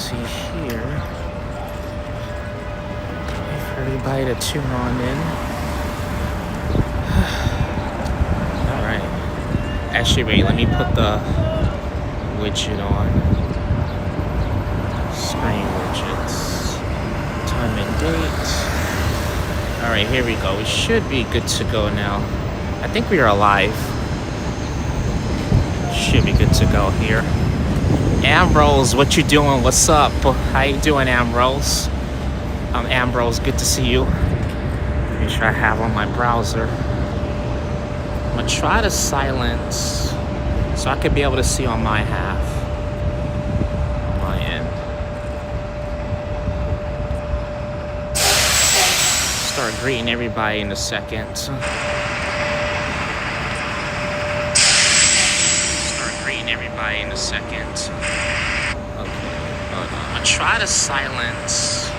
see here. Wait for everybody to tune on in. Alright. Actually, wait, let me put the widget on. Screen widgets. Time and date. Alright, here we go. We should be good to go now. I think we are live. Should be good to go here. Ambrose, what you doing? What's up? How you doing, Ambrose? I'm Ambrose. Good to see you. Make sure I have on my browser. I'm gonna try to silence so I could be able to see on my half. On my end. Start greeting everybody in a second. Everybody in a second. Okay, hold on. I'm gonna try to silence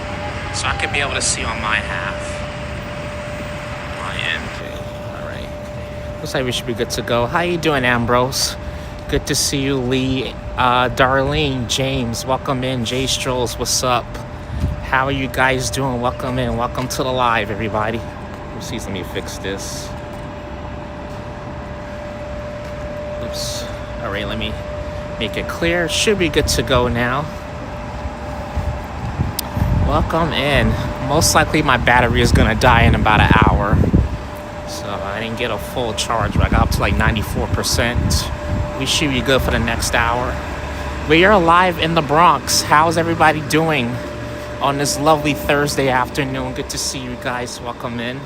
so I can be able to see on my half. My end. Okay, alright. Looks like we should be good to go. How you doing, Ambrose? Good to see you, Lee. Darlene, James, welcome in. Jay Strolls, what's up? How are you guys doing? Welcome in. Welcome to the live, everybody. Let me fix this. Oops. All right, let me make it clear. Should be good to go now. Welcome in. Most likely my battery is gonna die in about an hour. So I didn't get a full charge, but I got up to like 94%. We should be good for the next hour. We are live in the Bronx. How's everybody doing on this lovely Thursday afternoon? Good to see you guys. Welcome in.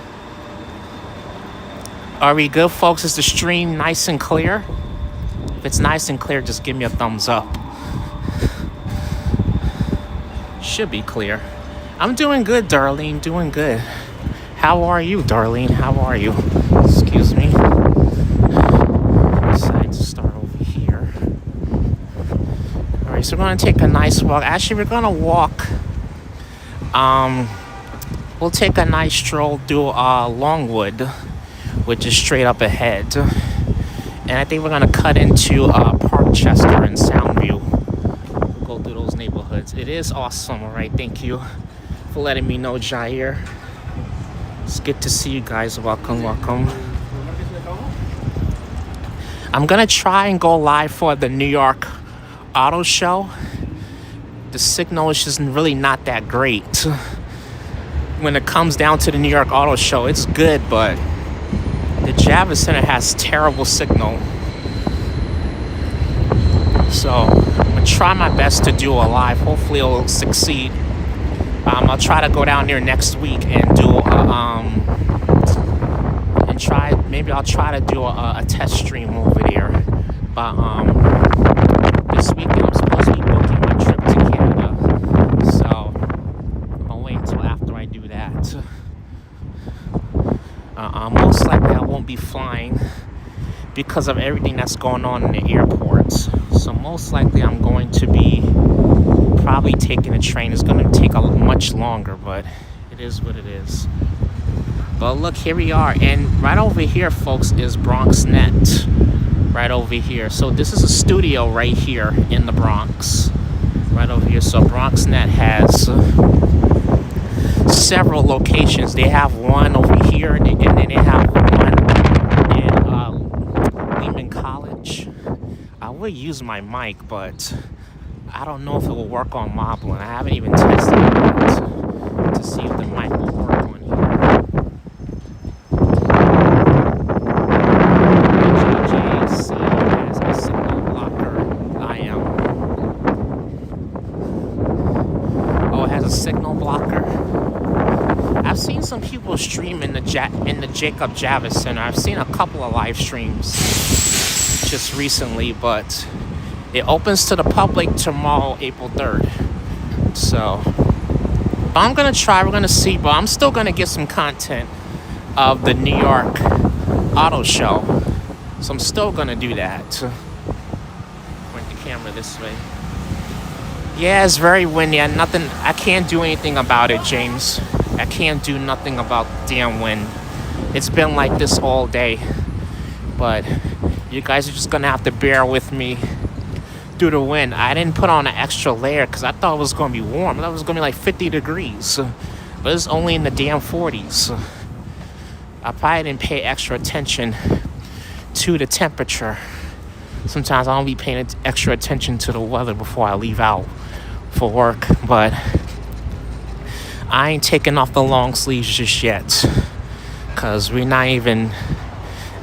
Are we good, folks? Is the stream nice and clear? If it's nice and clear, just give me a thumbs up. Should be clear. I'm doing good, Darlene. Doing good. How are you, Darlene? How are you? Excuse me. Decide to start over here. All right, so we're gonna take a nice walk. Actually, we're gonna walk. We'll take a nice stroll through Longwood, which is straight up ahead. And I think we're gonna cut into Parkchester and Soundview. Go through those neighborhoods. It is awesome. All right, thank you for letting me know, Jair. It's good to see you guys. Welcome, welcome. I'm gonna try and go live for the New York Auto Show. The signal is just really not that great. When it comes down to the New York Auto Show, it's good, but the Javits Center has terrible signal. So I'm gonna try my best to do a live. Hopefully it'll succeed. I'll try to go down there next week and do maybe I'll try to do a test stream over there. But this weekend I'm supposed to be booking my trip to Canada. So I'm gonna wait until after I do that. Most likely I won't be flying because of everything that's going on in the airports. So most likely I'm going to be probably taking a train. It's going to take much longer, but it is what it is. But look, here we are. And right over here, folks, is Bronx Net. Right over here. So this is a studio right here in the Bronx. Right over here. So Bronx Net has several locations. They have one over here, and then they have one in Lehman College. I would use my mic, but I don't know if it will work on Moblin. I haven't even tested it yet to see if the mic will work on here. JJC has a signal blocker. I am. Oh, it has a signal blocker. I've seen some people stream in the Jacob Javits Center. I've seen a couple of live streams just recently, but it opens to the public tomorrow, April 3rd. So I'm gonna try. We're gonna see, but I'm still gonna get some content of the New York Auto Show. So I'm still gonna do that. Point the camera this way. Yeah, it's very windy. I can't do anything about it, James. I can't do nothing about damn wind. It's been like this all day. But you guys are just gonna have to bear with me through the wind. I didn't put on an extra layer because I thought it was going to be warm. I thought it was going to be like 50 degrees. But it's only in the damn 40s. I probably didn't pay extra attention to the temperature. Sometimes I don't be paying extra attention to the weather before I leave out for work. But I ain't taking off the long sleeves just yet. Because we're not even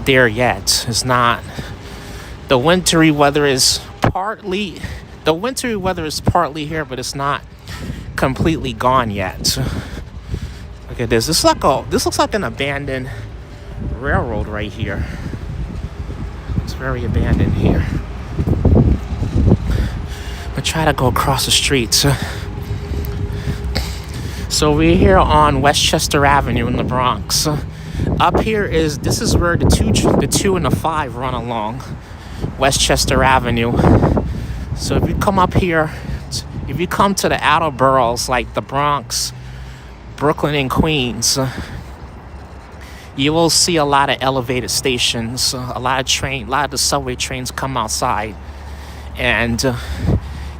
there yet. It's not. The wintry weather is partly here, but it's not completely gone yet. Look at this. This looks like an abandoned railroad right here. It's very abandoned here. I'll try to go across the street. So we're here on Westchester Avenue in the Bronx. Up here this is where the 2 and the 5 run along Westchester Avenue. So if you come up here, if you come to the outer boroughs like the Bronx, Brooklyn, and Queens, you will see a lot of elevated stations, a lot of the subway trains come outside, and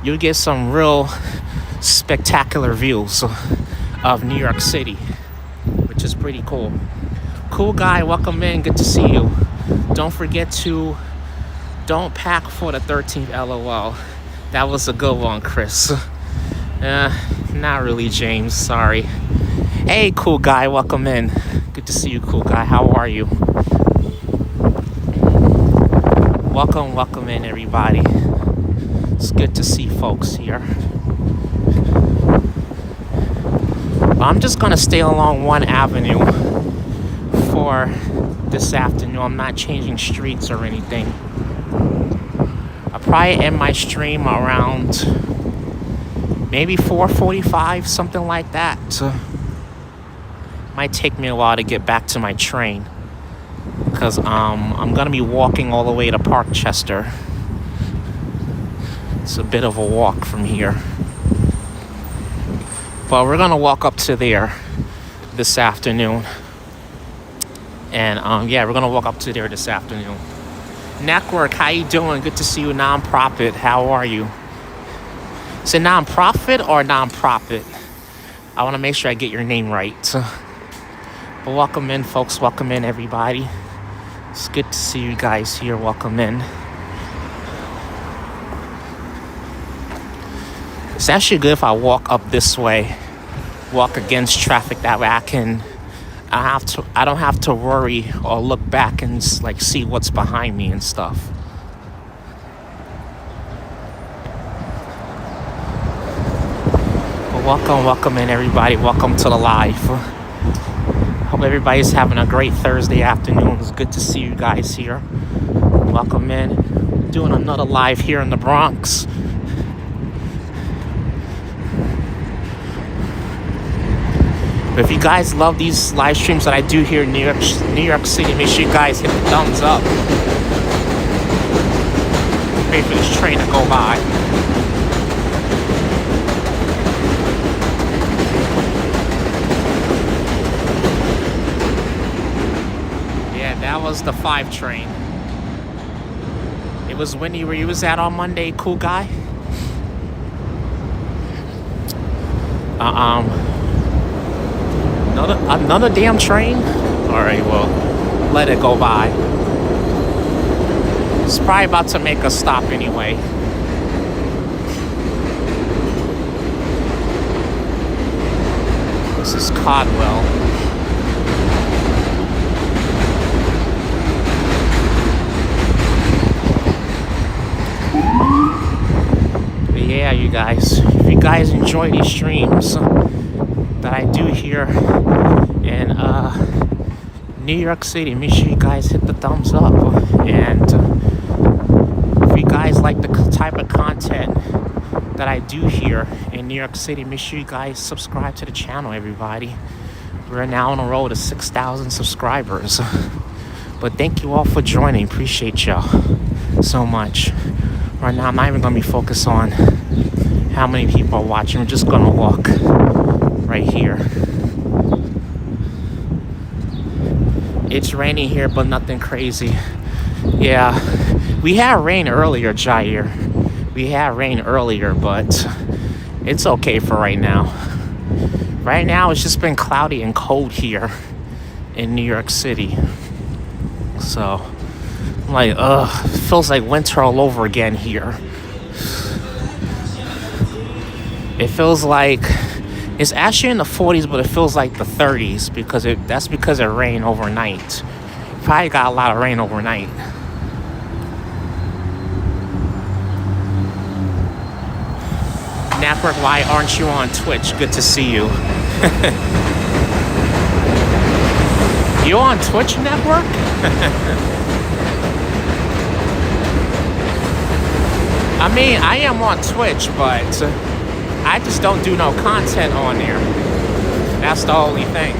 you'll get some real spectacular views of New York City, which is pretty cool. Cool guy, welcome in, good to see you. Don't forget to don't pack for the 13th LOL. That was a good one, Chris. Not really, James, sorry. Hey, cool guy, welcome in. Good to see you, cool guy. How are you? Welcome in, everybody. It's good to see folks here. I'm just gonna stay along one avenue for this afternoon. I'm not changing streets or anything. I'll probably end my stream around maybe 4:45, something like that. Might take me a while to get back to my train because I'm gonna be walking all the way to Parkchester. It's a bit of a walk from here, but we're gonna walk up to there this afternoon. And we're gonna walk up to there this afternoon. Network, how you doing? Good to see you. Nonprofit, how are you? Is it nonprofit or nonprofit? I want to make sure I get your name right. But welcome in, folks. Welcome in, everybody. It's good to see you guys here. Welcome in. It's actually good if I walk up this way, walk against traffic. That way I don't have to worry or look back and see what's behind me and stuff. But welcome in, everybody. Welcome to the live. Hope everybody's having a great Thursday afternoon. It's good to see you guys here. Welcome in. Doing another live here in the Bronx. But if you guys love these live streams that I do here in New York City, make sure you guys hit the thumbs up. Wait for this train to go by. Yeah, that was the 5 train. It was windy where you was at on Monday, cool guy. Another damn train? Alright, well, let it go by. It's probably about to make a stop anyway. This is Codwell. But yeah, you guys, if you guys enjoy these streams that I do here in New York City, make sure you guys hit the thumbs up. And if you guys like the type of content that I do here in New York City, make sure you guys subscribe to the channel, everybody. We're now on a road to 6,000 subscribers. But thank you all for joining. Appreciate y'all so much. Right now, I'm not even going to be focused on how many people are watching. We're just going to walk right here. It's raining here, but nothing crazy. Yeah, we had rain earlier, Jair. We had rain earlier, but it's okay for right now. Right now, it's just been cloudy and cold here in New York City. So, I'm like, ugh, it feels like winter all over again here. It feels like it's actually in the 40s, but it feels like the 30s that's because it rained overnight. Probably got a lot of rain overnight. Network, why aren't you on Twitch? Good to see you. You on Twitch, Network? I mean, I am on Twitch, but I just don't do no content on there. That's the only thing.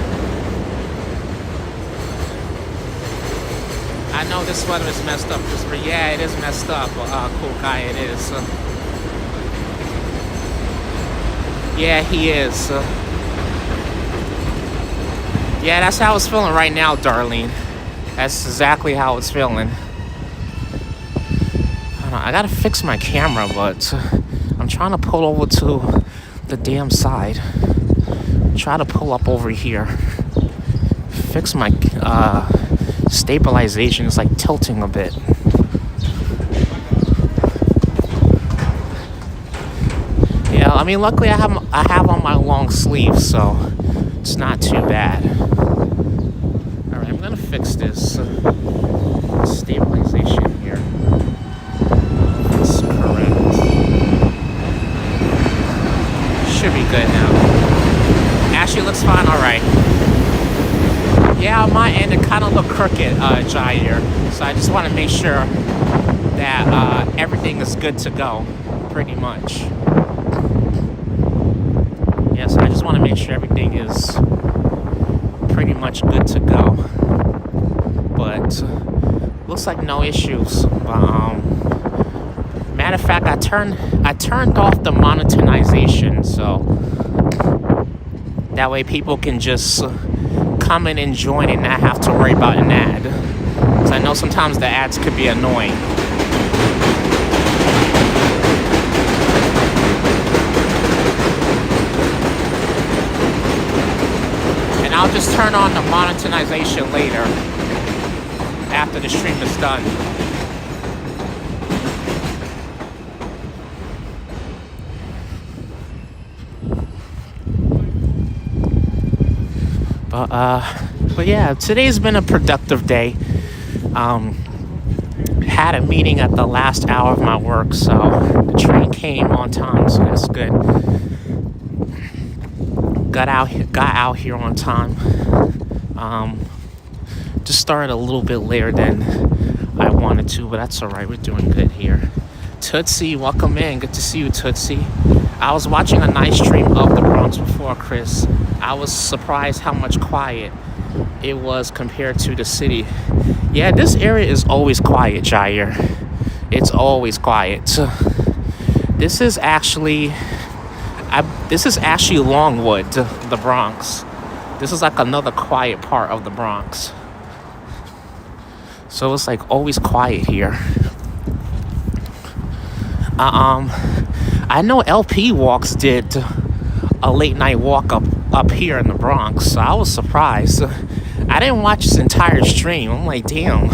I know this weather is messed up, Christopher. Yeah, it is messed up. Cool guy, it is. Yeah, he is. Yeah, that's how it's feeling right now, Darlene. That's exactly how it's feeling. I gotta fix my camera, but I'm trying to pull over to the damn side. Try to pull up over here. Fix my stabilization. It's like tilting a bit. Yeah, I mean, luckily I have on my long sleeves, so it's not too bad. All right, I'm gonna fix this stabilization here. That's correct. Should be good now. Actually, looks fine. All right. Yeah, on my end, it kind of looked crooked, Jair. So I just want to make sure that everything is good to go, pretty much. So I just want to make sure everything is pretty much good to go. But looks like no issues. Matter of fact, I turned off the monetization, so that way people can just come in and join and not have to worry about an ad. Because I know sometimes the ads could be annoying. I'll just turn on the monetization later after the stream is done. But yeah, today's been a productive day. Had a meeting at the last hour of my work, so the train came on time, so that's good. Got out here on time. Just started a little bit later than I wanted to, but that's all right. We're doing good here. Tootsie, welcome in. Good to see you, Tootsie. I was watching a nice stream of the Bronx before, Chris. I was surprised how much quiet it was compared to the city. Yeah, this area is always quiet, Jair. It's always quiet. This is actually Longwood, the Bronx. This is like another quiet part of the Bronx. So it's like always quiet here. I know LP Walks did a late night walk up here in the Bronx. So I was surprised. I didn't watch this entire stream. I'm like, damn.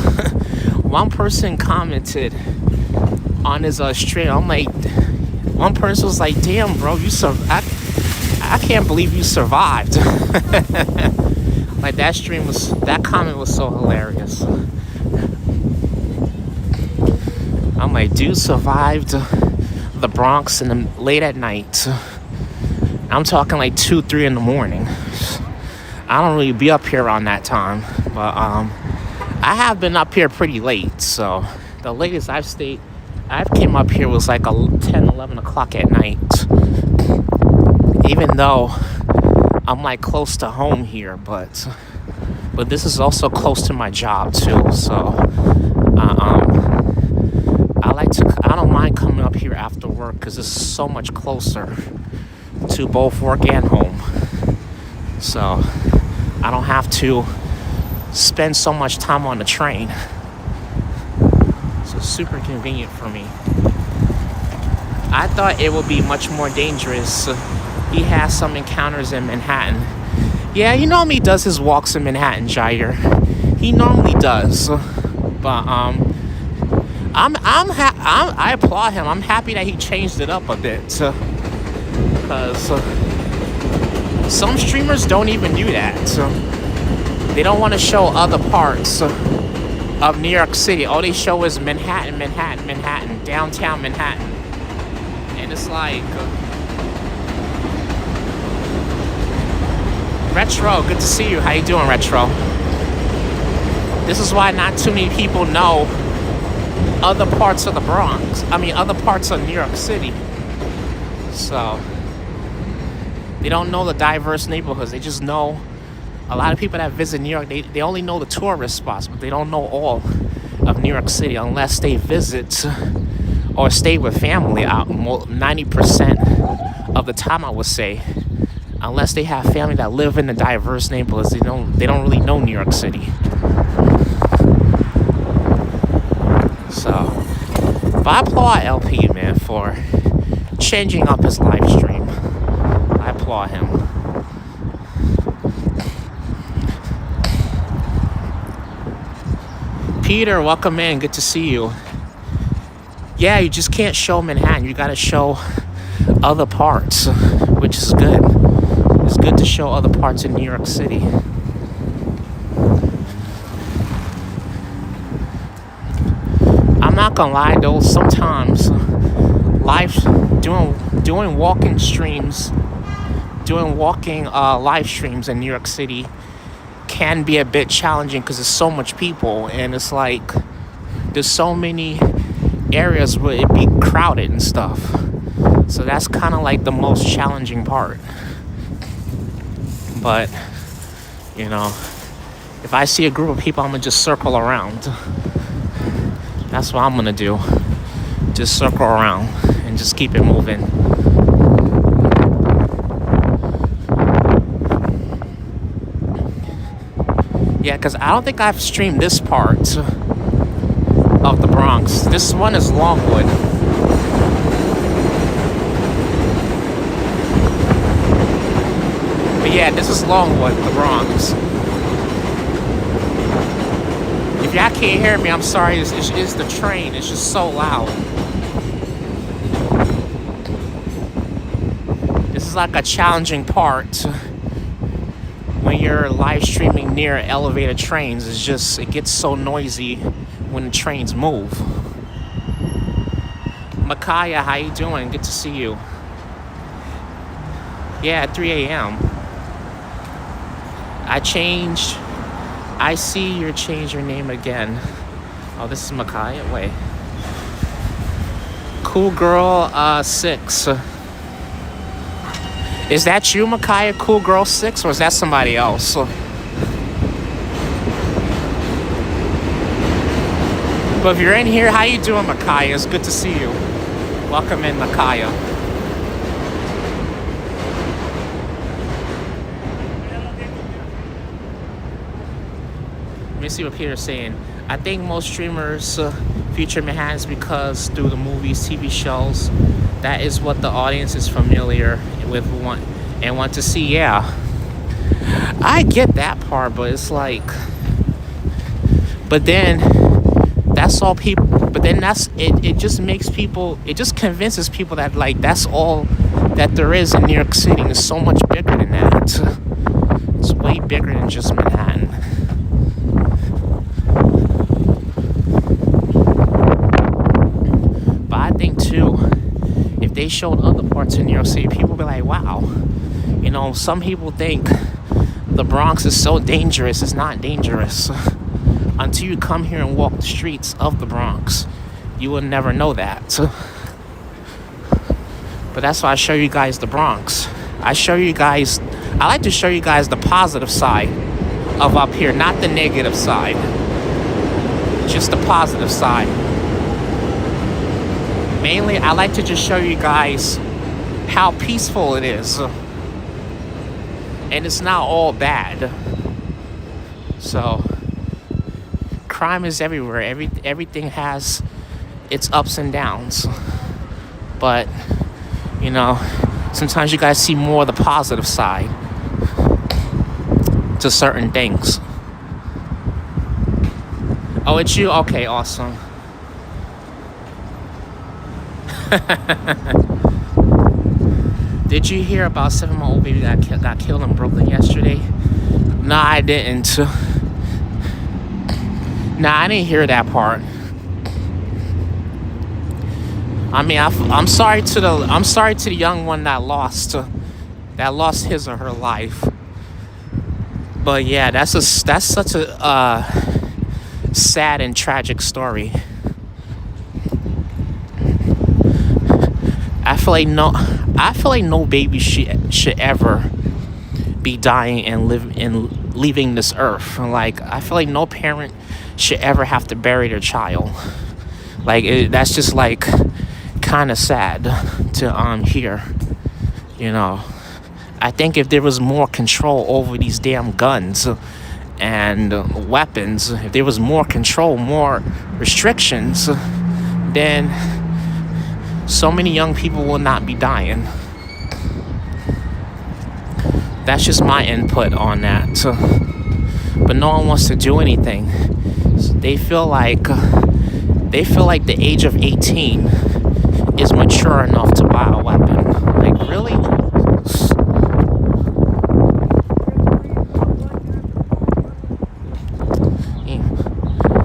One person commented on his stream. I'm like, one person was like, damn, bro, I can't believe you survived. Like that comment was so hilarious. I'm like, dude survived the Bronx late at night. I'm talking like 2, 3 in the morning. I don't really be up here around that time, but I have been up here pretty late. So the latest I've came up here was like 10, 11 o'clock at night. Even though I'm like close to home here, but this is also close to my job too. So I don't mind coming up here after work because it's so much closer to both work and home. So I don't have to spend so much time on the train. So super convenient for me. I thought it would be much more dangerous. He has some encounters in Manhattan. Yeah, he normally does his walks in Manhattan, Jair. He normally does. But I applaud him. I'm happy that he changed it up a bit, because some streamers don't even do that. They don't want to show other parts of New York City. All they show is Manhattan, Manhattan, Manhattan, downtown Manhattan, and it's like. Retro, good to see you. How you doing, Retro? This is why not too many people know other parts of the Bronx. I mean, other parts of New York City. So, they don't know the diverse neighborhoods. They just know a lot of people that visit New York, they only know the tourist spots, but they don't know all of New York City unless they visit or stay with family out 90% of the time, I would say. Unless they have family that live in the diverse neighborhoods, they don't really know New York City. So, but I applaud LP, man, for changing up his live stream. I applaud him. Peter, welcome in. Good to see you. Yeah, you just can't show Manhattan. You gotta show other parts, which is good. It's good to show other parts of New York City. I'm not gonna lie though, sometimes doing walking streams, doing walking live streams in New York City can be a bit challenging because there's so much people, and it's like there's so many areas where it be crowded and stuff. So that's kind of like the most challenging part. But, you know, if I see a group of people, I'm going to just circle around. That's what I'm going to do. Just circle around and just keep it moving. Yeah, because I don't think I've streamed this part of the Bronx. This one is Longwood. But yeah, this is Longwood, the Bronx. If y'all can't hear me, I'm sorry. It's the train. It's just so loud. This is like a challenging part when you're live streaming near elevated trains. It gets so noisy when the trains move. Micaiah, how you doing? Good to see you. Yeah, at 3 a.m. I see you changed your name again. Oh, this is Micaiah. Wait. Cool Girl 6. Is that you, Micaiah, Cool Girl 6, or is that somebody else? But if you're in here, how you doing, Micaiah? It's good to see you. Welcome in, Micaiah. Let me see what Peter's saying. I think most streamers feature Manhattan because through the movies, TV shows, that is what the audience is familiar with and want to see. Yeah, I get that part, but it's like, but then that's all people. But then it just makes people. It just convinces people that like that's all that there is in New York City. It's so much bigger than that. It's way bigger than just Manhattan. I think too, if they showed other parts of New York City, people would be like, wow, you know, some people think the Bronx is so dangerous. It's not dangerous. Until you come here and walk the streets of the Bronx, you will never know that. But that's why I show you guys the Bronx. I like to show you guys the positive side of up here, not the negative side, just the positive side. Mainly, I like to just show you guys how peaceful it is. And it's not all bad. So, crime is everywhere. Everything has its ups and downs. But, you know, sometimes you guys see more of the positive side to certain things. Oh, it's you? Okay, awesome. Did you hear about 7-month-old baby that got killed in Brooklyn yesterday? Nah, I didn't. Nah, I didn't hear that part. I mean, I'm sorry to the young one that lost his or her life. But yeah, that's such a sad and tragic story. I feel like no baby should ever be dying and leaving this earth. Like, I feel like no parent should ever have to bury their child. Like, that's just like kind of sad to hear. You know, I think if there was more control over these damn guns and weapons, if there was more control, more restrictions, then so many young people will not be dying. That's just my input on that. But no one wants to do anything. They feel like the age of 18 is mature enough to buy a weapon. Like, really?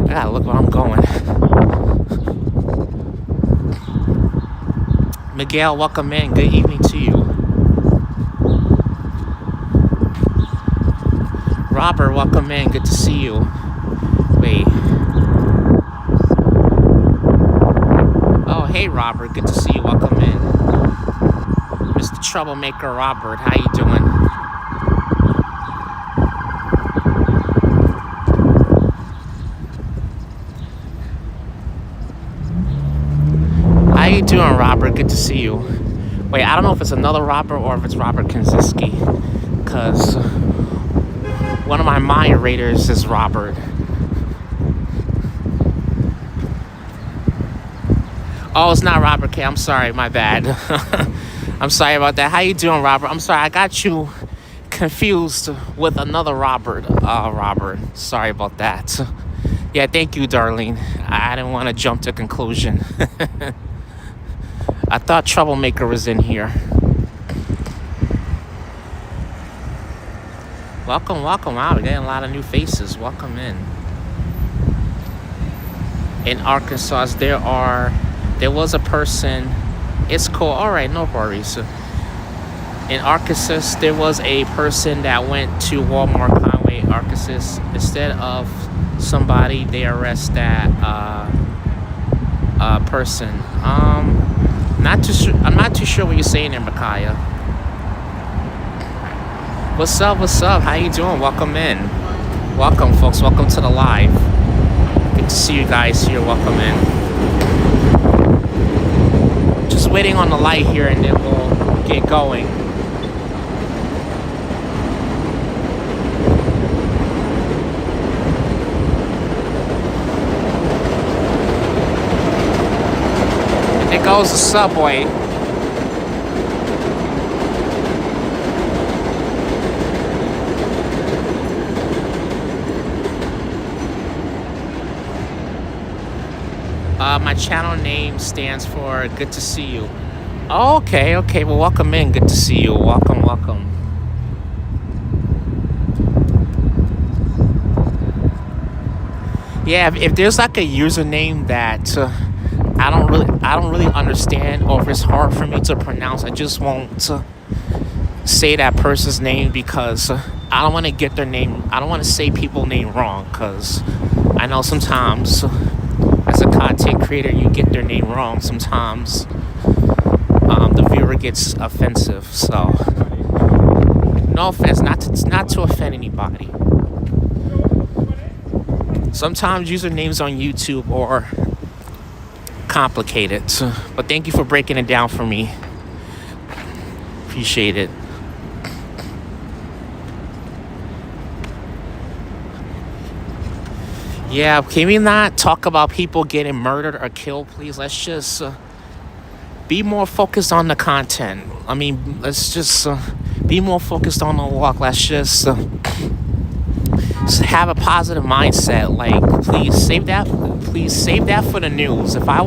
I gotta look where I'm going. Miguel, welcome in. Good evening to you. Robert, welcome in. Good to see you. Wait. Oh, hey, Robert. Good to see you. Welcome in. Mr. Troublemaker Robert, how you doing? How you doing, Robert? Good to see you. Wait, I don't know if it's another Robert or if it's Robert Kinziski, because one of my moderators is Robert. Oh, it's not Robert K. I'm sorry, my bad. I'm sorry about that. How you doing, Robert? I'm sorry, I got you confused with another Robert. Robert, sorry about that. Yeah, thank you, Darlene. I didn't want to jump to conclusion. I thought Troublemaker was in here. Welcome out. We're getting a lot of new faces. Welcome in. In Arkansas, there was a person. It's cool. All right, no worries. In Arkansas, there was a person that went to Walmart Conway, Arkansas. Instead of somebody, they arrest that person. I'm not too sure what you're saying there, Micaiah. What's up? How you doing? Welcome in. Welcome, folks. Welcome to the live. Good to see you guys here. Welcome in. Just waiting on the light here and then we'll get going. And there goes the subway. My channel name stands for Good to See You. Oh, okay. Well, welcome in. Good to see you. Welcome. Yeah, if there's like a username that I don't really understand, or if it's hard for me to pronounce, I just won't say that person's name because I don't want to get their name. I don't want to say people's name wrong because I know sometimes as a content creator, you get their name wrong. Sometimes the viewer gets offensive. So, no offense, not to offend anybody. Sometimes usernames on YouTube are complicated. But thank you for breaking it down for me. Appreciate it. Yeah, can we not talk about people getting murdered or killed, please? Let's just be more focused on the content. I mean, let's just be more focused on the walk. Let's just have a positive mindset. Like, please save that. Please save that for the news. If I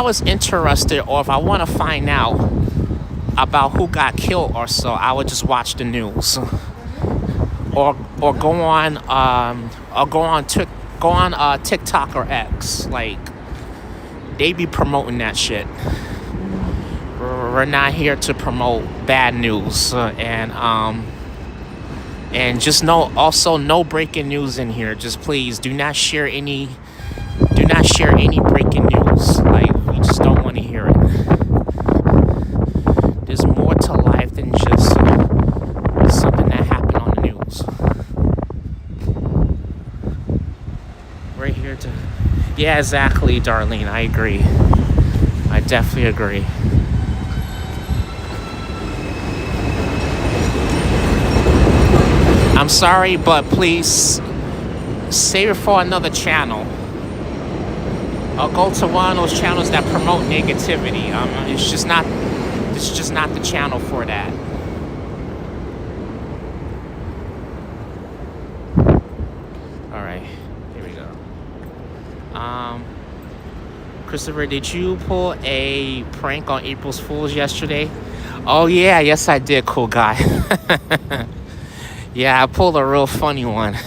was interested, or if I wanna find out about who got killed or so, I would just watch the news, or go on TikTok or X. Like, they be promoting that shit. We're not here to promote bad news, and just no breaking news in here. Just please do not share any breaking news. Like, we just don't want to hear it. There's more to life than just something that happened on the news. We're here to... Yeah, exactly, Darlene. I agree. I definitely agree. I'm sorry, but please save it for another channel. I'll go to one of those channels that promote negativity. It's just not the channel for that. All right, here we go. Christopher, did you pull a prank on April's Fools yesterday? Oh yeah, yes I did, cool guy. Yeah, I pulled a real funny one.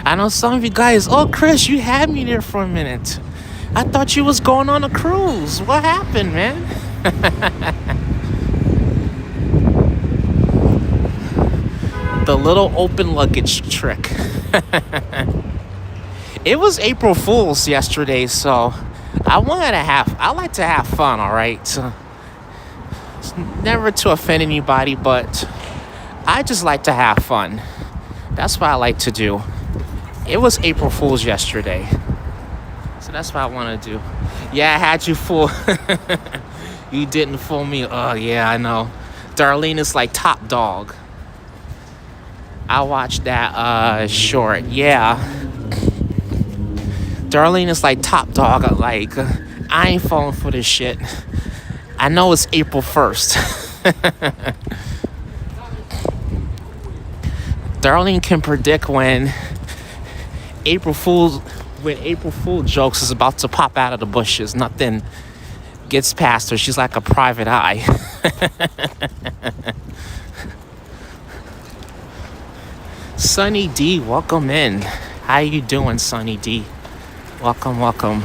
I know some of you guys, oh, Chris, you had me there for a minute. I thought you was going on a cruise. What happened, man? The little open luggage trick. It was April Fool's yesterday, so I like to have fun, all right? So, never to offend anybody, but I just like to have fun. That's what I like to do. It was April Fool's yesterday, so that's what I want to do. Yeah, I had you fool. You didn't fool me. Oh yeah, I know. Darlene is like top dog. I watched that short. Yeah, Darlene is like top dog. Like, I ain't falling for this shit. I know it's April 1st. Darlene can predict when April Fool jokes is about to pop out of the bushes. Nothing gets past her. She's like a private eye. Sunny D, welcome in. How you doing, Sunny D? Welcome, welcome.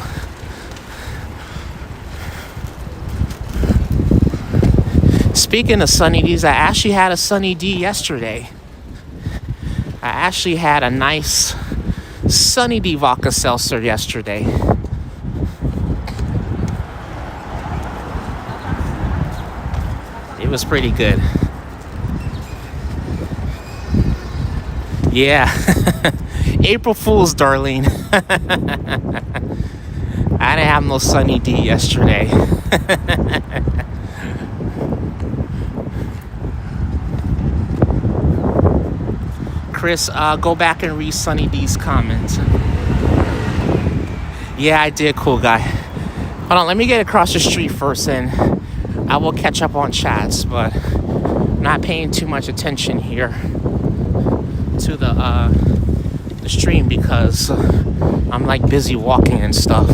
Speaking of Sunny D's, I actually had a Sunny D yesterday. I actually had a nice Sunny D vodka seltzer yesterday. It was pretty good. Yeah. April Fool's, Darlene. I didn't have no Sunny D yesterday. Chris, go back and read Sunny D's comments. Yeah, I did, cool guy. Hold on, let me get across the street first, and I will catch up on chats, but I'm not paying too much attention here to the stream because I'm like busy walking and stuff.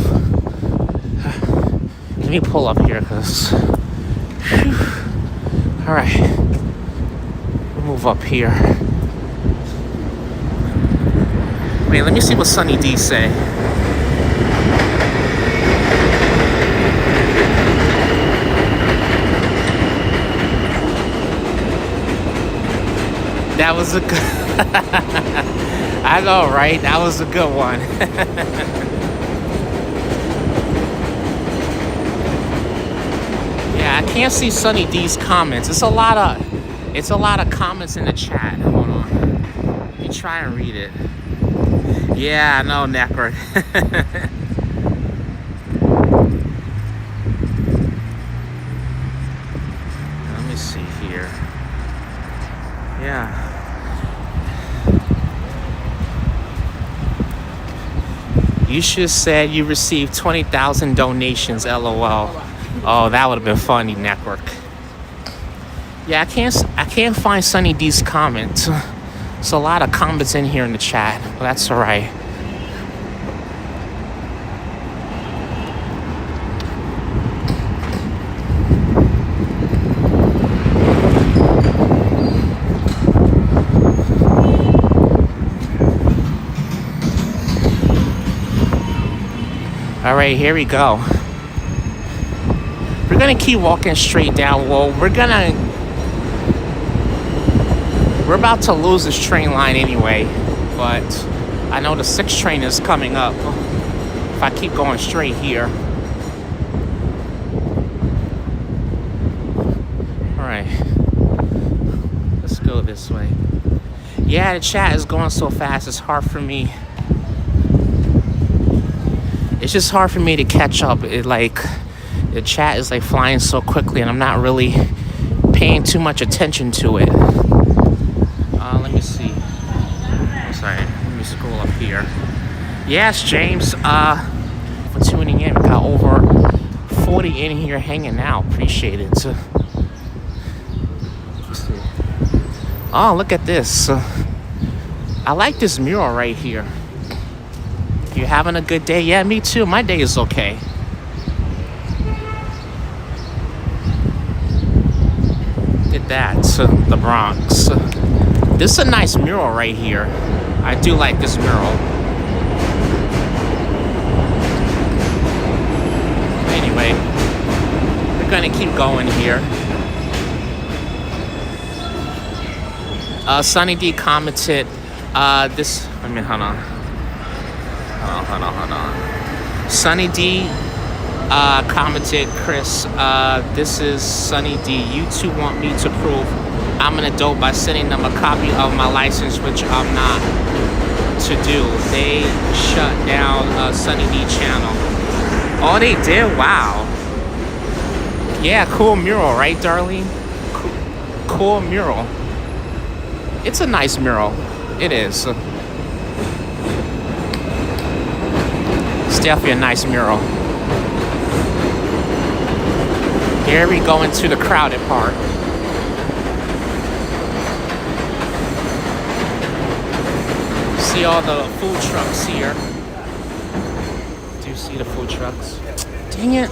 Let me pull up here, cause all right, we'll move up here. Wait, let me see what Sunny D say. That was a good... I know, right? That was a good one. Yeah, I can't see Sunny D's comments. It's a lot of comments in the chat. Hold on. Let me try and read it. Yeah, I know, Necro. Let me see here. Yeah. You should have said you received 20,000 donations, LOL. Oh, that would have been funny, network. Yeah, I can't find Sunny D's comments. There's a lot of comments in here in the chat, but that's all right. All right, here we go. We're gonna keep walking straight down. Well, we're about to lose this train line anyway, but I know the 6th train is coming up if I keep going straight here. All right, let's go this way. Yeah, the chat is going so fast, it's hard for me. It's just hard for me to catch up. The chat is like flying so quickly and I'm not really paying too much attention to it. Let me see. I'm sorry, let me scroll up here. Yes, James, for tuning in. We got over 40 in here hanging out. Appreciate it. Let's see. Oh, look at this. I like this mural right here. You having a good day? Yeah, me too. My day is okay. Look at that, the Bronx. This is a nice mural right here. I do like this mural. Anyway, we're gonna keep going here. Sunny D commented, hold on. Sunny D commented, Chris, this is Sunny D. You two want me to prove I'm an adult by sending them a copy of my license, which I'm not to do. They shut down Sunny D channel. Oh, they did? Wow. Yeah, cool mural, right, Darlene? Cool mural. It's a nice mural. It is. It's definitely a nice mural. Here we go into the crowded part. See all the food trucks here. Do you see the food trucks? Dang it.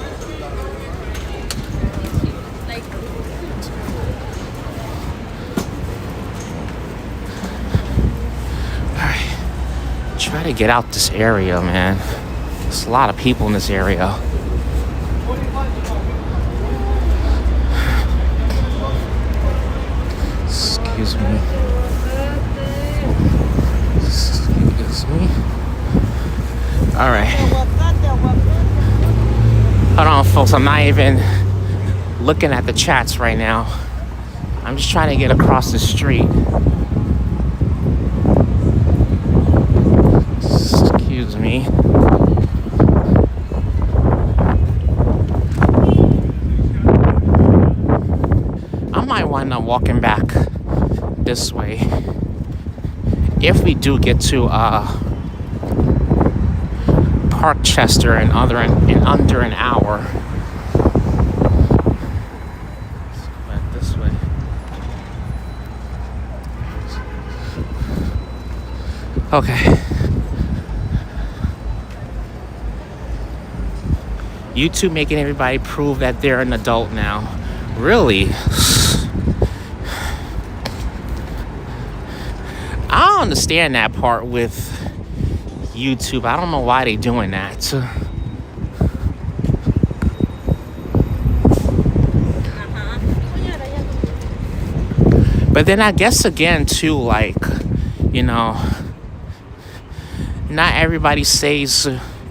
Alright. Try to get out this area, man. There's a lot of people in this area. Excuse me. All right. Hold on, folks. I'm not even looking at the chats right now. I'm just trying to get across the street. Excuse me. I might wind up walking back this way if we do get to Park Chester in under an hour. Let's go back this way. Okay. YouTube making everybody prove that they're an adult now. Really? I don't understand that part with YouTube. I don't know why they're doing that. But then I guess again too, like, you know, not everybody says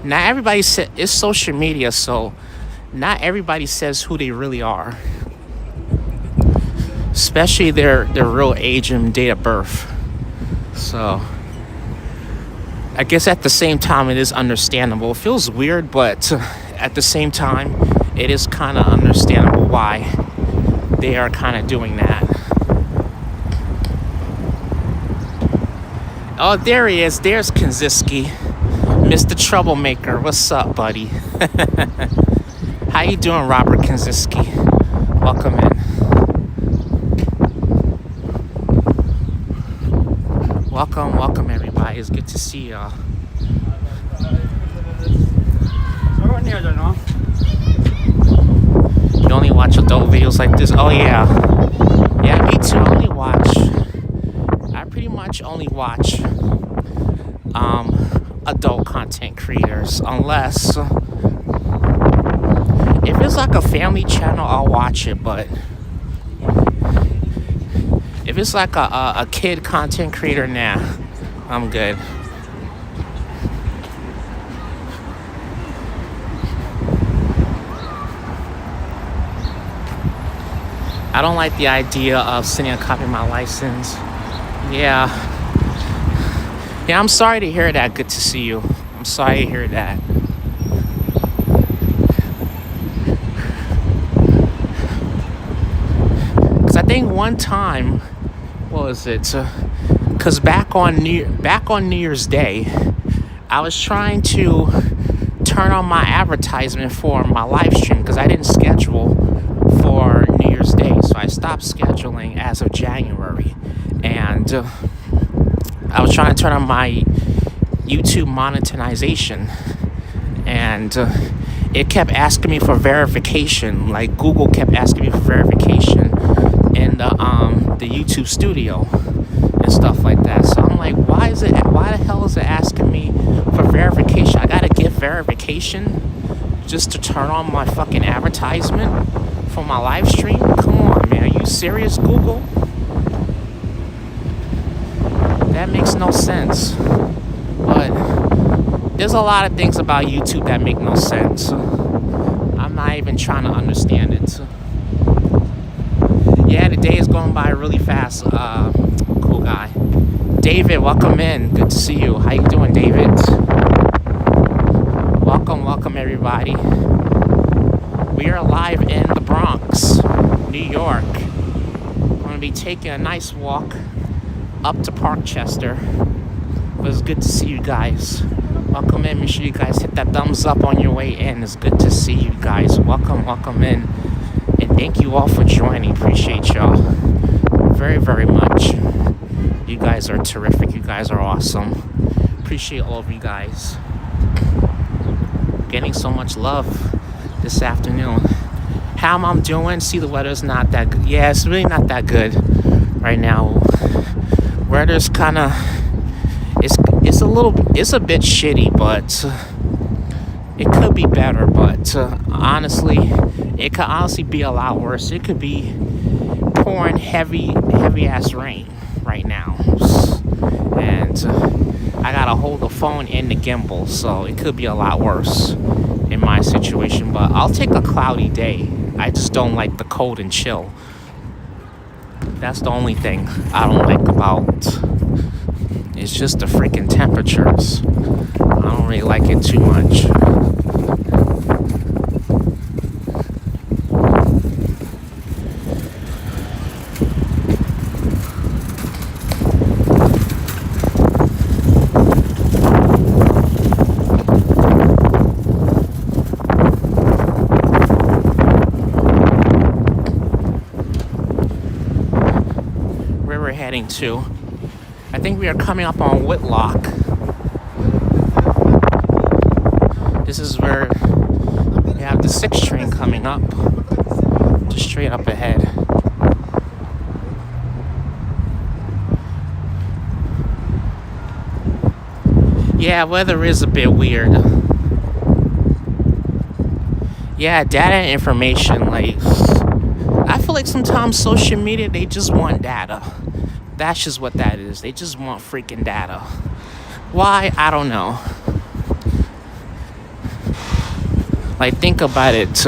it's social media, so not everybody says who they really are, especially their real age and date of birth. So I guess at the same time it is understandable. It feels weird, but at the same time it is kind of understandable why they are kind of doing that. Oh, there he is. There's Kinziski. Mr. Troublemaker, what's up, buddy? How you doing, Robert Kinziski? Welcome in. Welcome, everybody. It's good to see y'all. You only watch adult videos like this? Oh, yeah. Yeah, me too. I pretty much only watch adult content creators, unless if it's like a family channel, I'll watch it. But if it's like a kid content creator, nah, I'm good. I don't like the idea of sending a copy of my license. Yeah, I'm sorry to hear that. Good to see you. I'm sorry to hear that. Because I think one time, what was it? Because back on New Year's Day, I was trying to turn on my advertisement for my live stream because I didn't schedule for New Year's Day, so I stopped scheduling as of January, and I was trying to turn on my YouTube monetization, and it kept asking me for verification. Like Google kept asking me for verification in the YouTube studio and stuff like that. So I'm like, why the hell is it asking me for verification? I gotta get verification just to turn on my fucking advertisement for my live stream? Come on, man. Are you serious, Google? That makes no sense. But there's a lot of things about YouTube that make no sense. I'm not even trying to understand it. Yeah, the day is going by really fast. Cool guy. David, welcome in. Good to see you. How you doing, David? Welcome everybody. We are live in the Bronx, New York. I'm going to be taking a nice walk up to Parkchester. It was good to see you guys. Welcome in. Make sure you guys hit that thumbs up on your way in. It's good to see you guys. Welcome in. And thank you all for joining. Appreciate y'all very, very much. You guys are terrific. You guys are awesome. Appreciate all of you guys. Getting so much love this afternoon. How am I doing? See, the weather's not that good. Yeah, it's really not that good right now. Weather's kind of, it's a bit shitty, but it could be better. But honestly, it could honestly be a lot worse. It could be pouring heavy ass rain right now, and I gotta hold the phone in the gimbal, so it could be a lot worse in my situation. But I'll take a cloudy day. I just don't like the cold and chill. That's the only thing I don't like about it's just the freaking temperatures. I don't really like it too much. To. I think we are coming up on Whitlock. This is where we have the 6 train coming up, just straight up ahead. Yeah, weather is a bit weird. Yeah, data and information, like, I feel like sometimes social media, they just want data. That's just what that is. They just want freaking data. Why? I don't know. Like, think about it.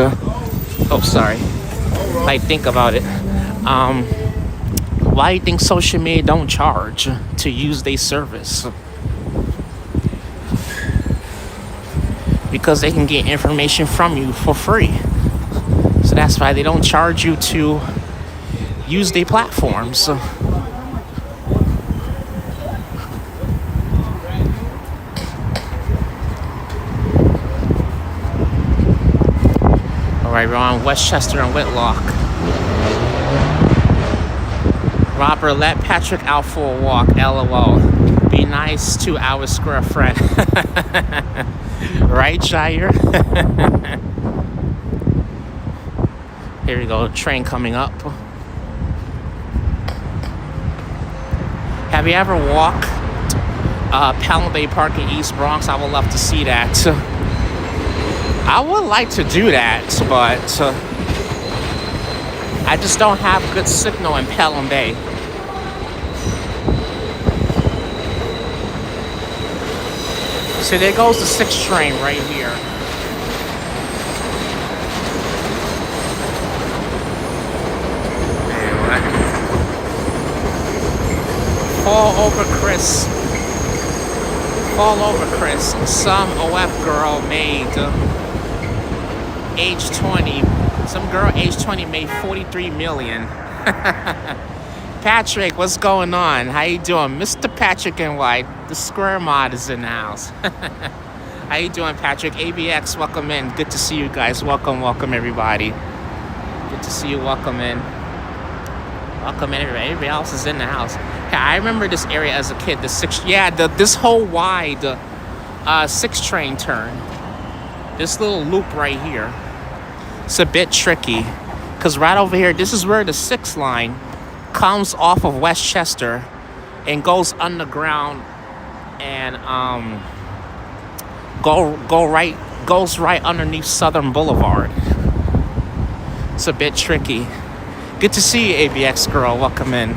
Like, think about it. Why do you think social media don't charge to use their service? Because they can get information from you for free. So that's why they don't charge you to use their platforms. Alright, we're on Westchester and Whitlock. Robert, let Patrick out for a walk, LOL. Be nice to our square friend. Right, Jair? Here we go, train coming up. Have you ever walked Starlight Park in East Bronx? I would love to see that. I would like to do that, but I just don't have good signal in Pelham Bay. So there goes the 6th train right here. Fall over, Chris. Fall over, Chris. Some OF girl made age 20. Some girl age 20 made 43 million. Patrick, what's going on? How you doing? Mr. Patrick and White, the Square Mod is in the house. How you doing, Patrick? ABX, welcome in. Good to see you guys. Welcome, welcome everybody. Good to see you. Welcome in. Welcome in everybody. Everybody else is in the house. Yeah, I remember this area as a kid. The 6th, yeah, this whole wide 6 train turn. This little loop right here. It's a bit tricky because right over here, this is where the 6th line comes off of Westchester and goes underground and goes right underneath Southern Boulevard. It's a bit tricky. Good to see you, ABX girl. Welcome in.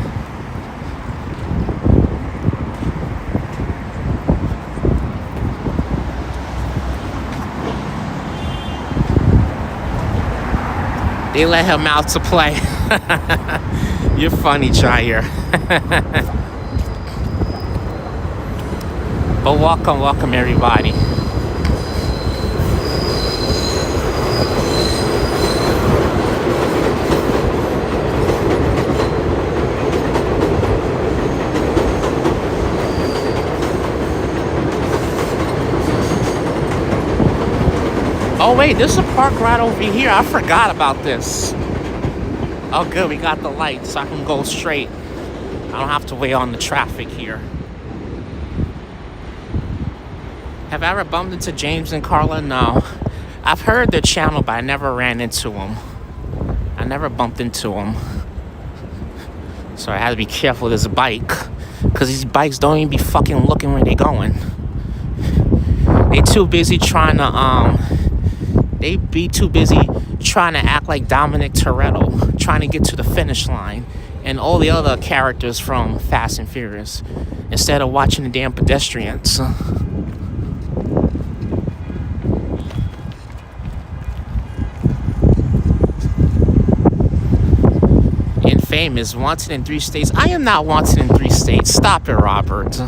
They let him out to play. You're funny, Jair. But welcome everybody. Oh wait, there's a park right over here. I forgot about this. Oh good, we got the light so I can go straight. I don't have to wait on the traffic here. Have I ever bumped into James and Carla? No. I've heard their channel, but I never ran into them. I never bumped into them. So I had to be careful with this bike. Because these bikes don't even be fucking looking where they going. They too busy trying to, they be too busy trying to act like Dominic Toretto, trying to get to the finish line, and all the other characters from Fast and Furious, instead of watching the damn pedestrians. Infamous, wanted in 3 states. I am not wanted in 3 states. Stop it, Robert.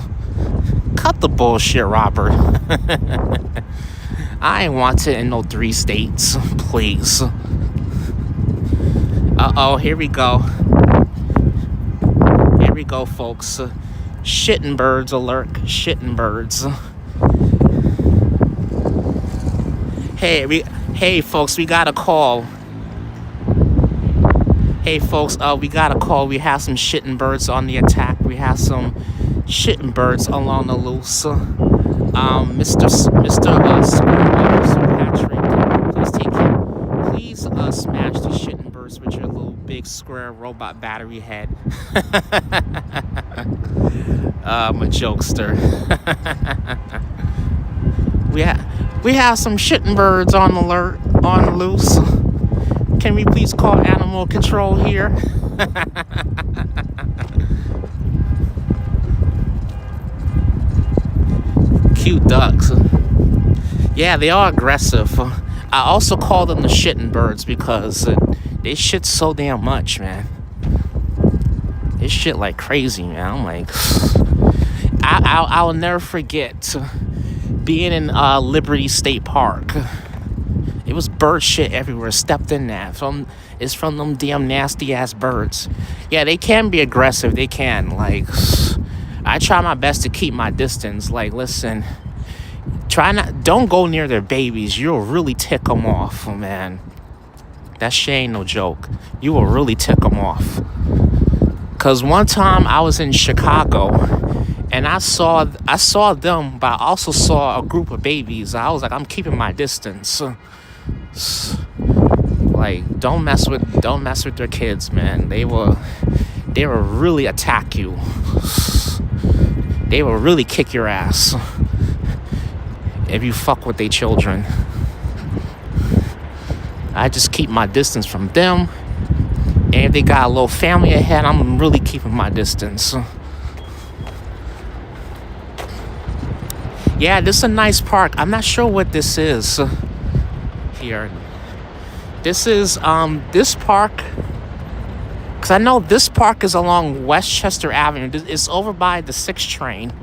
Cut the bullshit, Robert. I ain't wanted in no 3 states, please. Uh-oh, here we go. Here we go, folks. Shitting birds alert. Shitting birds. Hey, folks, we got a call. Hey, folks, we got a call. We have some shitting birds on the attack. We have some shitting birds along the loose. Mr. Patrick, please take care. Please smash the shitting birds with your little big square robot battery head. I'm a jokester. we have some shitting birds on the loose. Can we please call animal control here? Cute ducks. Yeah, they are aggressive. I also call them the shitting birds because they shit so damn much, man. They shit like crazy, man. I'm like, I'll never forget being in Liberty State Park. It was bird shit everywhere. Stepped in that. It's from them damn nasty ass birds. Yeah, they can be aggressive. They can. Like, I try my best to keep my distance. Like, listen, don't go near their babies. You'll really tick them off, man. That shit ain't no joke. You will really tick them off. Cause one time I was in Chicago and I saw them, but I also saw a group of babies. I was like, I'm keeping my distance. Like, don't mess with their kids, man. They will really attack you. They will really kick your ass if you fuck with their children. I just keep my distance from them. And if they got a little family ahead, I'm really keeping my distance. Yeah, this is a nice park. I'm not sure what this is here. This is this park, because I know this park is along Westchester Avenue. It's over by the 6 train,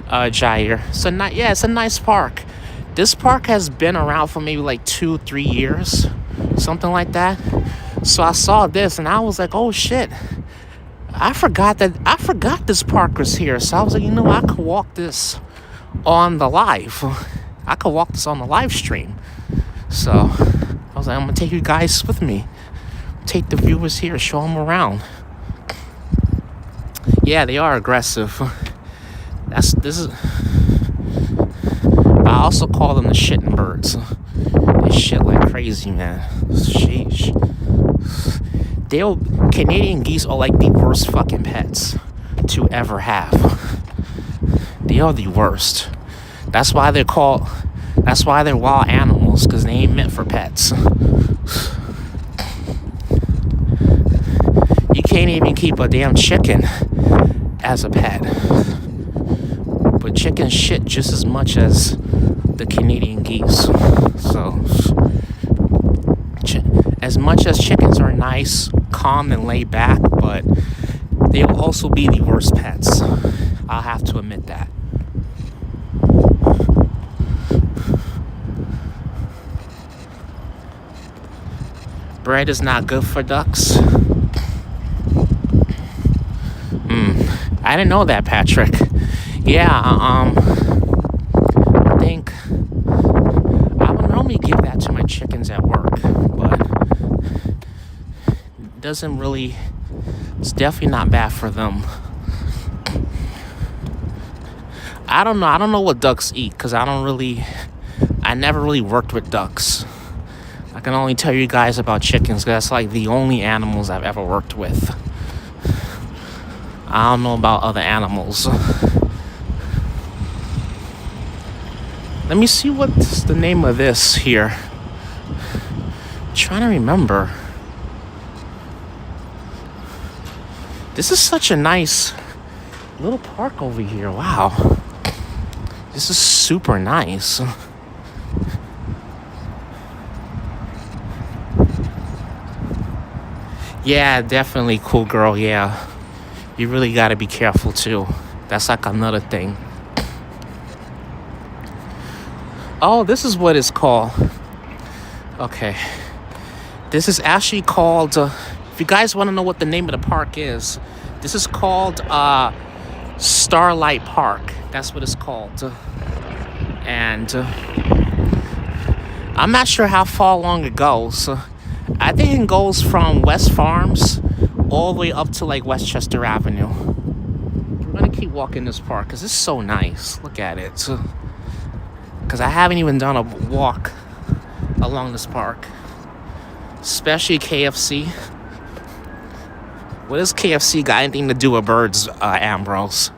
Jair. So it's a nice park. This park has been around for maybe like 2-3 years, something like that. So I saw this and I was like, oh shit. I forgot this park was here. So I was like, I could walk this on the live. I could walk this on the live stream. So I was like, I'm gonna take you guys with me. Take the viewers here, show them around. Yeah, they are aggressive. I also call them the shitting birds. They shit like crazy, man. Sheesh. Canadian geese are like the worst fucking pets to ever have. They are the worst. That's why they're wild animals, because they ain't meant for pets. You can't even keep a damn chicken as a pet. But chickens shit just as much as the Canadian geese. So, as much as chickens are nice, calm, and laid back, but they'll also be the worst pets. I'll have to admit that. Bread is not good for ducks. I didn't know that, Patrick. Yeah, I think I would normally give that to my chickens at work, but it's definitely not bad for them. I don't know what ducks eat, because I never really worked with ducks. I can only tell you guys about chickens, because that's like the only animals I've ever worked with. I don't know about other animals. Let me see what's the name of this here. I'm trying to remember. This is such a nice little park over here. Wow. This is super nice. Yeah, definitely cool girl, yeah. You really gotta be careful too. That's like another thing. Oh, this is what it's called. Okay. This is actually called, if you guys want to know what the name of the park is, this is called Starlight Park. That's what it's called. And I'm not sure how far along it goes. I think it goes from West Farms all the way up to like Westchester Avenue. We're gonna keep walking this park because it's so nice. Look at it. Because I haven't even done a walk along this park, especially KFC. What does KFC got anything to do with birds, Ambrose?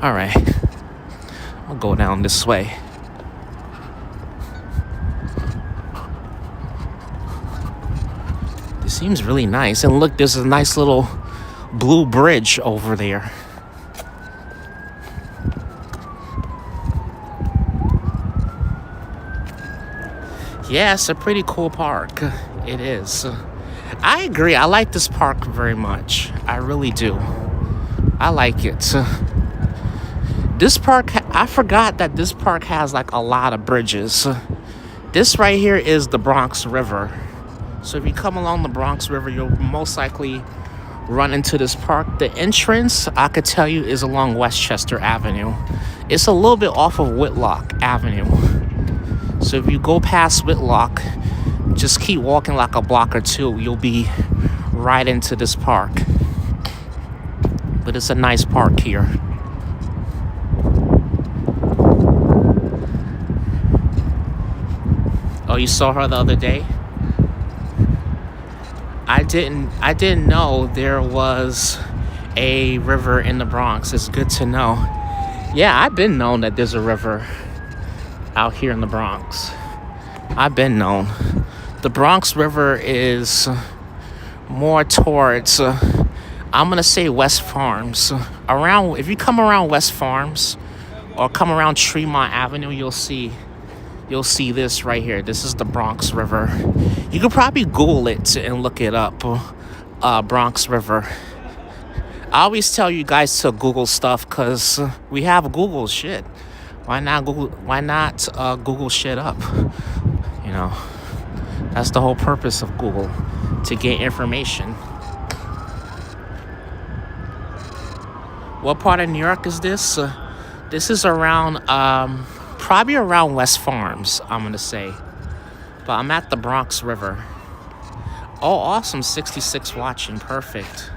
All right, I'll go down this way. This seems really nice. And look, there's a nice little blue bridge over there. Yeah, it's a pretty cool park. It is. I agree. I like this park very much. I really do. I like it. This park, I forgot that this park has like a lot of bridges. This right here is the Bronx River. So if you come along the Bronx River, you'll most likely run into this park. The entrance, I could tell you, is along Westchester Avenue. It's a little bit off of Whitlock Avenue. So if you go past Whitlock, just keep walking like a block or two. You'll be right into this park. But it's a nice park here. Oh, you saw her the other day? I didn't know there was a river in the Bronx. It's good to know. Yeah, I've been known that there's a river out here in the Bronx. I've been known. The Bronx River is more towards, I'm going to say West Farms. If you come around West Farms or come around Tremont Avenue, you'll see this right here. This is the Bronx River. You could probably Google it and look it up. Bronx River. I always tell you guys to Google stuff because we have Google shit. Why not Google shit up? You know, that's the whole purpose of Google, to get information. What part of New York is this? This is around, probably around West Farms, I'm going to say. But I'm at the Bronx River. Oh, awesome. 66 watching. Perfect.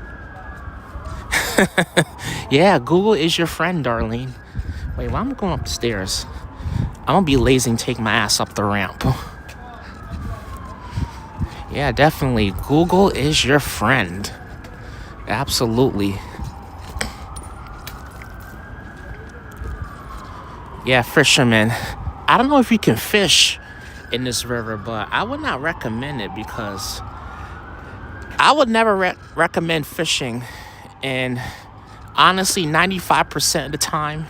Yeah, Google is your friend, Darlene. Wait, why am I going up the stairs? I'm going to be lazy and take my ass up the ramp. Yeah, definitely. Google is your friend. Absolutely. Yeah, fishermen. I don't know if you can fish in this river, but I would not recommend it because I would never recommend fishing. And honestly, 95% of the time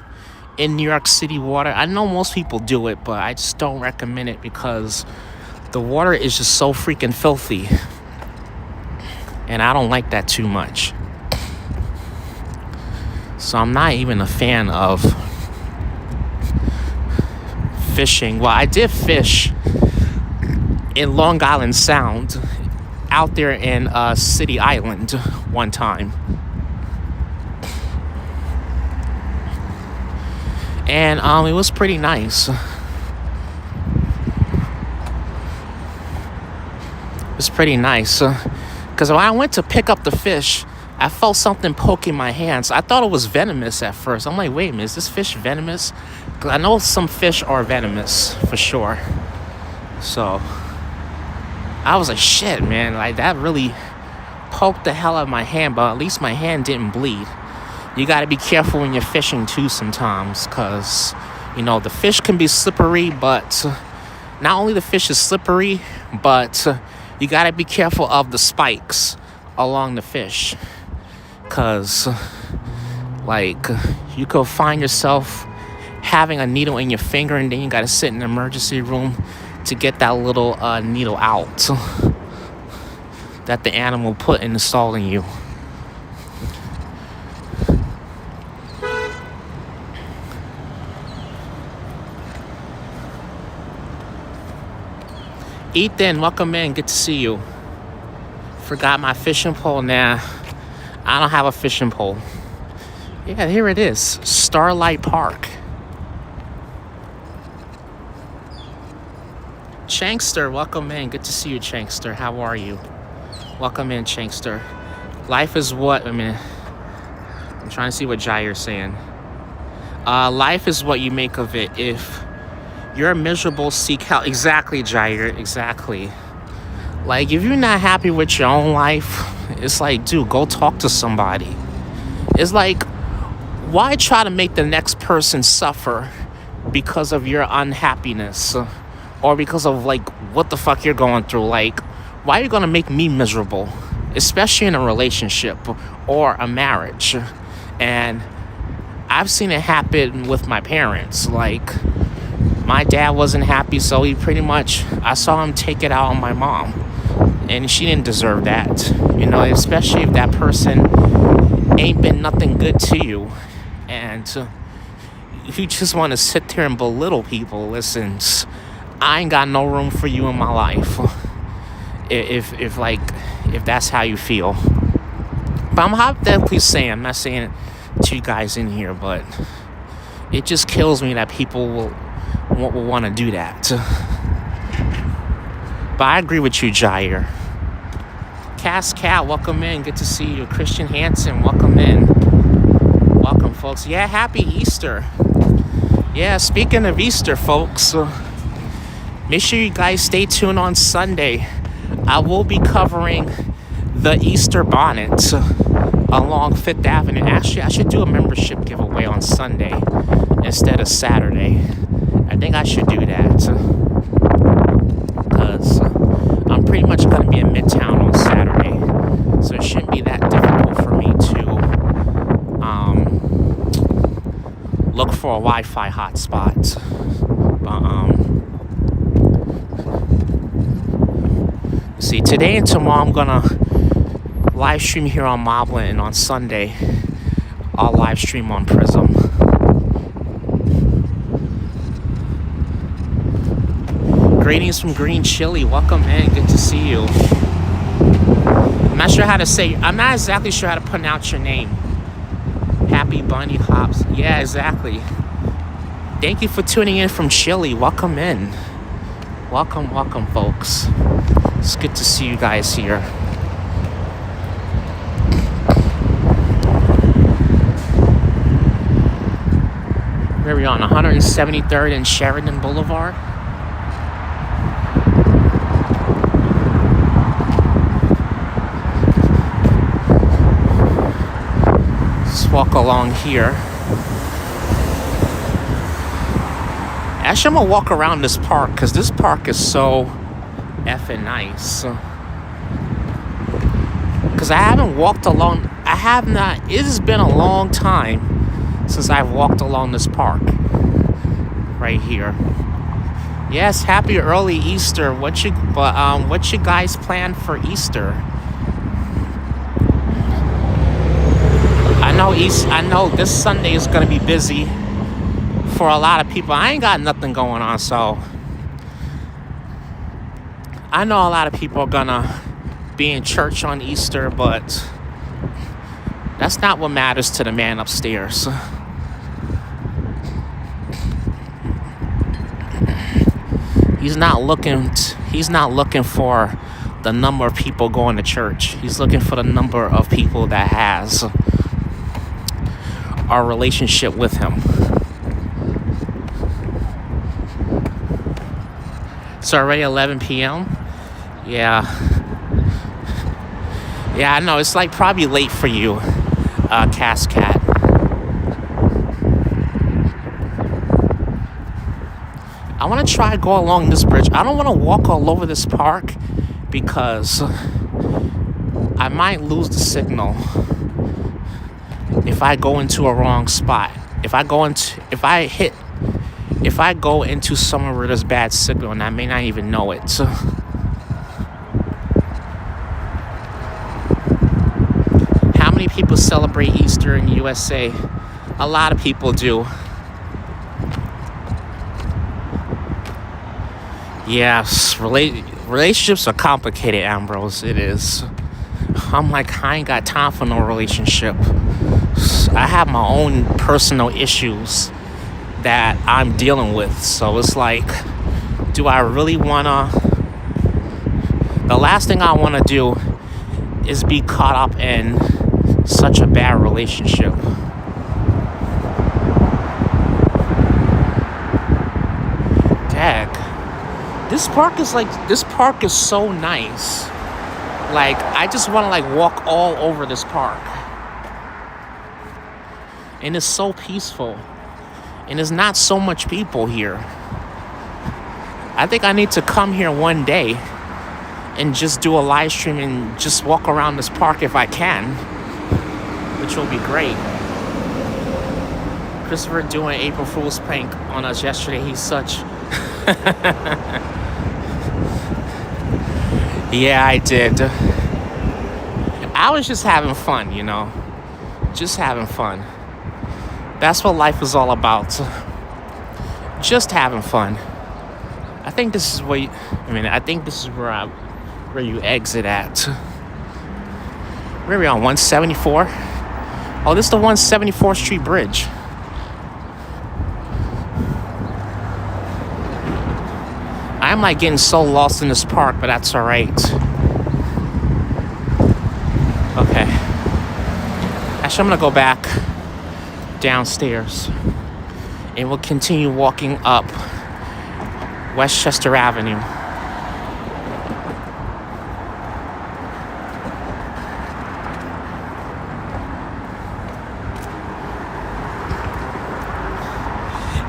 in New York City water, I know most people do it, but I just don't recommend it because the water is just so freaking filthy. And I don't like that too much. So I'm not even a fan of fishing. Well, I did fish in Long Island Sound out there in City Island one time. And it was pretty nice. It was pretty nice. Because when I went to pick up the fish, I felt something poking my hands. I thought it was venomous at first. I'm like, wait a minute, is this fish venomous? Because I know some fish are venomous for sure. So I was like, shit, man. Like, that really poked the hell out of my hand. But at least my hand didn't bleed. You got to be careful when you're fishing too sometimes, because, you know, the fish can be slippery, but not only the fish is slippery, but you got to be careful of the spikes along the fish, because, like, you could find yourself having a needle in your finger, and then you got to sit in the emergency room to get that little needle out that the animal put installing you. Ethan, welcome in. Good to see you. Forgot my fishing pole now. I don't have a fishing pole. Yeah, here it is. Starlight Park. Chankster, welcome in. Good to see you, Chankster. How are you? Welcome in, Chankster. Life is what? I'm trying to see what Jair's saying. Life is what you make of it. If you're miserable, seek help. Exactly, Jair. Exactly. Like, if you're not happy with your own life, it's like, dude, go talk to somebody. It's like, why try to make the next person suffer because of your unhappiness? Or because of, like, what the fuck you're going through? Like, why are you going to make me miserable? Especially in a relationship or a marriage. And I've seen it happen with my parents. Like, my dad wasn't happy, so I saw him take it out on my mom. And she didn't deserve that. You know, especially if that person ain't been nothing good to you. And if you just want to sit there and belittle people, listen, I ain't got no room for you in my life. If that's how you feel. But I'm hypothetically saying, I'm not saying it to you guys in here, but it just kills me that people will want to do that. But I agree with you, Jair. Cass Cat, welcome in. Good to see you. Christian Hansen, welcome in. Welcome, folks. Yeah, happy Easter. Yeah, speaking of Easter, folks, make sure you guys stay tuned on Sunday. I will be covering the Easter bonnet along 5th Avenue. Actually, I should do a membership giveaway on Sunday instead of Saturday. I think I should do that because I'm pretty much going to be in Midtown on Saturday. So it shouldn't be that difficult for me to look for a Wi-Fi hotspot. But see, today and tomorrow I'm gonna live stream here on Moblin, and on Sunday I'll live stream on Prism. Greetings from Green Chili. Welcome in. Good to see you. I'm not exactly sure how to pronounce your name. Happy Bunny Hops. Yeah, exactly. Thank you for tuning in from Chile. Welcome in. Welcome, folks. It's good to see you guys here. Where are we on? 173rd and Sheridan Boulevard. Let's walk along here. Actually, I'm gonna walk around this park because this park is so effing nice. Because I haven't walked along. It has been a long time since I've walked along this park right here. Yes, happy early Easter. What you guys plan for Easter? I know this Sunday is gonna be busy for a lot of people. I ain't got nothing going on, so I know a lot of people are gonna be in church on Easter, but that's not what matters to the man upstairs. He's not looking for the number of people going to church. He's looking for the number of people that has our relationship with him. It's already 11 p.m. Yeah, I know. It's like probably late for you, Cass Cat. I want to try to go along this bridge. I don't want to walk all over this park because I might lose the signal if I go into a wrong spot. If I go into somewhere where there's bad signal and I may not even know it. How many people celebrate Easter in the USA? A lot of people do. Yes, relationships are complicated, Ambrose. It is. I'm like, I ain't got time for no relationship. I have my own personal issues that I'm dealing with. So it's like, do I really wanna? The last thing I wanna do is be caught up in such a bad relationship. Dag. This park is so nice. Like, I just wanna walk all over this park. And it's so peaceful. And there's not so much people here. I think I need to come here one day and just do a live stream and just walk around this park if I can, which will be great. Christopher doing April Fool's prank on us yesterday. He's such... Yeah, I did. I was just having fun, you know. Just having fun. That's what life is all about. Just having fun. I think this is where where you exit at. Where are we on? 174? Oh, this is the 174th Street Bridge. I'm like getting so lost in this park, but that's all right. Okay. Actually, I'm gonna go back downstairs and we'll continue walking up Westchester Avenue.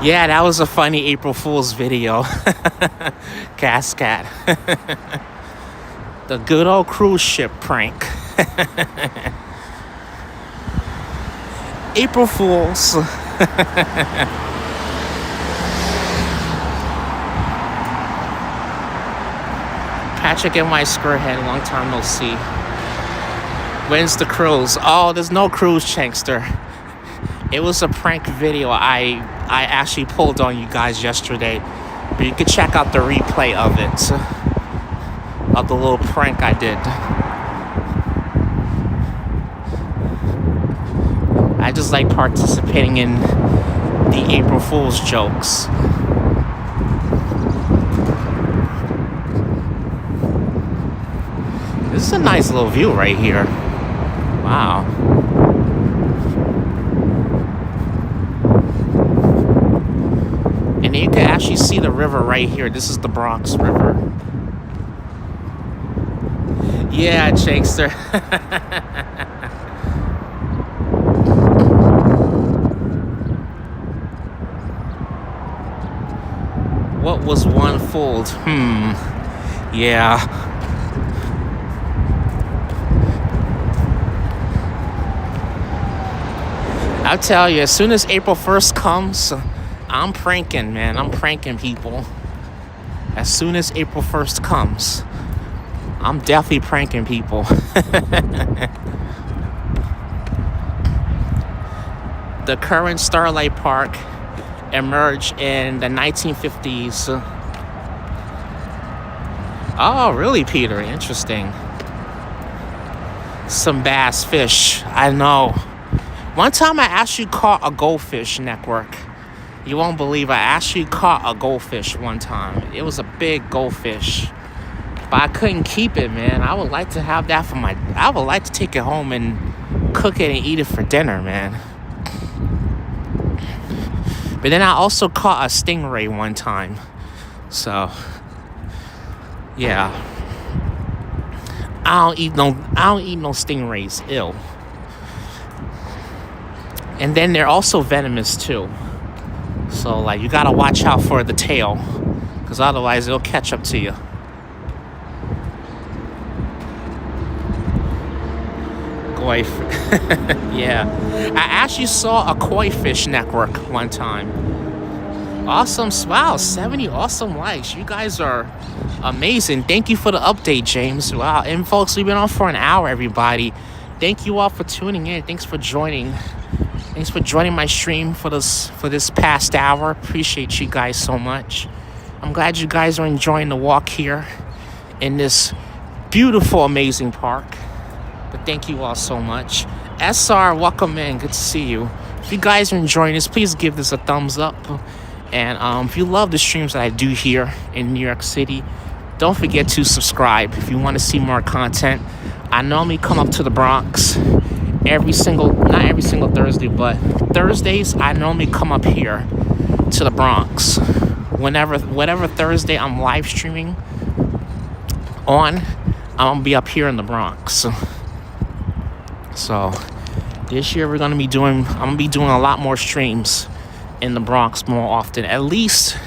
Yeah, that was a funny April Fool's video. Cascat. The good old cruise ship prank. April Fools. Patrick NYC Squarehead, long time no see. When's the cruise? Oh, there's no cruise, Chankster. It was a prank video I actually pulled on you guys yesterday. But you can check out the replay of it. Of the little prank I did. I just like participating in the April Fool's jokes. This is a nice little view right here. Wow. And you can actually see the river right here. This is the Bronx River. Yeah, Shakespeare. What was one fold? Yeah. I'll tell you, as soon as April 1st comes, I'm pranking, man. I'm pranking people. As soon as April 1st comes, I'm definitely pranking people. The current Starlight Park emerged in the 1950s. Oh, really, Peter? Interesting. Some bass fish. I know. One time I actually caught a goldfish network. You won't believe I actually caught a goldfish one time. It was a big goldfish. But I couldn't keep it, man. I would like to have that for I would like to take it home and cook it and eat it for dinner, man. But then I also caught a stingray one time. So, yeah. I don't eat no stingrays. Ew. And then they're also venomous too. So like you gotta watch out for the tail, because otherwise it'll catch up to you. Koi. Yeah. I actually saw a koi fish network one time. Awesome. Wow, 70 awesome likes. You guys are amazing. Thank you for the update, James. Wow. And folks, we've been on for an hour, everybody. Thank you all for tuning in. Thanks for joining. Thanks for joining my stream for this past hour. Appreciate you guys so much. I'm glad you guys are enjoying the walk here in this beautiful, amazing park. But thank you all so much. SR, welcome in. Good to see you. If you guys are enjoying this, please give this a thumbs up. And if you love the streams that I do here in New York City, don't forget to subscribe if you want to see more content. I normally come up to the Bronx not every single Thursday, but Thursdays I normally come up here to the Bronx. Whatever Thursday I'm live streaming on, I'm gonna be up here in the Bronx. So this year I'm gonna be doing a lot more streams in the Bronx more often, at least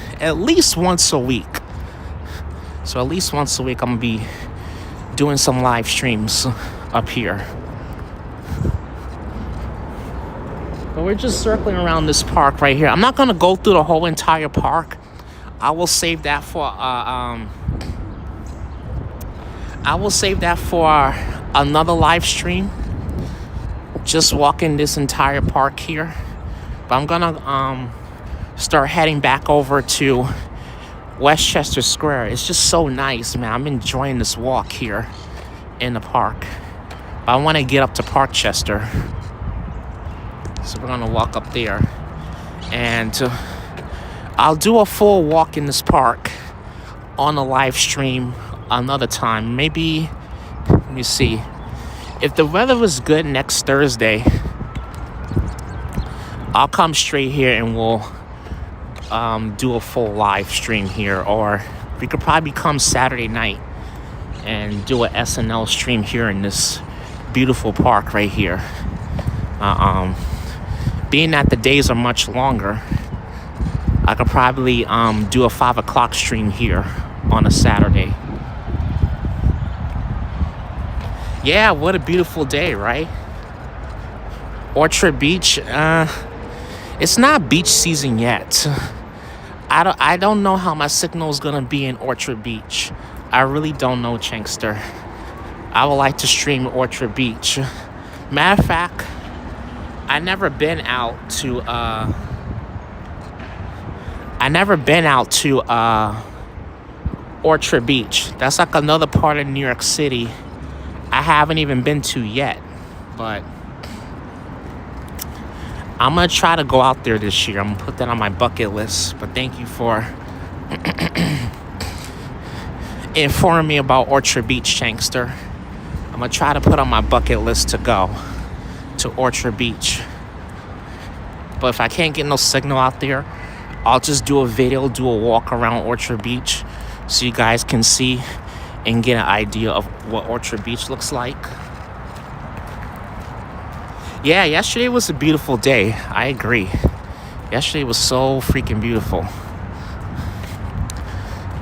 once a week. So at least once a week I'm gonna be doing some live streams up here. But we're just circling around this park right here. I'm not gonna go through the whole entire park. I will save that for another live stream. Just walking this entire park here. But I'm gonna start heading back over to Westchester Square. It's just so nice, man. I'm enjoying this walk here in the park. But I want to get up to Parkchester. So we're gonna walk up there. And I'll do a full walk in this park on a live stream another time. Maybe, let me see. If the weather was good next Thursday, I'll come straight here and we'll do a full live stream here. Or we could probably come Saturday night and do a SNL stream here in this beautiful park right here. Being that the days are much longer, I could probably do a 5 o'clock stream here on a Saturday. Yeah, what a beautiful day, right? Orchard Beach, it's not beach season yet. I don't know how my signal is gonna be in Orchard Beach. I really don't know, Chankster. I would like to stream Orchard Beach. Matter of fact, I never been out to Orchard Beach. That's like another part of New York City I haven't even been to yet. But I'm gonna try to go out there this year. I'm gonna put that on my bucket list. But thank you for informing me about Orchard Beach, Chankster. I'm gonna try to put on my bucket list to go to Orchard Beach. But if I can't get no signal out there, I'll just do a video, do a walk around Orchard Beach so you guys can see and get an idea of what Orchard Beach looks like. Yeah, yesterday was a beautiful day. I agree. Yesterday was so freaking beautiful.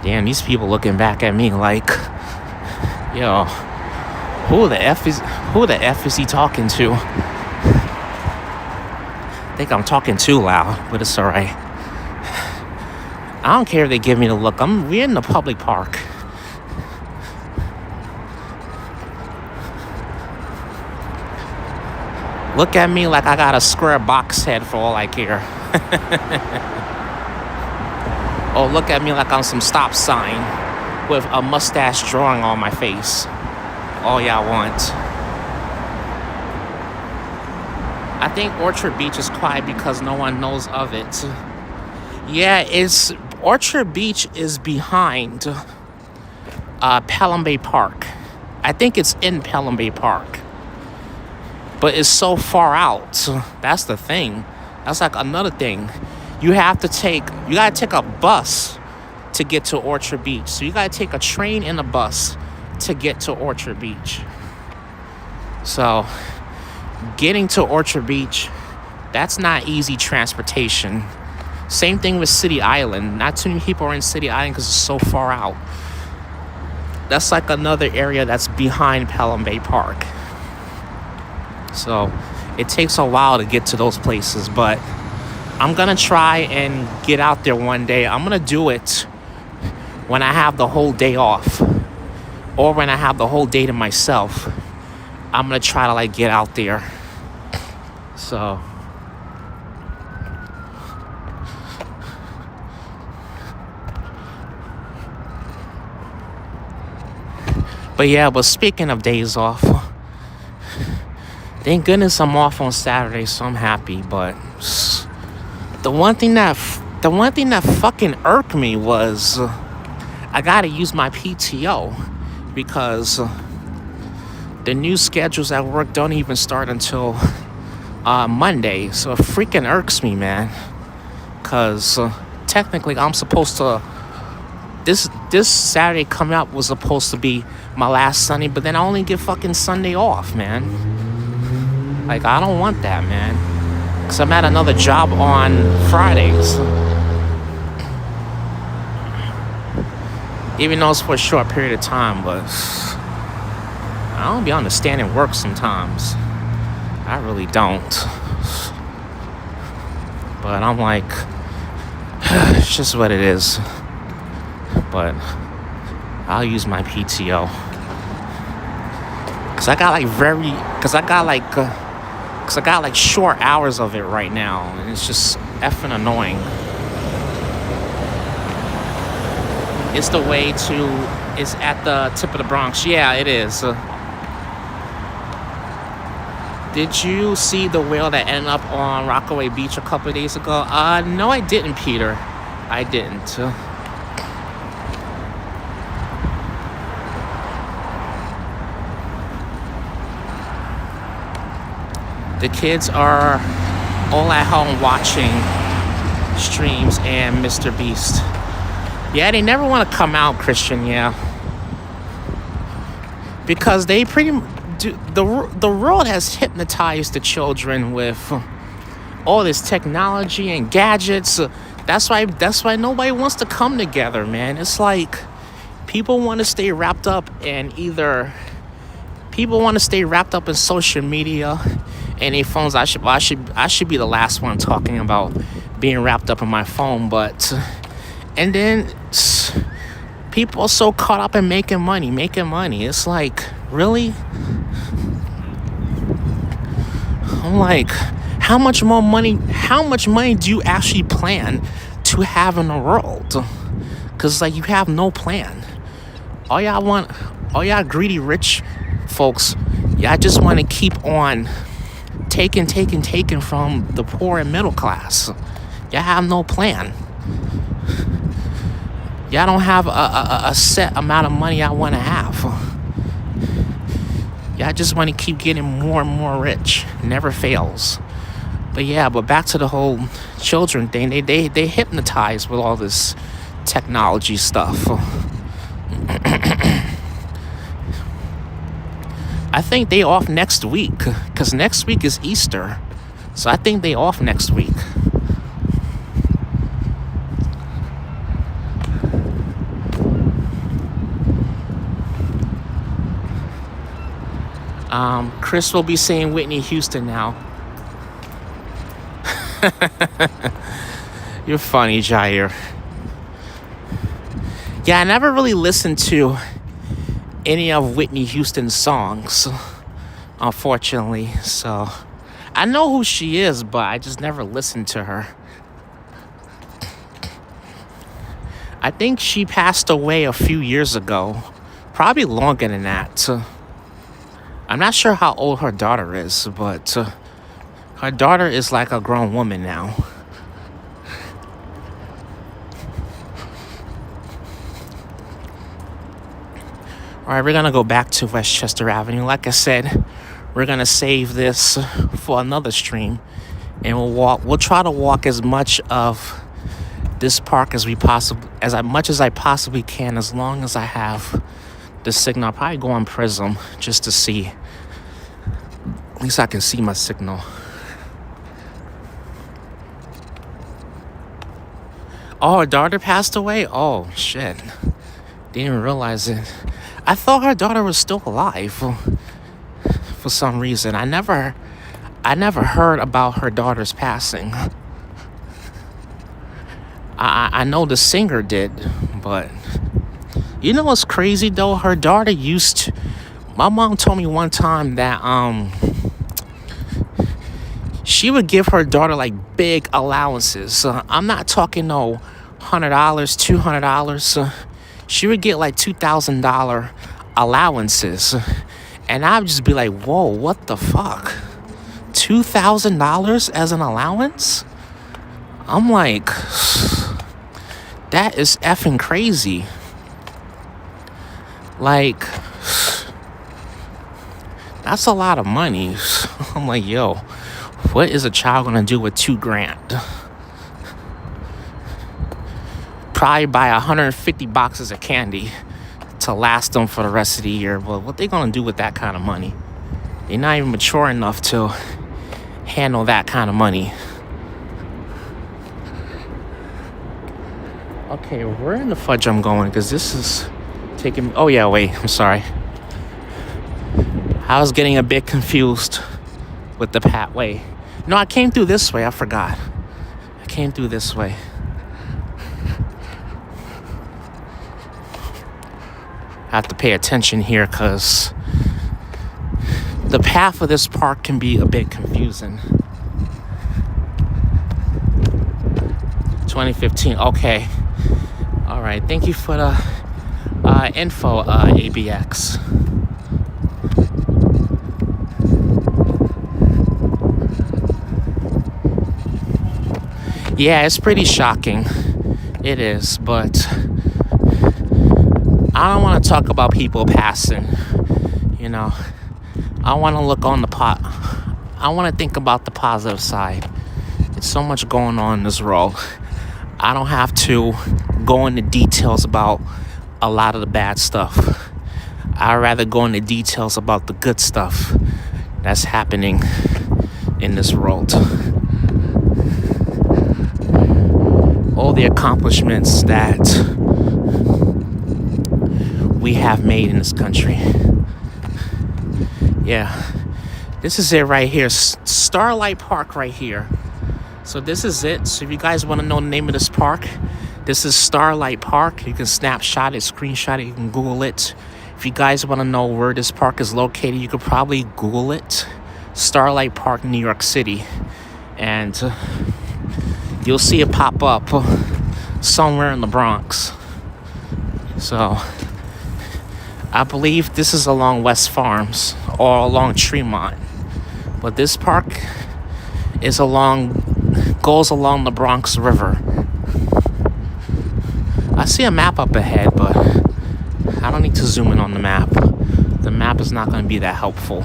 Damn, these people looking back at me like, yo, who the F is he talking to? I think I'm talking too loud, but it's alright. I don't care if they give me the look. We're in the public park. Look at me like I got a square box head for all I care. Or look at me like I'm some stop sign with a mustache drawing on my face. All y'all want. I think Orchard Beach is quiet because no one knows of it. Yeah, Orchard Beach is behind Pelham Bay Park. I think it's in Pelham Bay Park. But it's so far out. That's the thing. That's like another thing. You gotta take a bus to get to Orchard Beach. So you gotta take a train and a bus to get to Orchard Beach. So getting to Orchard Beach, that's not easy transportation. Same thing with City Island. Not too many people are in City Island because it's so far out. That's like another area that's behind Pelham Bay Park. So it takes a while to get to those places, but I'm gonna try and get out there one day. I'm gonna do it when I have the whole day off, or when I have the whole day to myself. I'm gonna try to like get out there. So but speaking of days off, thank goodness I'm off on Saturday, so I'm happy. But the one thing that fucking irked me was I gotta use my PTO because the new schedules at work don't even start until Monday. So it freaking irks me, man. Cause technically I'm supposed to this Saturday coming up was supposed to be my last Sunday, but then I only get fucking Sunday off, man. Like, I don't want that, man. Because I'm at another job on Fridays. Even though it's for a short period of time, but I don't be understanding work sometimes. I really don't. But I'm like, it's just what it is. But I'll use my PTO. Because I got like short hours of it right now, and it's just effing annoying. It's at the tip of the Bronx. Yeah, it is. Did you see the whale that ended up on Rockaway Beach a couple of days ago? No, I didn't, Peter. I didn't. The kids are all at home watching streams and Mr. Beast. Yeah, they never want to come out, Christian, yeah. Because they pretty do, the world has hypnotized the children with all this technology and gadgets. That's why nobody wants to come together, man. It's like people want to stay wrapped up in social media and their phones. I should be the last one talking about being wrapped up in my phone, but and then people are so caught up in making money. It's like, really? I'm like, how much money do you actually plan to have in the world? Because, like, you have no plan. All y'all greedy rich folks, y'all just want to keep on taking from the poor and middle class. Y'all have no plan. Y'all don't have a set amount of money I want to have. Y'all just want to keep getting more and more rich. Never fails. But back to the whole children thing. They hypnotize with all this technology stuff. I think they off next week, because next week is Easter. So I think they off next week. Chris will be saying Whitney Houston now. You're funny, Jair. Yeah, I never really listened to any of Whitney Houston's songs, unfortunately. So I know who she is, but I just never listened to her. I think she passed away a few years ago, probably longer than that. I'm not sure how old her daughter is, but her daughter is like a grown woman now. All right, we're going to go back to Westchester Avenue. Like I said, we're going to save this for another stream. And we'll try to walk as much of this park as much as I possibly can, as long as I have the signal. I'll probably go on Prism just to see. At least I can see my signal. Oh, her daughter passed away? Oh, shit. Didn't even realize it. I thought her daughter was still alive for some reason. I never heard about her daughter's passing. I know the singer did, but you know what's crazy though? Her daughter my mom told me one time that she would give her daughter like big allowances. I'm not talking no $100, $200. She would get like $2,000 allowances, and I'd just be like, "Whoa, what the fuck? $2,000 as an allowance?" I'm like, that is effing crazy. Like, that's a lot of money. I'm like, yo, what is a child gonna do with $2,000? Probably buy 150 boxes of candy to last them for the rest of the year. But what they gonna do with that kind of money? They're not even mature enough to handle that kind of money. Okay, where in the fudge I'm going? Because this is taking... Oh, yeah, wait. I'm sorry. I was getting a bit confused with the pathway. No, I came through this way. I forgot. I came through this way. I have to pay attention here because the path of this park can be a bit confusing. 2015. Okay. All right. Thank you for the info, ABX. Yeah, it's pretty shocking. It is, but I don't want to talk about people passing, you know. I want to look on the pot. I want to think about the positive side. There's so much going on in this world. I don't have to go into details about a lot of the bad stuff. I'd rather go into details about the good stuff that's happening in this world. All the accomplishments that we have made in this country. Yeah, this is it right here. Starlight Park right here. So this is it. So if you guys want to know the name of this park, this is Starlight Park. You can snapshot it, screenshot it, you can Google it. If you guys want to know where this park is located, you could probably Google it. Starlight Park, New York City. And you'll see it pop up somewhere in the Bronx. So I believe this is along West Farms or along Tremont. But this park is goes along the Bronx River. I see a map up ahead, but I don't need to zoom in on the map. The map is not going to be that helpful.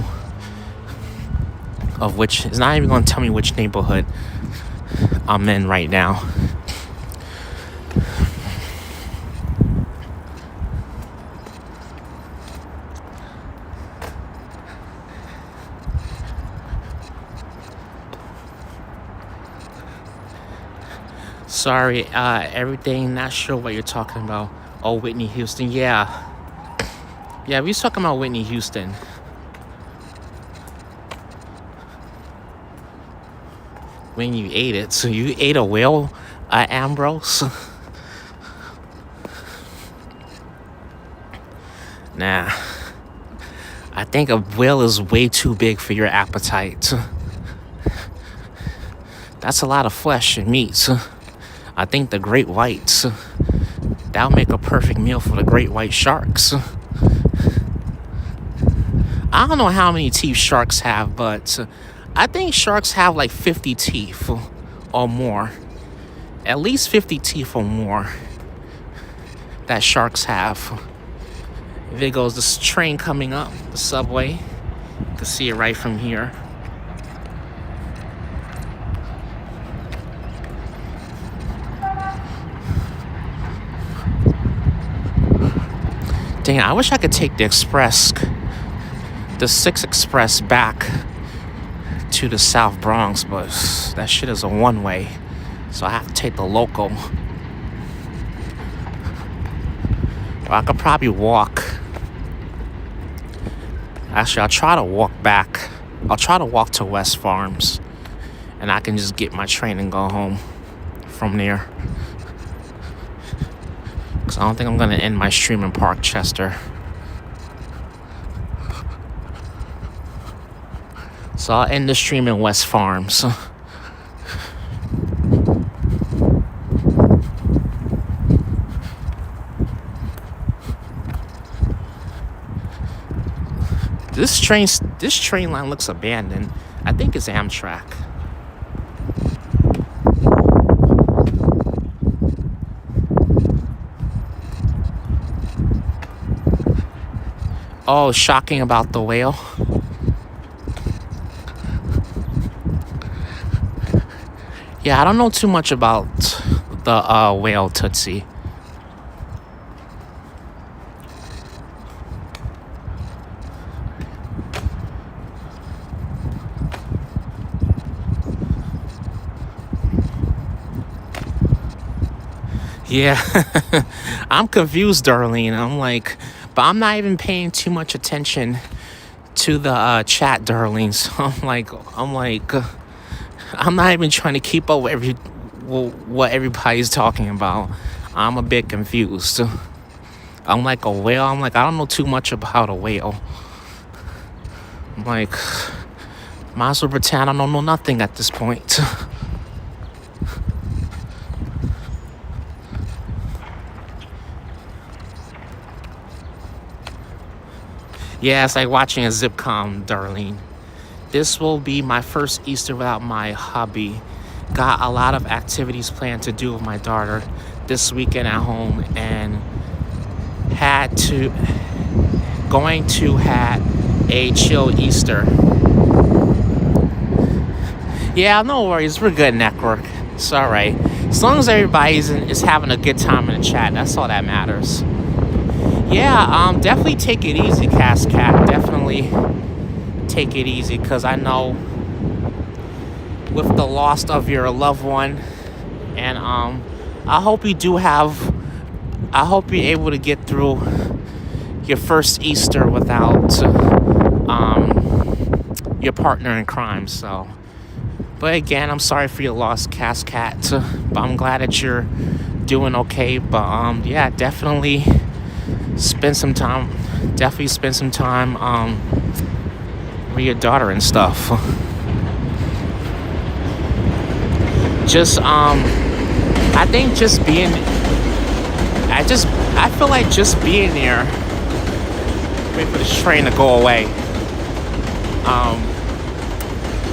It's not even going to tell me which neighborhood I'm in right now. Sorry, everything, not sure what you're talking about. Oh, Whitney Houston, yeah. Yeah, we was talking about Whitney Houston. When you ate it. So you ate a whale, Ambrose? Nah. I think a whale is way too big for your appetite. That's a lot of flesh and meat. I think the great whites, that'll make a perfect meal for the great white sharks. I don't know how many teeth sharks have, but I think sharks have like 50 teeth or more. At least 50 teeth or more that sharks have. There goes this train coming up, the subway. You can see it right from here. Dang, I wish I could take the 6 Express back to the South Bronx, but that shit is a one-way, so I have to take the local. Or I could probably walk. Actually, I'll try to walk back. I'll try to walk to West Farms, and I can just get my train and go home from there. Because I don't think I'm going to end my stream in Park Chester. So I'll end the stream in West Farms. This train line looks abandoned. I think it's Amtrak. Oh, shocking about the whale. Yeah, I don't know too much about the whale Tootsie. Yeah, I'm confused, Darlene. I'm like, but I'm not even paying too much attention to the chat, Darlene. So I'm not even trying to keep up with what everybody's talking about. I'm a bit confused. I'm like, a whale? I'm like, I don't know too much about a whale. I'm like, might as well pretend I don't know nothing at this point. Yeah, it's like watching a zipcom, Darlene. This will be my first Easter without my hubby. Got a lot of activities planned to do with my daughter this weekend at home, and going to have a chill Easter. Yeah, no worries. We're good, network. It's all right. As long as everybody's is having a good time in the chat, that's all that matters. Yeah, definitely take it easy, Cat. Definitely take it easy, because I know with the loss of your loved one, and I hope you do have. I hope you're able to get through your first Easter without your partner in crime. So, but again, I'm sorry for your loss, Cat. But I'm glad that you're doing okay. But yeah, definitely spend some time. Definitely spend some time with your daughter and stuff. Just I think just being. I feel like just being there. Wait for this train to go away.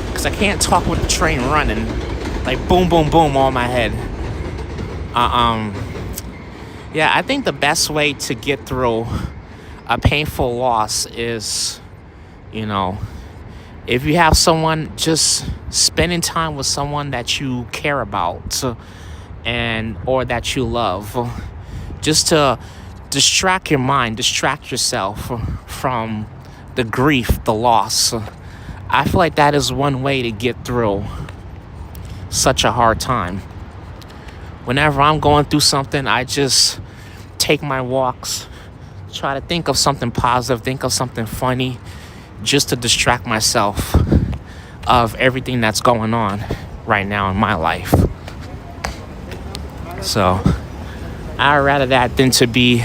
Because I can't talk with the train running. Like boom, boom, boom on my head. Yeah, I think the best way to get through a painful loss is, if you have someone, just spending time with someone that you care about or that you love. Just to distract your mind, distract yourself from the grief, the loss. I feel like that is one way to get through such a hard time. Whenever I'm going through something, I just take my walks, try to think of something positive, think of something funny, just to distract myself of everything that's going on right now in my life. So I'd rather that than to be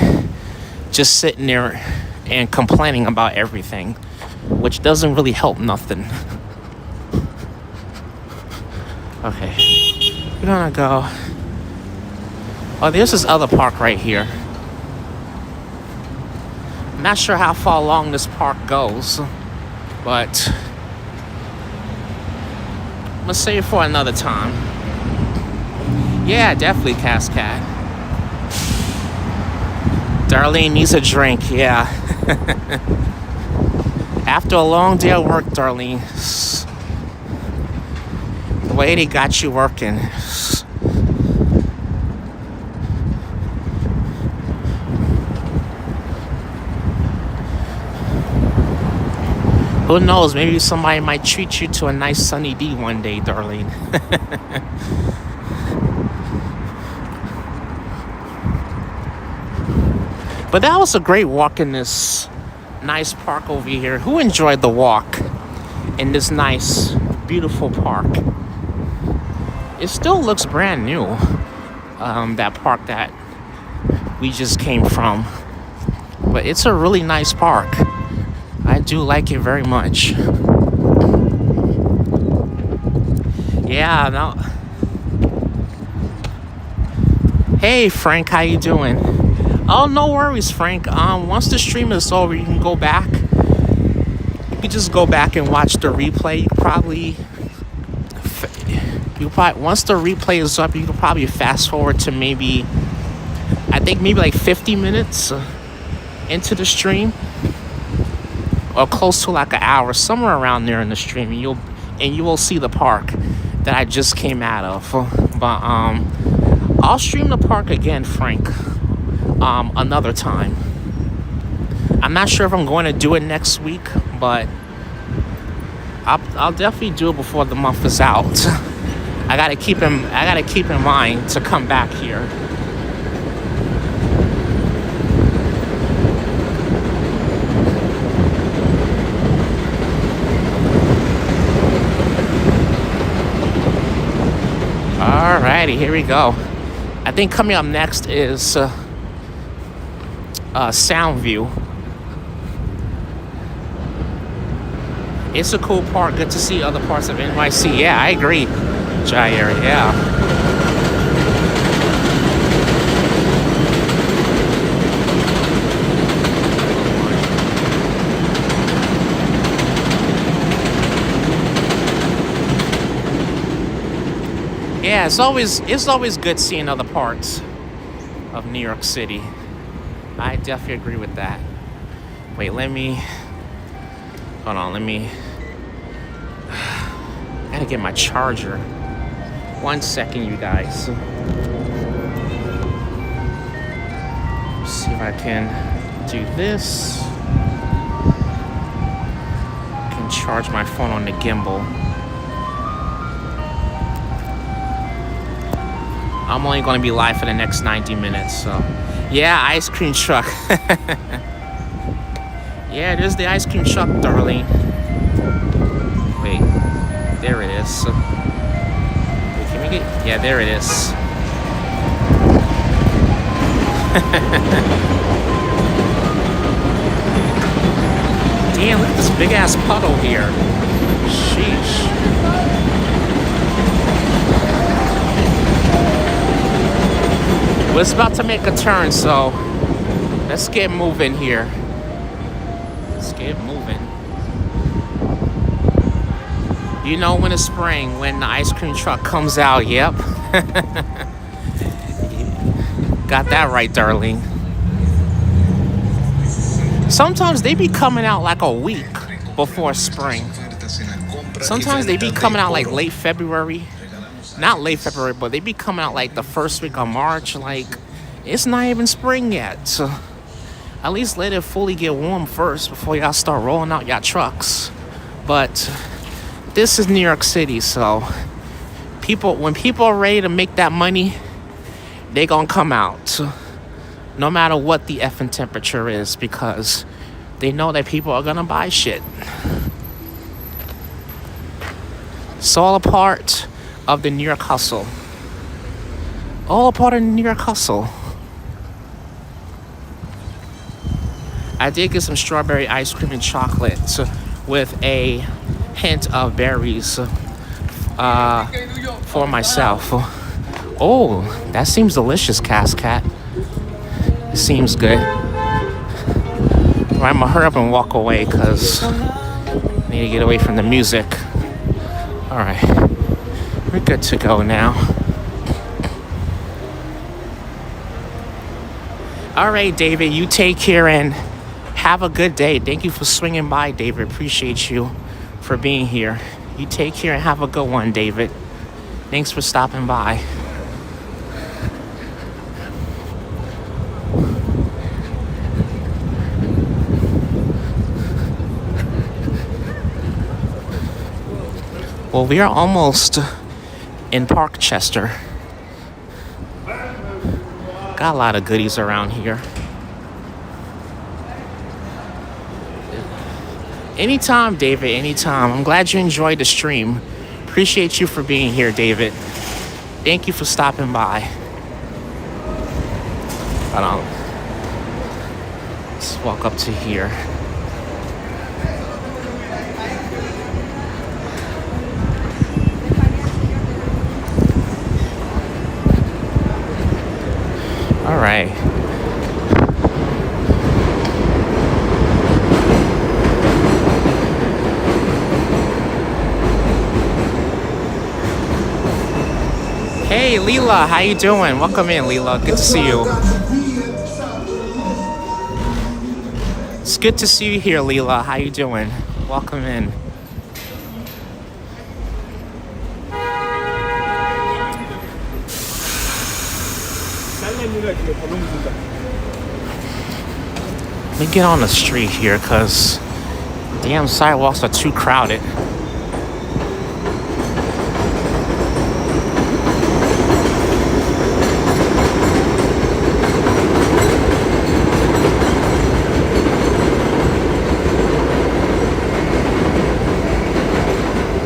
just sitting there and complaining about everything, which doesn't really help nothing. Okay, we're gonna go. Oh, there's this other park right here. I'm not sure how far along this park goes, but I'm gonna save it for another time. Yeah, definitely, Cat. Darlene needs a drink, yeah. After a long day of work, Darlene, the way they got you working. Who knows, maybe somebody might treat you to a nice sunny D one day, Darlene. But that was a great walk in this nice park over here. Who enjoyed the walk in this nice, beautiful park? It still looks brand new, that park that we just came from. But it's a really nice park. I do like it very much. Yeah, no. Hey, Frank, how you doing? Oh, no worries, Frank. Once the stream is over, you can go back. You can just go back and watch the replay. Once the replay is up, you can probably fast forward to maybe like 50 minutes into the stream, or close to like an hour, somewhere around there in the stream, and you will see the park that I just came out of. But I'll stream the park again, Frank. Another time. I'm not sure if I'm going to do it next week, but I'll definitely do it before the month is out. I gotta keep in mind to come back here. Alrighty, here we go. I think coming up next is Sound View. It's a cool park. Good to see other parts of NYC. Yeah, I agree, Jair. Yeah. Yeah, it's always good seeing other parts of New York City. I definitely agree with that. Wait, hold on, gotta get my charger. 1 second, you guys. See if I can do this. I can charge my phone on the gimbal. I'm only going to be live for the next 90 minutes, so. Yeah, ice cream truck. Yeah, there's the ice cream truck, darling. Wait, there it is. Wait, can we get? Yeah, there it is. Damn, look at this big ass puddle here. Sheesh. Well, it's about to make a turn, so let's get moving here. Let's get moving. You know when it's spring, when the ice cream truck comes out, yep. Got that right, darling. Sometimes they be coming out like a week before spring. Sometimes they be coming out like late February. Not late February, but they be coming out like the first week of March. Like, it's not even spring yet. So at least let it fully get warm first before y'all start rolling out y'all trucks. But this is New York City, so when people are ready to make that money, they gonna come out. No matter what the effing temperature is, because they know that people are gonna buy shit. It's all a part of the New York hustle. All a part of the New York hustle. I did get some strawberry ice cream and chocolate with a hint of berries for myself. Oh, that seems delicious, Cat. It seems good. Right, I'm gonna hurry up and walk away because I need to get away from the music. All right, we're good to go now. All right, David, you take care and have a good day. Thank you for swinging by, David. Appreciate you for being here. You take care and have a good one, David. Thanks for stopping by. Well, we are almost in Parkchester. Got a lot of goodies around here. Anytime, David, anytime. I'm glad you enjoyed the stream. Appreciate you for being here, David. Thank you for stopping by. Hold on. Let's walk up to here. All right. Hey, Leela, how you doing? Welcome in, Leela. Good to see you. It's good to see you here, Leela. How you doing? Welcome in. Let me get on the street here because damn sidewalks are too crowded.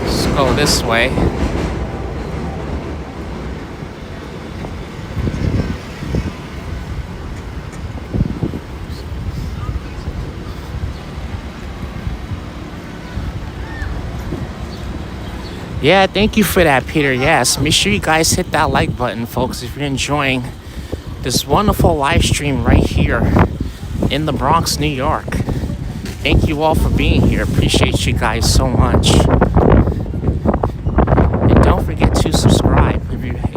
Let's go this way. Yeah, thank you for that, Peter. Yes, make sure you guys hit that like button, folks, if you're enjoying this wonderful live stream right here in the Bronx, New York. Thank you all for being here. Appreciate you guys so much. And don't forget to subscribe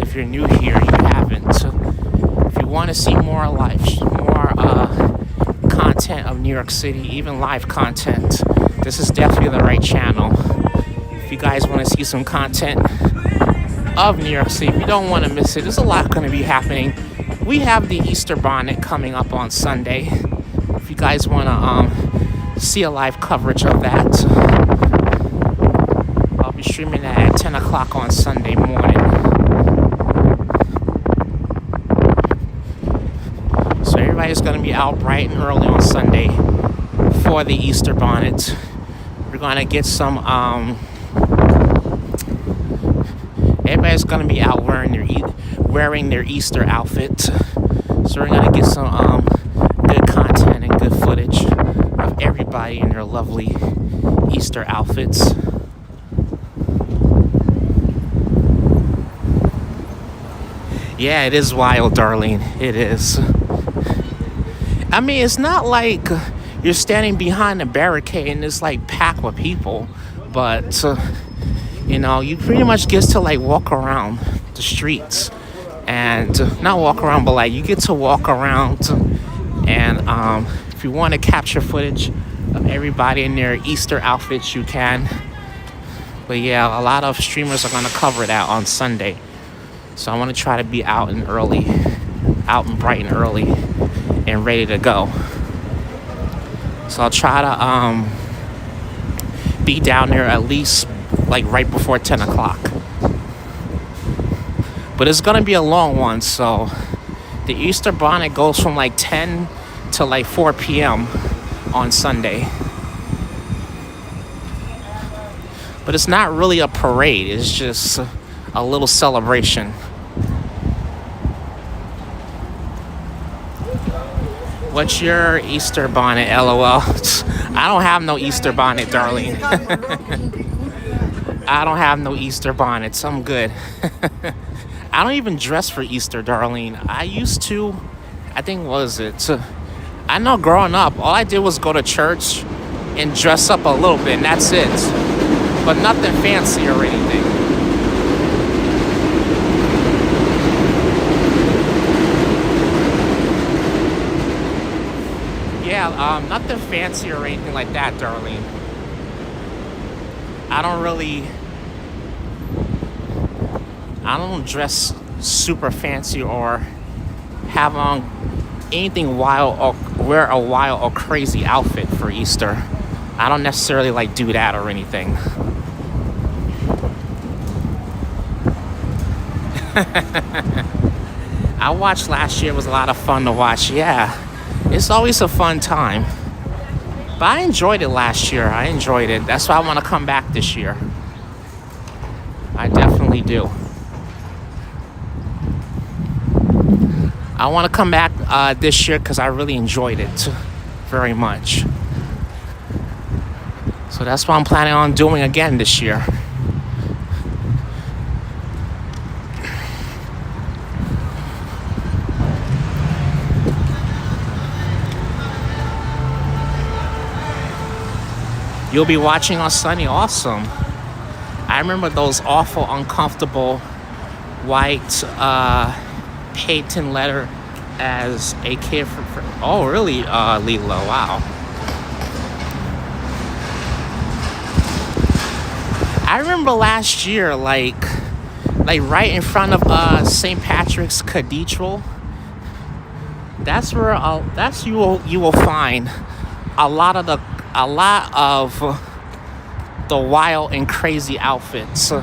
if you're new here, you haven't. If you want to see more content of New York City, even live content, this is definitely the right channel. If you guys want to see some content of New York City, if you don't want to miss it, there's a lot going to be happening. We have the Easter Bonnet coming up on Sunday. If you guys want to see a live coverage of that, I'll be streaming that at 10 o'clock on Sunday morning. So everybody's going to be out bright and early on Sunday for the Easter Bonnet. We're going to get some... everybody's going to be out wearing their Easter outfit. So we're going to get some good content and good footage of everybody in their lovely Easter outfits. Yeah, it is wild, Darlene. It is. I mean, it's not like you're standing behind a barricade and it's like packed with people, but you know, you pretty much get to like walk around the streets, and not walk around, but like you get to walk around, and if you want to capture footage of everybody in their Easter outfits, you can. But yeah, a lot of streamers are going to cover that on Sunday, so I want to try to be out and bright and early and ready to go. So I'll try to be down there at least like right before 10 o'clock. But it's going to be a long one, so the Easter Bonnet goes from like 10 to like 4 p.m. on Sunday. But it's not really a parade, it's just a little celebration. What's your Easter bonnet, LOL? I don't have no Easter bonnet, Darlene. I don't have no Easter bonnets. I'm good. I don't even dress for Easter, Darlene. I used to. I think, was it? I know growing up, all I did was go to church and dress up a little bit, and that's it. But nothing fancy or anything. Yeah, nothing fancy or anything like that, Darlene. I don't dress super fancy or have on anything wild or wear a wild or crazy outfit for Easter. I don't necessarily like do that or anything. I watched last year. It was a lot of fun to watch. Yeah, it's always a fun time. But I enjoyed it last year. I enjoyed it. That's why I want to come back this year. I definitely do. I want to come back this year because I really enjoyed it very much. So that's what I'm planning on doing again this year. You'll be watching on Sunday. Awesome. I remember those awful, uncomfortable white patent letter as a kid for oh, really, Lilo? Wow. I remember last year, like right in front of St. Patrick's Cathedral. That's where you will find a lot of the wild and crazy outfits.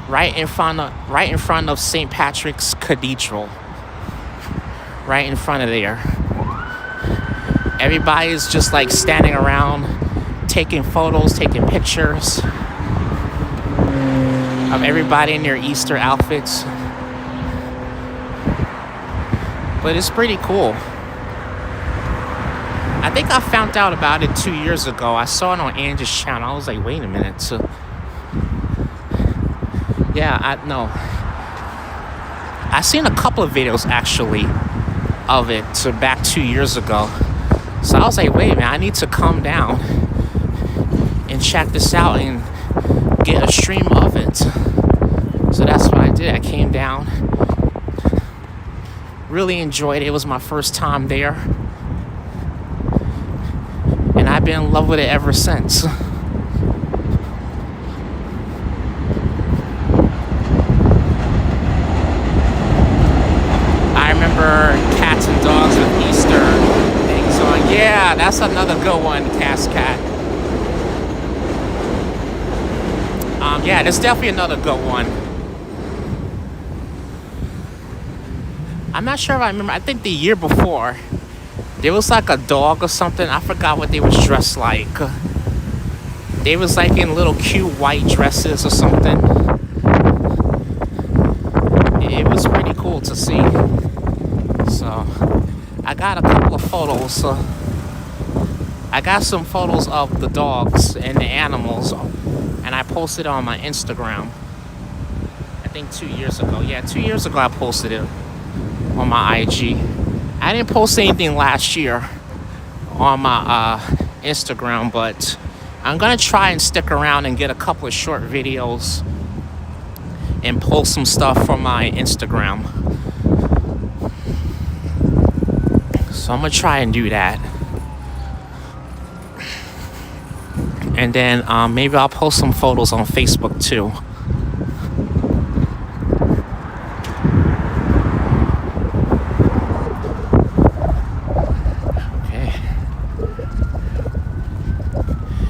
Right in front of St. Patrick's Cathedral. Right in front of there. Everybody's just like standing around, taking photos, taking pictures of everybody in their Easter outfits. But it's pretty cool. I think I found out about it 2 years ago. I saw it on Angie's channel. I was like, wait a minute. So, yeah, I seen a couple of videos actually of it back 2 years ago. So I was like, wait a minute, I need to come down and check this out and get a stream of it. So that's what I did. I came down, really enjoyed it. It was my first time there, and I've been in love with it ever since. for cats and dogs with Easter things on. Yeah, that's another good one, Cass Cat. Yeah, there's definitely another good one. I'm not sure if I remember. I think the year before, there was like a dog or something. I forgot what they was dressed like. They was like in little cute white dresses or something. It was pretty cool to see. So, I got a couple of photos. I got some photos of the dogs and the animals, and I posted on my Instagram. I think 2 years ago. Yeah, 2 years ago I posted it on my IG. I didn't post anything last year on my Instagram, but I'm gonna try and stick around and get a couple of short videos and post some stuff from my Instagram. So I'm gonna try and do that. And then maybe I'll post some photos on Facebook too. Okay.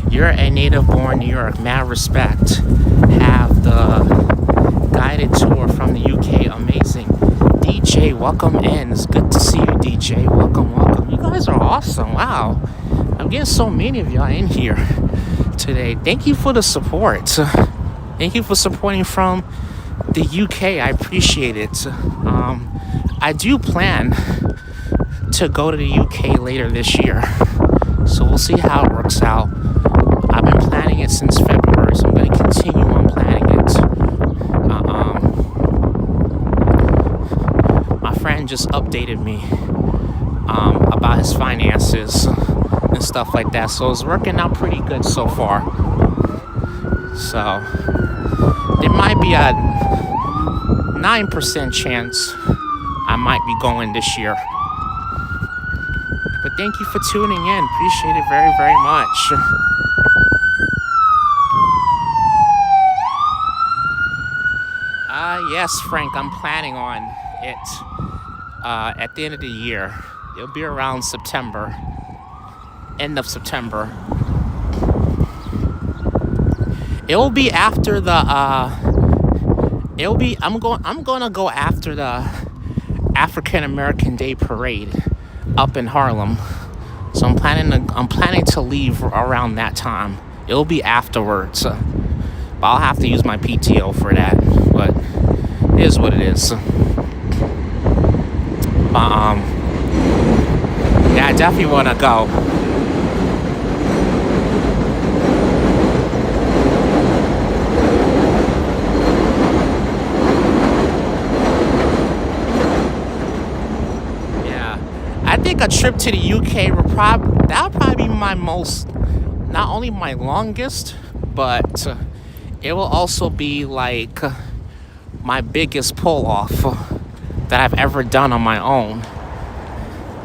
You're a native-born New York. Mad respect. Have the guided tour from the UK. Amazing. DJ, welcome in. It's good to see you, DJ. Welcome, welcome. You guys are awesome. Wow. I'm getting so many of y'all in here today. Thank you for the support. Thank you for supporting from the UK. I appreciate it. I do plan to go to the UK later this year, so we'll see how it works out. I've been planning it since February, so I'm going to continue on planning it. My friend just updated me about his finances and stuff like that, so it's working out pretty good so far. So there might be a 9% chance I might be going this year. But thank you for tuning in. Appreciate it very, very much. Yes, Frank, I'm planning on it at the end of the year. It'll be around September. End of September. It will be after the I'm gonna go after the African American Day Parade up in Harlem. So I'm planning to leave around that time. It'll be afterwards. But I'll have to use my PTO for that. But it is what it is. Yeah, I definitely wanna go. I think a trip to the UK would probably be my most, not only my longest, but it will also be like my biggest pull off that I've ever done on my own.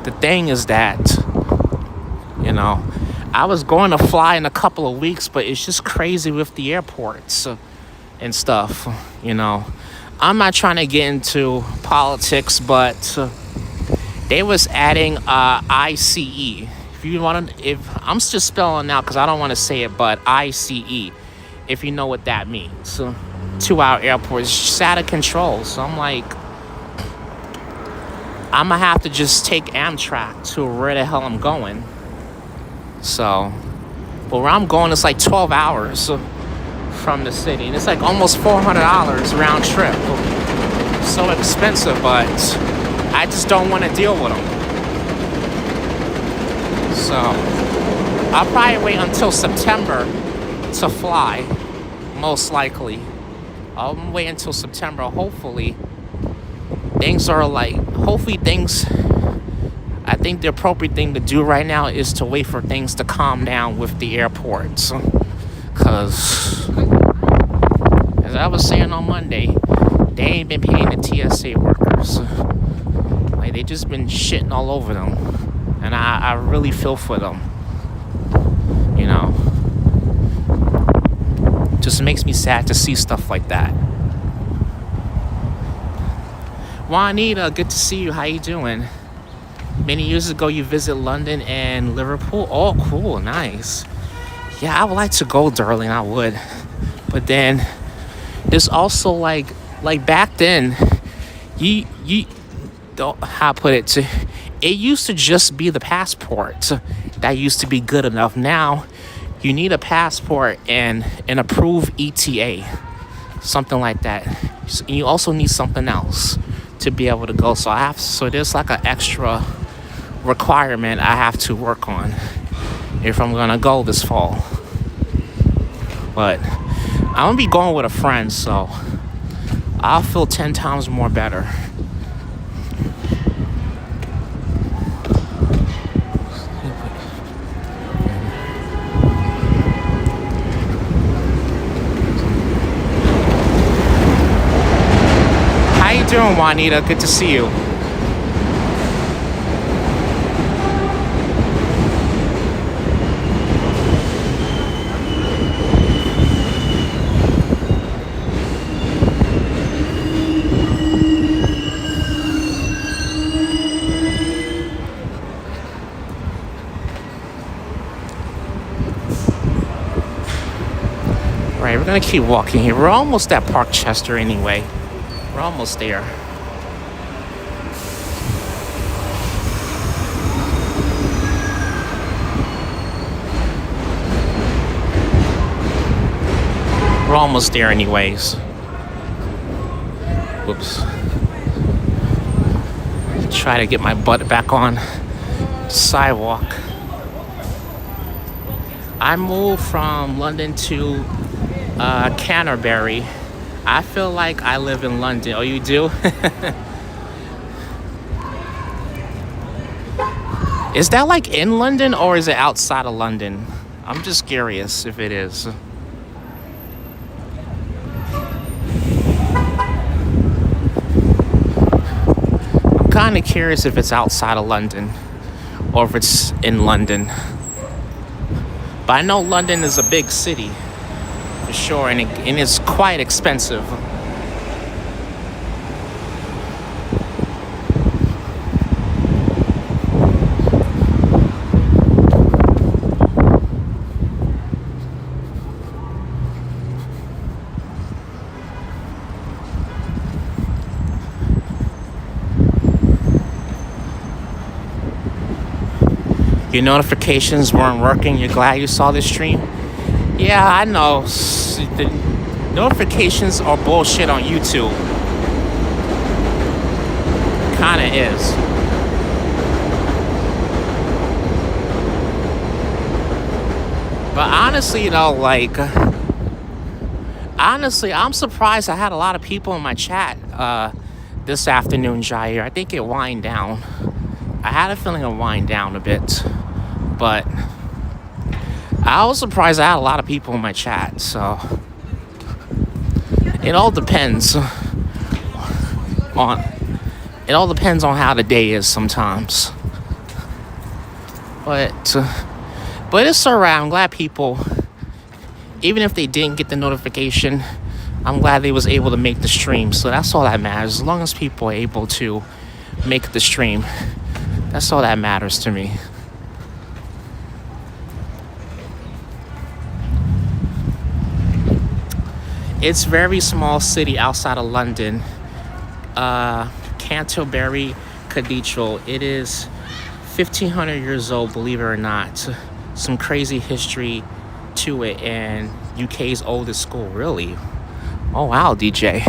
The thing is that, I was going to fly in a couple of weeks, but it's just crazy with the airports and stuff, I'm not trying to get into politics, but they was adding ICE. If I'm just spelling out because I don't want to say it, but ICE, if you know what that means. 2-hour airports, just out of control. So I'm like, I'm gonna have to just take Amtrak to where the hell I'm going. So, but where I'm going, it's like 12 hours from the city, and it's like almost $400 round trip. So expensive, but I just don't want to deal with them. So I'll probably wait until September to fly, most likely. I'll wait until September. Hopefully I think the appropriate thing to do right now is to wait for things to calm down with the airports. Because, as I was saying on Monday, they ain't been paying the TSA workers. Like, they just been shitting all over them. And I really feel for them. Just makes me sad to see stuff like that. Juanita, good to see you. How you doing? Many years ago, you visit London and Liverpool. Oh, cool, nice. Yeah, I would like to go, darling. I would, but then there's also like back then, you don't how I put it. It used to just be the passport that used to be good enough. Now, you need a passport and an approved ETA, something like that. You also need something else to be able to go. So there's like an extra requirement I have to work on if I'm gonna go this fall. But I'm gonna be going with a friend, so I'll feel 10 times more better. How you doing, Juanita? Good to see you. Right, we're gonna keep walking here. We're almost at Park Chester anyway. We're almost there. We're almost there anyways. Whoops. Try to get my butt back on sidewalk. I moved from London to Canterbury. I feel like I live in London. Oh, you do? Is that like in London or is it outside of London? I'm just curious if it is. I'm kind of curious if it's outside of London or if it's in London. But I know London is a big city. For sure, and it's quite expensive. Your notifications weren't working. You're glad you saw this stream? Yeah, I know. The notifications are bullshit on YouTube. Kinda is. But honestly, I'm surprised I had a lot of people in my chat this afternoon, Jair. I think it wind down. I had a feeling it wind down a bit. But I was surprised I had a lot of people in my chat, so it all depends on how the day is sometimes. But it's alright. I'm glad people, even if they didn't get the notification, I'm glad they was able to make the stream. So that's all that matters. As long as people are able to make the stream, that's all that matters to me. It's very small city outside of London. Canterbury Cathedral. It is 1,500 years old, believe it or not. Some crazy history to it, and UK's oldest school, really. Oh wow, DJ.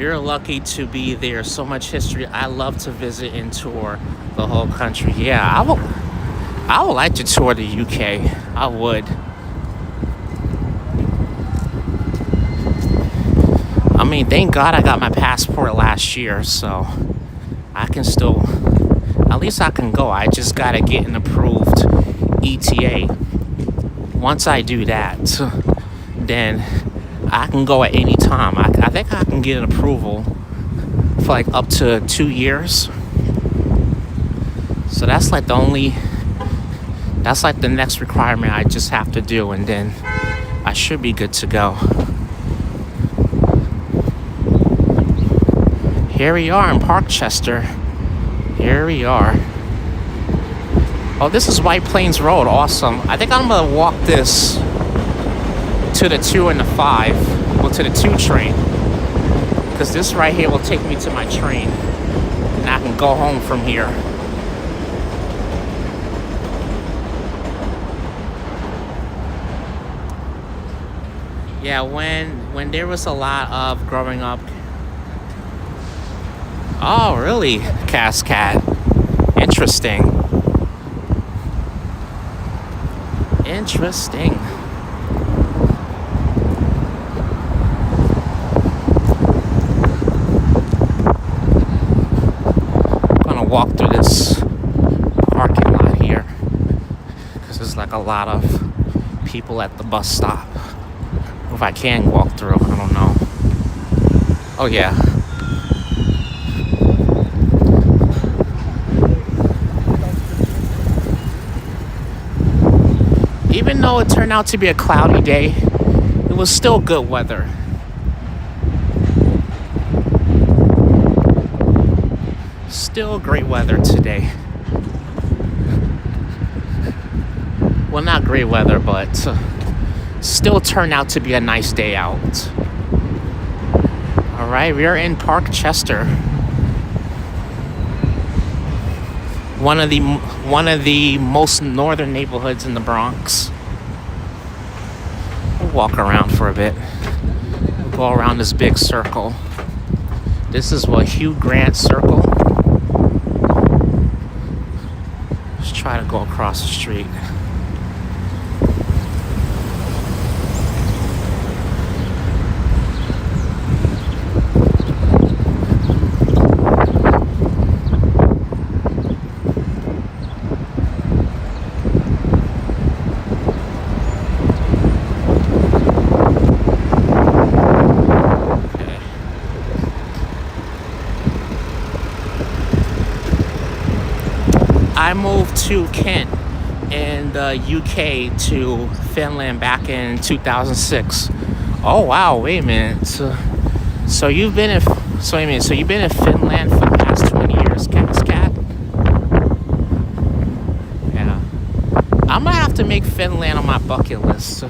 You're lucky to be there. So much history. I love to visit and tour the whole country. Yeah, I would like to tour the UK. I would. I mean, thank God I got my passport last year, so I can still, at least I can go. I just gotta get an approved ETA. Once I do that, then I can go at any time. I think I can get an approval for like up to 2 years. So that's like the next requirement I just have to do, and then I should be good to go. Here we are in Parkchester. Here we are. Oh, this is White Plains Road. Awesome. I think I'm gonna walk this to the 2 and the 5. Well, to the 2 train. Because this right here will take me to my train. And I can go home from here. Yeah, when there was a lot of growing up. Oh, really? Cascade. Interesting. Interesting. I'm gonna walk through this parking lot here because there's like a lot of people at the bus stop. If I can walk through, I don't know. Oh yeah. Even though it turned out to be a cloudy day, it was still good weather. Still great weather today. Well, not great weather, but still turned out to be a nice day out. All right, we are in Parkchester. One of the most northern neighborhoods in the Bronx. We'll walk around for a bit. We'll go around this big circle. This is what Hugh Grant Circle. Let's try to go across the street. I moved to Kent in the UK to Finland back in 2006. Oh wow, wait a minute. So you've been in Finland for the past 20 years, Cat? Yeah. I'm gonna have to make Finland on my bucket list.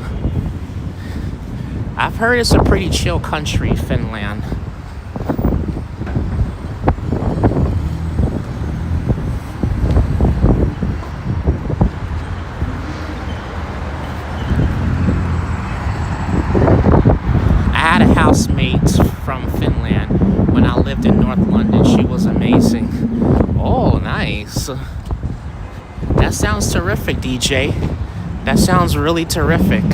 I've heard it's a pretty chill country, Finland. Housemate from Finland when I lived in North London. She was amazing. Oh, nice. That sounds terrific, DJ. That sounds really terrific. I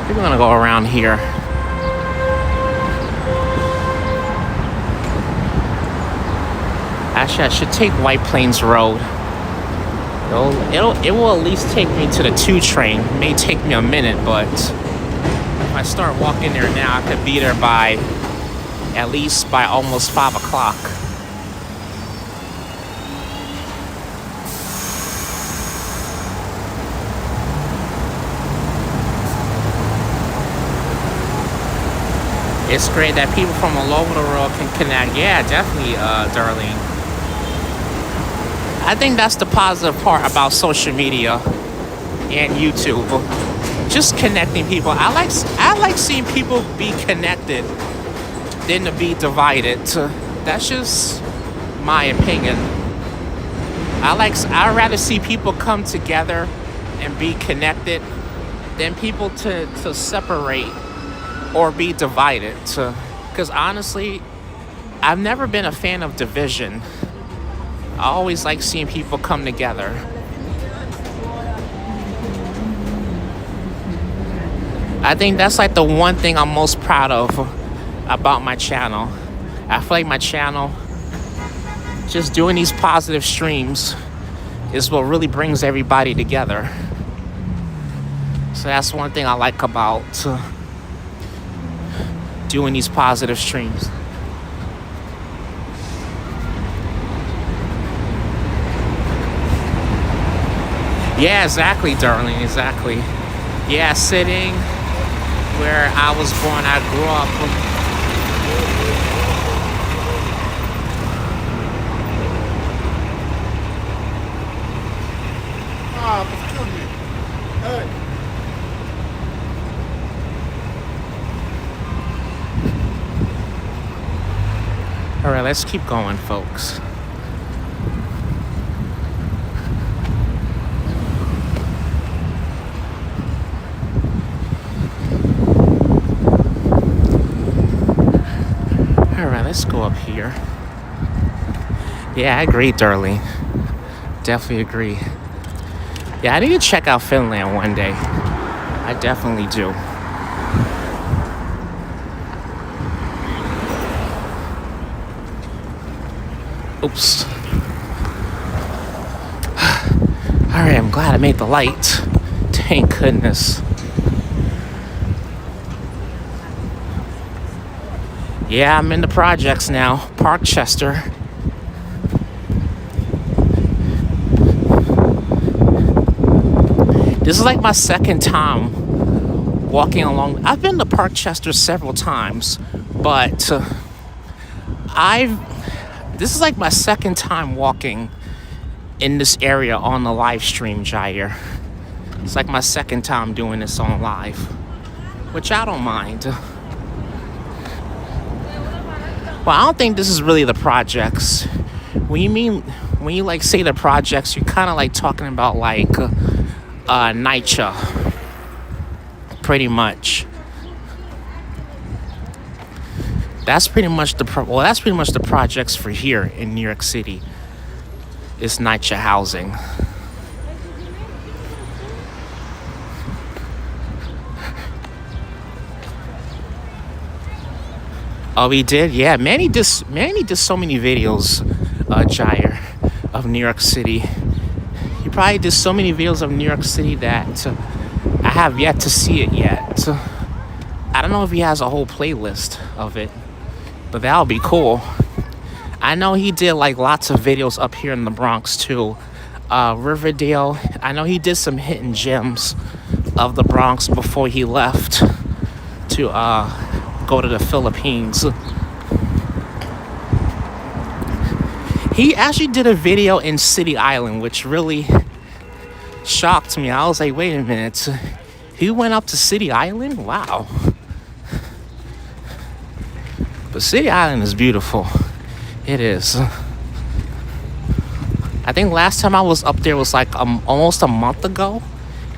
think we're gonna go around here. Actually, I should take White Plains Road. It will at least take me to the 2 train. It may take me a minute, but if I start walking there now, I could be there by at least by almost 5 o'clock. It's great that people from all over the world can connect. Yeah, definitely, Darlene. I think that's the positive part about social media and YouTube. Just connecting people. I like seeing people be connected than to be divided. That's just my opinion. I'd rather see people come together and be connected than people to separate or be divided. Because honestly, I've never been a fan of division. I always like seeing people come together. I think that's like the one thing I'm most proud of about my channel. I feel like my channel, just doing these positive streams, is what really brings everybody together. So that's one thing I like about doing these positive streams. Yeah, exactly, darling, exactly. Yeah, sitting where I was born, I grew up. Excuse me. Hey. All right, let's keep going, folks. All right, let's go up here. Yeah, I agree, darling. Definitely agree. Yeah, I need to check out Finland one day. I definitely do. Oops. All right, I'm glad I made the light. Thank goodness. Yeah, I'm in the projects now. Parkchester. This is like my second time walking along. I've been to Parkchester several times, but this is like my second time walking in this area on the live stream, Jair. It's like my second time doing this on live, which I don't mind. Well, I don't think this is really the projects. When you like say the projects, you're kind of like talking about like NYC, pretty much. That's pretty much the projects for here in New York City. It's NYC housing. Oh, he did? Yeah, Manny did so many videos, Jair, of New York City. He probably did so many videos of New York City that I have yet to see it yet. I don't know if he has a whole playlist of it, but that would be cool. I know he did like lots of videos up here in the Bronx too. Riverdale, I know he did some hidden gems of the Bronx before he left to go to the Philippines. He actually did a video in City Island, which really shocked me. I was like, wait a minute, he went up to City Island? Wow. But City Island is beautiful. It is. I think last time I was up there was like almost a month ago.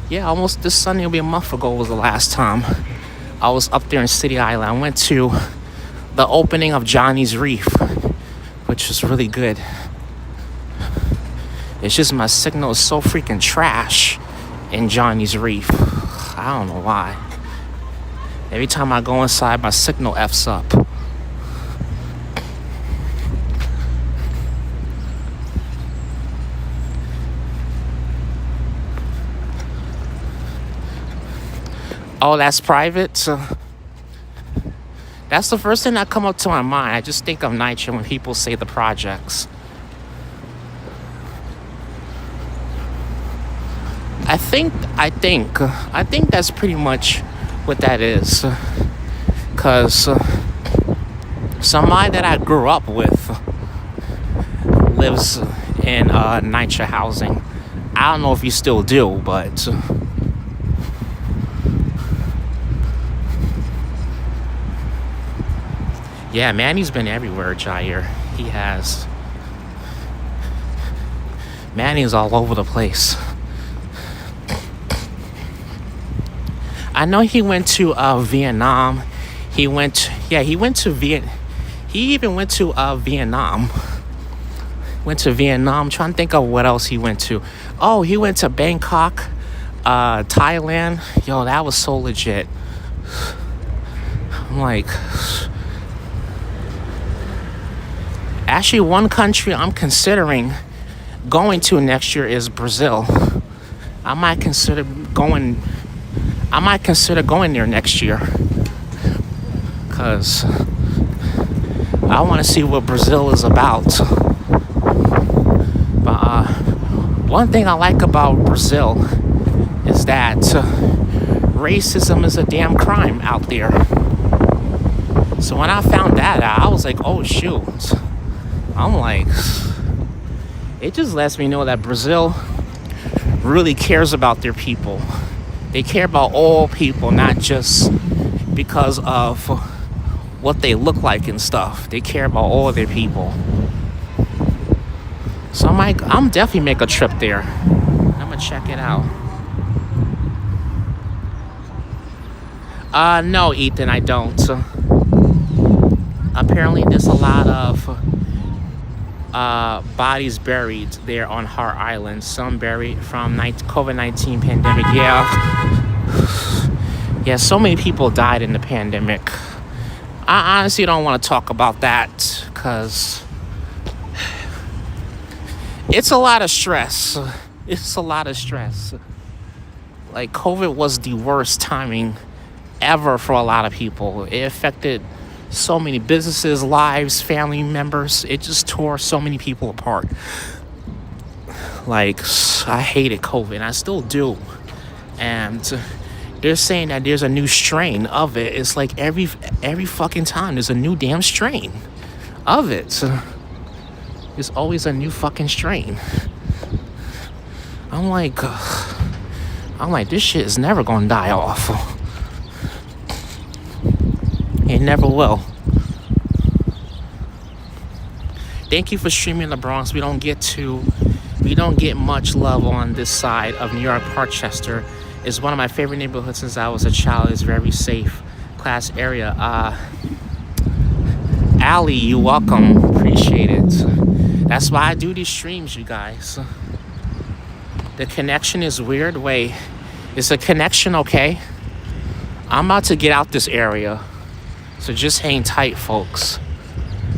Yeah, almost this Sunday will be a month ago was the last time I was up there in City Island. I went to the opening of Johnny's Reef, which was really good. It's just my signal is so freaking trash in Johnny's Reef. I don't know why. Every time I go inside, my signal F's up. Oh, that's private? That's the first thing that come up to my mind. I just think of NYC when people say the projects. I think that's pretty much what that is. Because somebody that I grew up with lives in NYC housing. I don't know if you still do, but yeah, Manny's been everywhere, Jair. He has. Manny's all over the place. I know he went to Vietnam. He went to He even went to Vietnam. Went to Vietnam. Trying to think of what else he went to. Oh, he went to Bangkok, Thailand. Yo, that was so legit. I'm like, actually, one country I'm considering going to next year is Brazil. I might consider going there next year, because I want to see what Brazil is about. But one thing I like about Brazil is that racism is a damn crime out there. So when I found that out, I was like, oh shoot. I'm like, it just lets me know that Brazil really cares about their people. They care about all people, not just because of what they look like and stuff. They care about all of their people. So I'm definitely make a trip there. I'm gonna check it out. No, Ethan, I don't. Apparently, there's a lot of bodies buried there on Hart Island. Some buried from COVID-19 pandemic. Yeah, so many people died in the pandemic. I honestly don't want to talk about that because it's a lot of stress. It's a lot of stress. Like, COVID was the worst timing ever for a lot of people. It affected so many businesses, lives, family members. It just tore so many people apart. Like, I hated COVID. I still do. And they're saying that there's a new strain of it. It's like every fucking time there's a new damn strain of it. There's always a new fucking strain. I'm like, this shit is never gonna die off. It never will. Thank you for streaming the Bronx. We don't get much love on this side of New York. Parkchester is one of my favorite neighborhoods since I was a child. It's very safe class area. Ali, you're welcome. Appreciate it. That's why I do these streams, you guys. The connection is weird. Wait, is the connection okay? I'm about to get out this area, so just hang tight, folks.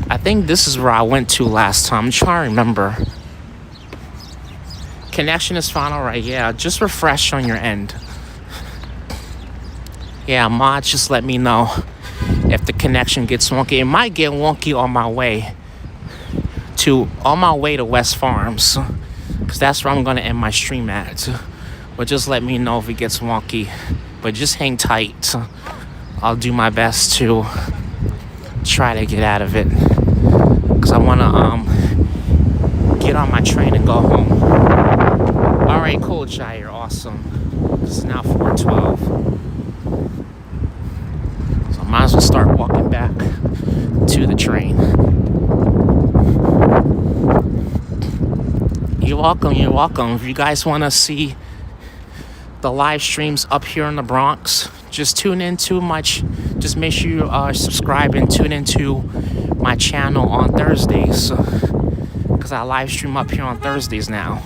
I think this is where I went to last time. I'm trying to remember. Connection is fine, all right. Yeah, just refresh on your end. Yeah, mod, just let me know if the connection gets wonky. It might get wonky on my way to West Farms, because that's where I'm gonna end my stream at. But just let me know if it gets wonky. But just hang tight. I'll do my best to try to get out of it, because I want to get on my train and go home. All right, cool, Jair. Awesome. This is now 4:12. So I might as well start walking back to the train. You're welcome. You're welcome. If you guys want to see the live streams up here in the Bronx, just tune into just make sure you are subscribed and tune into my channel on Thursdays, because I live stream up here on Thursdays now.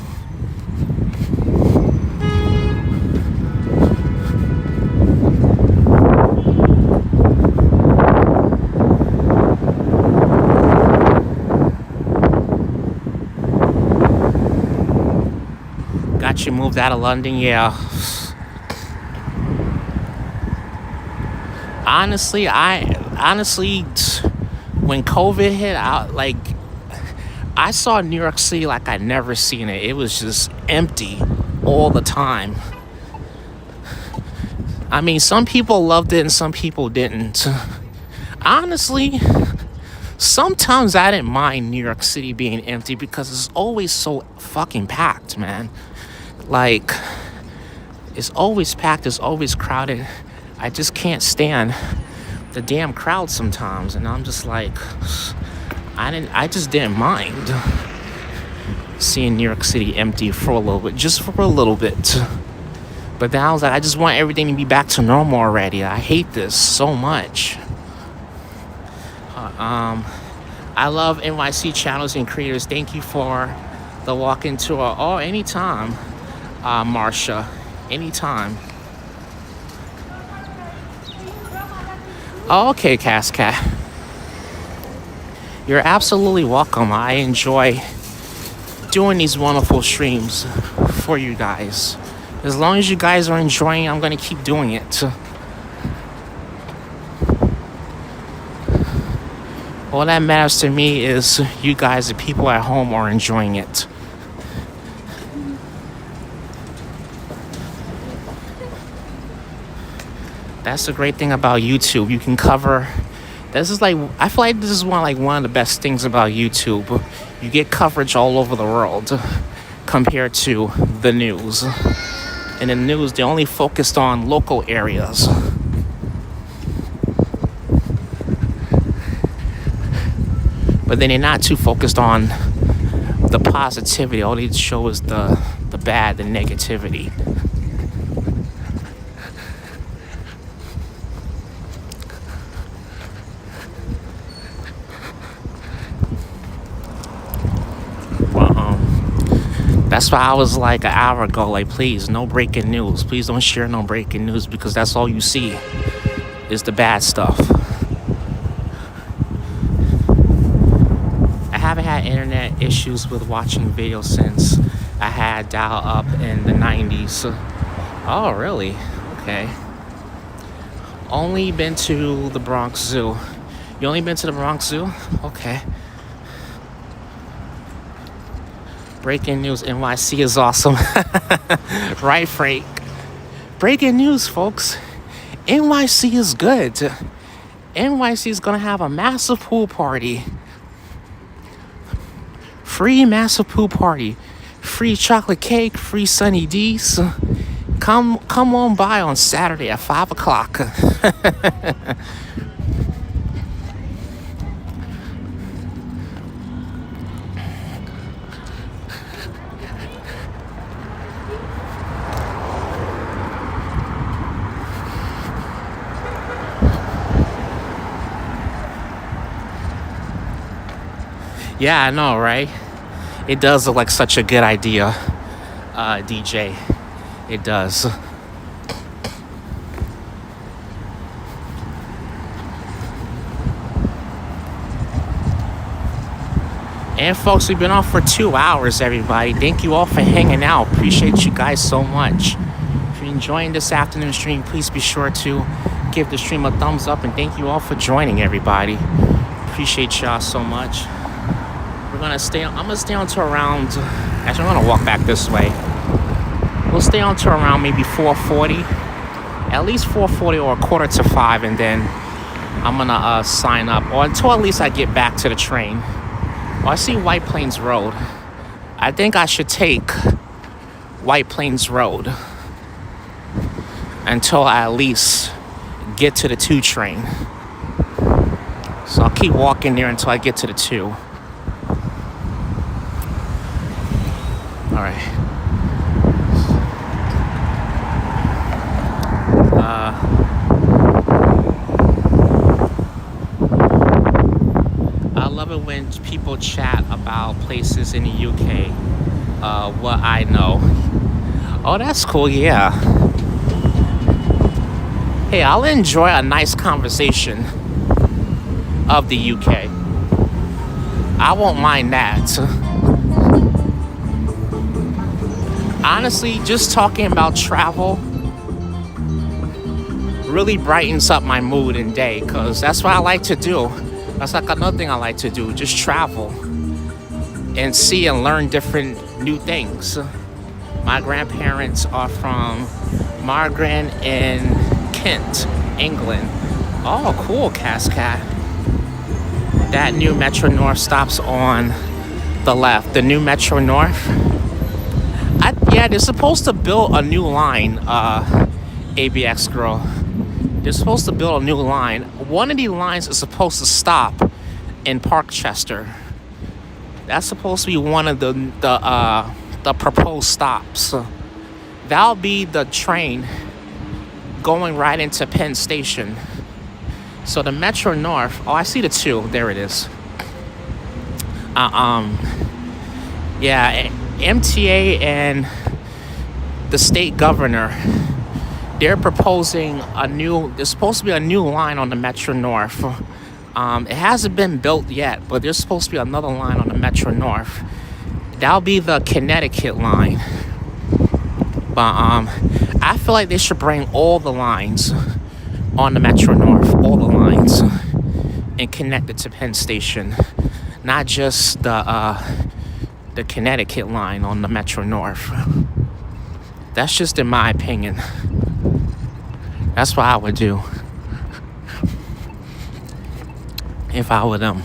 Got you moved out of London, yeah. Honestly, when COVID hit, I saw New York City like I'd never seen it. It was just empty all the time. I mean, some people loved it and some people didn't. Honestly, sometimes I didn't mind New York City being empty because it's always so fucking packed, man. Like, it's always packed, it's always crowded. I just can't stand the damn crowd sometimes, and I'm just like, I just didn't mind. seeing New York City empty for a little bit, just for a little bit. But then I was like, I just want everything to be back to normal already. I hate this so much. I love NYC channels and creators. Thank you for the walk-in tour. Oh, anytime, Marsha. Anytime. Oh, okay, Cascat. You're absolutely welcome. I enjoy doing these wonderful streams for you guys. As long as you guys are enjoying, I'm going to keep doing it. All that matters to me is you guys, the people at home, are enjoying it. That's the great thing about YouTube. You can cover. This is like, I feel like this is one of the best things about YouTube. You get coverage all over the world compared to the news. In the news, they're only focused on local areas. But then they're not too focused on the positivity. All they show is the bad, the negativity. That's why I was like an hour ago, like, please, no breaking news. Please don't share no breaking news, because that's all you see is the bad stuff. I haven't had internet issues with watching videos since I had dial-up in the 90s. Oh, really? Okay. Only been to the Bronx Zoo. You only been to the Bronx Zoo? Okay. Breaking news, NYC is awesome. Right, Frank? Breaking news, folks. NYC is good. NYC is going to have a massive pool party. Free massive pool party. Free chocolate cake, free Sunny D's. Come on by on Saturday at 5 o'clock. Yeah, I know, right? It does look like such a good idea, DJ. It does. And folks, we've been on for 2 hours, everybody. Thank you all for hanging out. Appreciate you guys so much. If you're enjoying this afternoon stream, please be sure to give the stream a thumbs up. And thank you all for joining, everybody. Appreciate y'all so much. I'm gonna stay on to around, actually I'm gonna walk back this way. We'll stay on to around maybe 4:40, at least 4:40 or 4:45, and then I'm gonna sign up, or until at least I get back to the train. Oh, I see White Plains Road. I think I should take White Plains Road until I at least get to the 2 train. So I'll keep walking there until I get to the 2. All right. I love it when people chat about places in the UK. What I know. Oh, that's cool. Yeah. Hey, I'll enjoy a nice conversation of the UK. I won't mind that. Honestly, just talking about travel really brightens up my mood and day, because that's what I like to do. That's like another thing I like to do, just travel and see and learn different new things. My grandparents are from Margaret in Kent, England. Oh, cool, Cascat. That new Metro North stops on the left. The new Metro North. Yeah, they're supposed to build a new line, ABX girl. They're supposed to build a new line. One of the lines is supposed to stop in Parkchester. That's supposed to be one of the proposed stops. That'll be the train going right into Penn Station. So the Metro North. Oh, I see the two. There it is. Uh, um, yeah, MTA and the state governor. They're proposing there's supposed to be a new line on the Metro North. It hasn't been built yet, but there's supposed to be another line on the Metro North. That'll be the Connecticut line. But I feel like they should bring all the lines on the Metro North, all the lines, and connect it to Penn Station, not just the Connecticut line on the Metro North. That's just in my opinion. That's what I would do if I were them.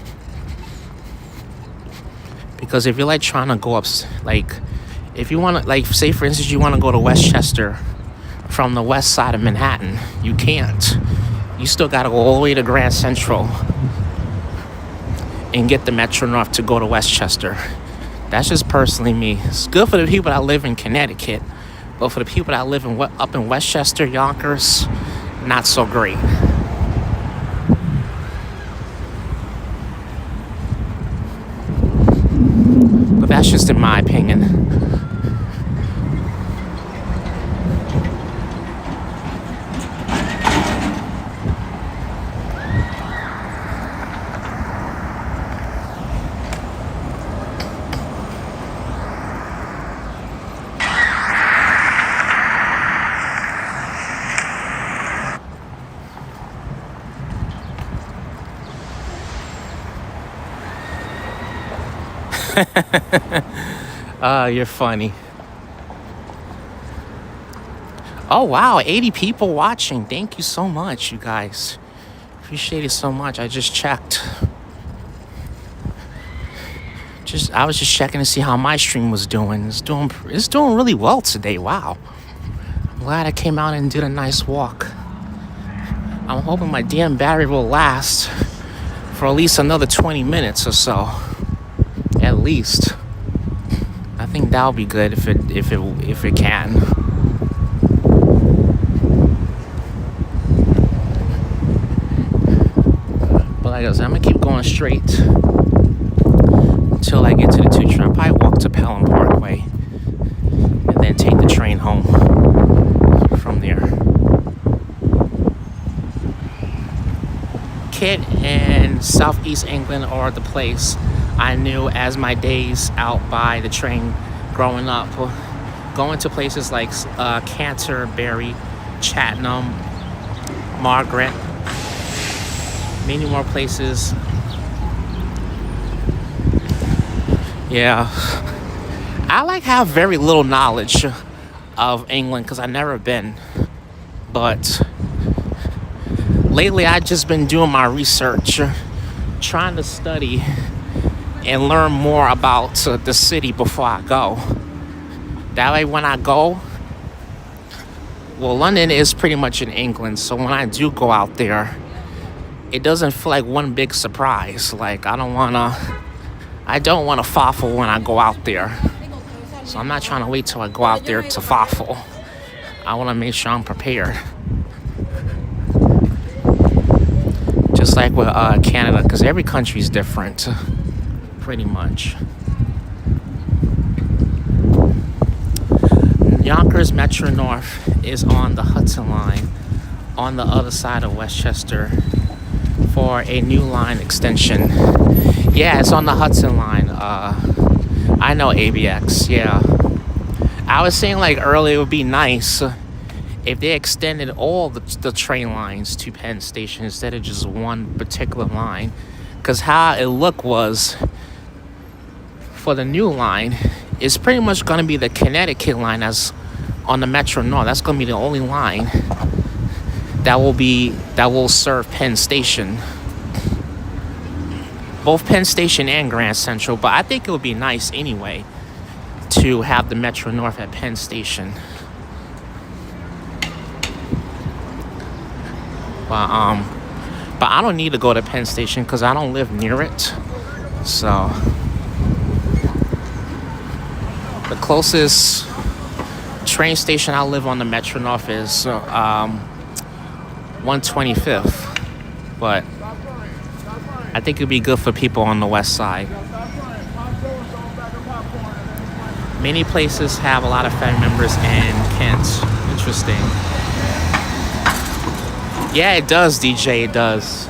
Because if you're like trying to go up, like if you want to, like say for instance you want to go to Westchester from the west side of Manhattan, you can't. You still got to go all the way to Grand Central and get the Metro North to go to Westchester. That's just personally me. It's good for the people that live in Connecticut, but for the people that live up in Westchester, Yonkers, not so great. But that's just in my opinion. You're funny. Oh, wow. 80 people watching. Thank you so much, you guys. Appreciate it so much. I just checked. I was just checking to see how my stream was doing. It's doing really well today. Wow. I'm glad I came out and did a nice walk. I'm hoping my damn battery will last for at least another 20 minutes or so. At least. I think that'll be good if it can. But like I said, I'm gonna keep going straight until I get to the 2 train. I'll probably walk to Pelham Parkway and then take the train home from there. Kent and Southeast England are the place I knew as my days out by the train growing up. Going to places like Canterbury, Chatham, Margaret, many more places. Yeah. I have very little knowledge of England because I've never been. But lately I've just been doing my research, trying to study and learn more about the city before I go. That way when I go, well, London is pretty much in England, so when I do go out there, it doesn't feel like one big surprise. Like I don't want to faffle when I go out there. So I'm not trying to wait till I go out there to faffle. I want to make sure I'm prepared. Just like with Canada, because every country is different. Pretty much. Yonkers Metro North is on the Hudson Line on the other side of Westchester for a new line extension. Yeah, it's on the Hudson Line. I know ABX, yeah. I was saying like earlier it would be nice if they extended all the train lines to Penn Station instead of just one particular line. Because how it looked was, for the new line, it's pretty much going to be the Connecticut line as on the Metro North. That's going to be the only line that will serve Penn Station. Both Penn Station and Grand Central. But I think it would be nice anyway to have the Metro North at Penn Station. But I don't need to go to Penn Station because I don't live near it. So The closest train station I live on the Metro North is 125th. But I think it'd be good for people on the west side. Many places have a lot of family members in Kent. Interesting. Yeah, it does, DJ. It does.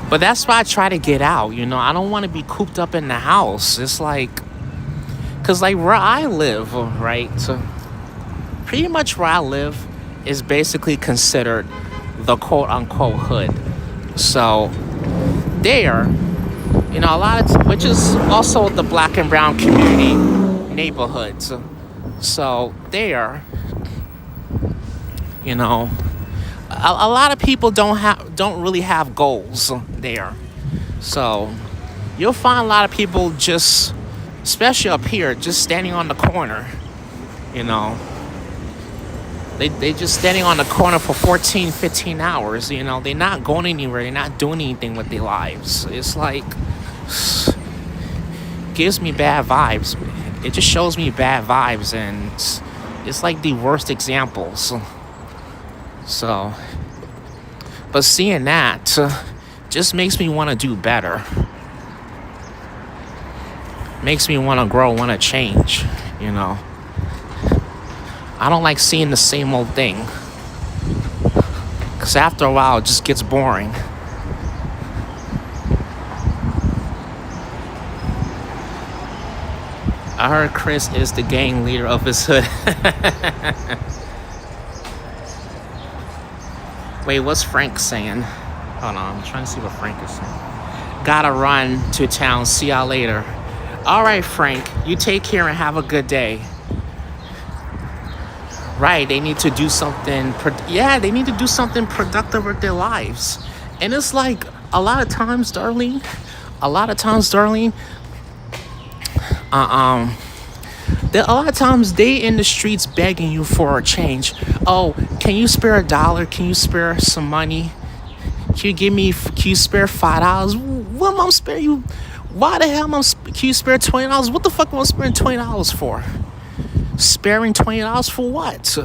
But that's why I try to get out. You know, I don't want to be cooped up in the house. It's like, because like where I live, right? So pretty much where I live is basically considered the quote unquote hood. So there, you know, a lot of, which is also the black and brown community neighborhoods. So there, you know, a lot of people don't really have goals there. So you'll find a lot of people just, especially up here, just standing on the corner, you know. They just standing on the corner for 14, 15 hours, you know. They're not going anywhere. They're not doing anything with their lives. It's like, gives me bad vibes. It just shows me bad vibes, and it's like the worst examples. So, but seeing that just makes me want to do better. Makes me want to grow, want to change, you know. I don't like seeing the same old thing. Because after a while, it just gets boring. I heard Chris is the gang leader of his hood. Wait, what's Frank saying? Hold on, I'm trying to see what Frank is saying. Gotta run to town. See y'all later. All right, Frank. You take care and have a good day. Right, they need to do something. They need to do something productive with their lives. And it's like a lot of times, Darlene. A lot of times they in the streets begging you for a change. Oh, can you spare $1? Can you spare some money? Can you spare $5? What am I spare you? Why the hell can you spare $20? What the fuck am I sparing $20 for? Sparing $20 for what?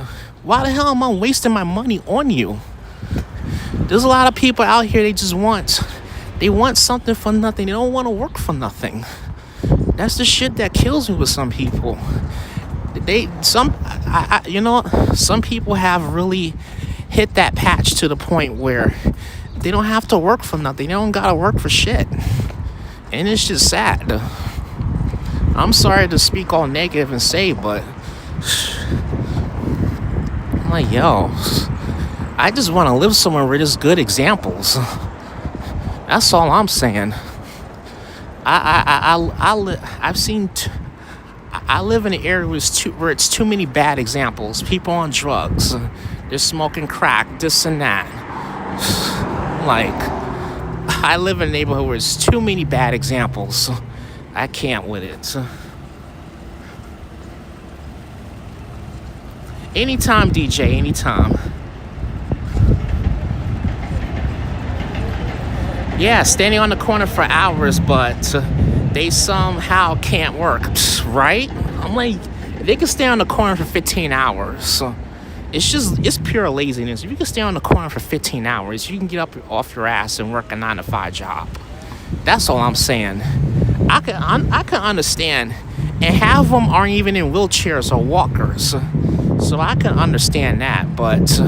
Why the hell am I wasting my money on you? There's a lot of people out here, they want something for nothing. They don't want to work for nothing. That's the shit that kills me with some people. Some people have really hit that patch to the point where they don't have to work for nothing. They don't gotta work for shit. And it's just sad. I'm sorry to speak all negative and say, but I'm like, yo, I just want to live somewhere where there's good examples. That's all I'm saying. I live in an area where it's too many bad examples. People on drugs, they're smoking crack, this and that. Like, I live in a neighborhood where there's too many bad examples. I can't with it. Anytime, DJ, anytime. Yeah, standing on the corner for hours, but they somehow can't work, right? I'm like, they can stay on the corner for 15 hours. It's pure laziness. If you can stay on the corner for 15 hours, you can get up off your ass and work a 9-to-5 job. That's all I'm saying. I can understand, and half of them aren't even in wheelchairs or walkers, so I can understand that. But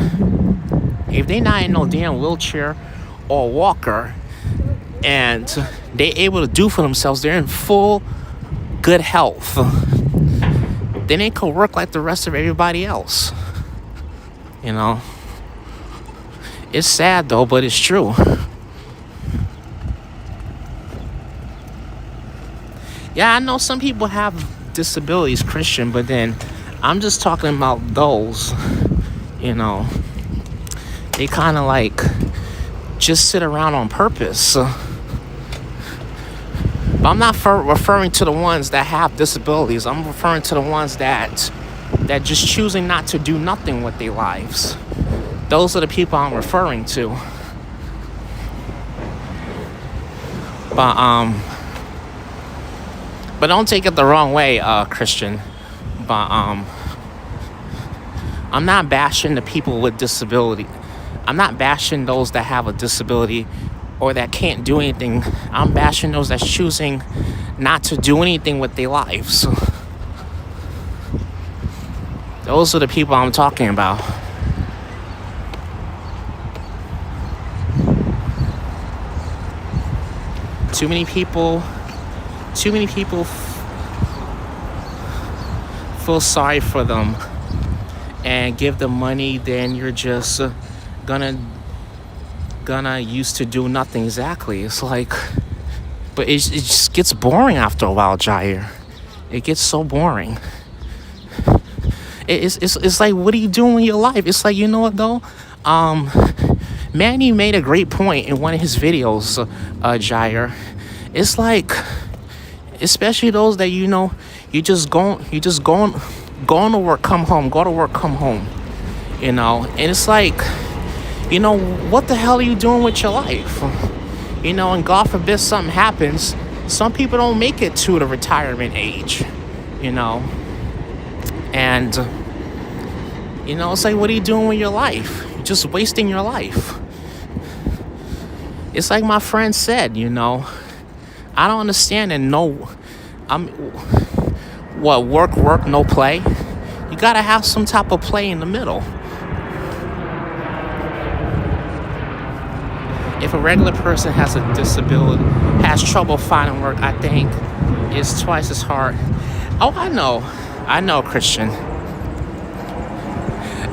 if they not in no damn wheelchair or walker, and they able to do for themselves, they're in full good health, then they could work like the rest of everybody else. You know, it's sad though, but it's true. Yeah, I know some people have disabilities, Christian, but then I'm just talking about those, you know, they kind of like just sit around on purpose. But I'm not referring to the ones that have disabilities. I'm referring to the ones that just choosing not to do nothing with their lives. Those are the people I'm referring to. But But don't take it the wrong way, Christian. But I'm not bashing the people with disability. I'm not bashing those that have a disability or that can't do anything. I'm bashing those that's choosing not to do anything with their lives. Those are the people I'm talking about. Too many people feel sorry for them and give them money, then you're just gonna use to do nothing. Exactly. It's like, but it just gets boring after a while, Jair. It gets so boring. It's like, what are you doing with your life? It's like, you know what though? Manny made a great point in one of his videos, Jair. It's like, especially those that you just going to work, come home, go to work, come home, and it's like, what the hell are you doing with your life? And God forbid something happens. Some people don't make it to the retirement age, and it's like, what are you doing with your life? You're just wasting your life. It's like my friend said, I don't understand, and work, no play. You gotta have some type of play in the middle. If a regular person has a disability, has trouble finding work, I think it's twice as hard. Oh, I know, Christian.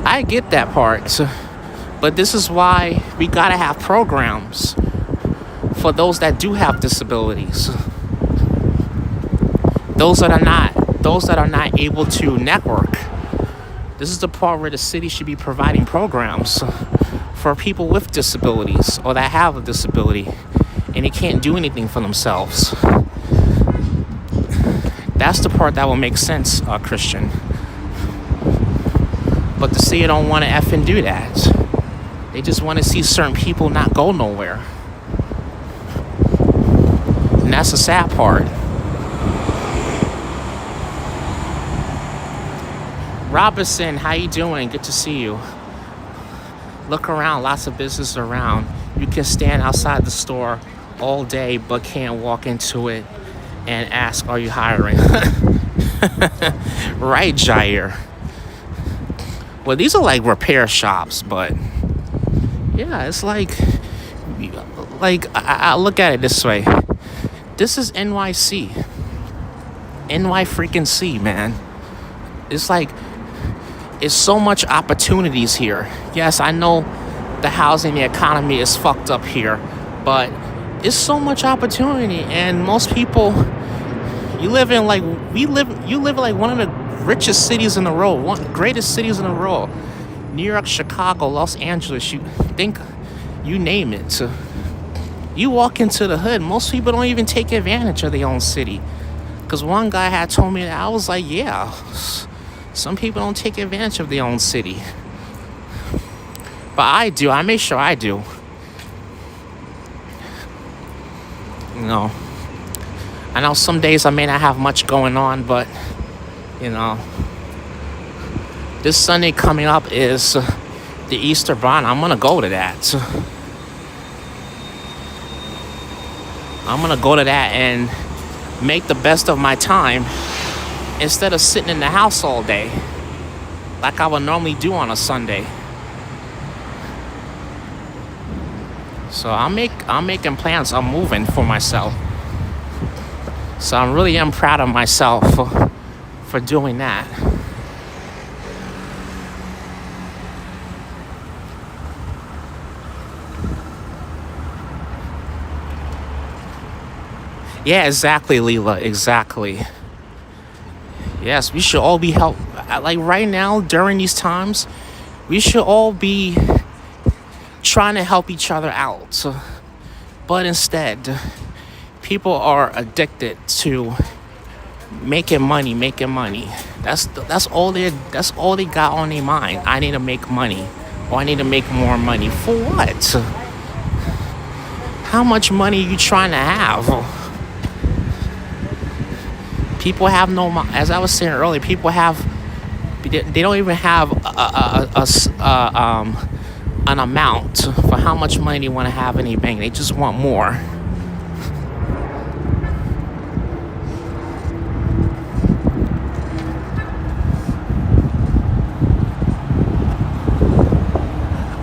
I get that part. But this is why we gotta have programs for those that do have disabilities. Those that are not able to network. This is the part where the city should be providing programs for people with disabilities or that have a disability and they can't do anything for themselves. That's the part that will make sense, Christian. But the city don't want to effing do that. They just want to see certain people not go nowhere. And that's the sad part. Robinson, how you doing? Good to see you. Look around, lots of business around. You can stand outside the store all day but can't walk into it and ask, are you hiring? Right, Jair. Well, these are like repair shops, but yeah, it's like I look at it this way. This is NYC. NY freaking C, man. It's like, it's so much opportunities here. Yes, I know the housing, the economy is fucked up here, but it's so much opportunity, and most people, you live in like one of the richest cities in the world, one greatest cities in the world. New York, Chicago, Los Angeles, you name it. So you walk into the hood, most people don't even take advantage of their own city. Because one guy had told me that, I was like, yeah, some people don't take advantage of their own city. But I do. I make sure I do. I know some days I may not have much going on, but, this Sunday coming up is the Easter Bond. I'm going to go to that. I'm going to go to that and make the best of my time instead of sitting in the house all day like I would normally do on a Sunday. So I'm making plans. I'm moving for myself. So I really am proud of myself for doing that. Yeah, exactly, Leela. Exactly. Yes, we should all be helped. Like right now, during these times, we should all be trying to help each other out. But instead, people are addicted to making money. That's all they got on their mind. I need to make money, or I need to make more money. For what? How much money are you trying to have? People have no, as I was saying earlier, people have, they don't even have an amount for how much money they want to have in a bank. They just want more.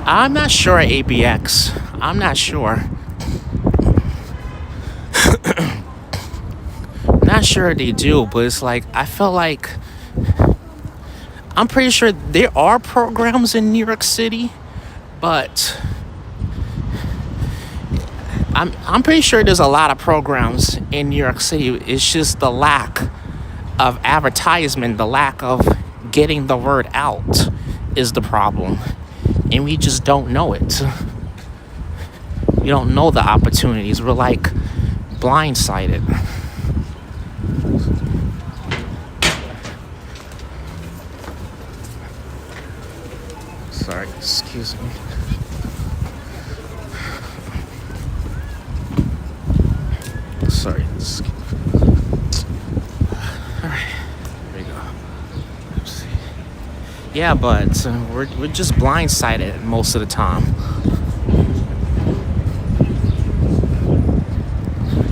I'm not sure at ABX. I'm not sure. Not sure they do, but it's like, I feel like, I'm pretty sure there are programs in New York City, but I'm pretty sure there's a lot of programs in New York City. It's just the lack of advertisement, the lack of getting the word out is the problem. And we just don't know it. We don't know the opportunities. We're like blindsided. Sorry, excuse me. Sorry. Alright, there we go. Let's see. Yeah, but we're just blindsided most of the time.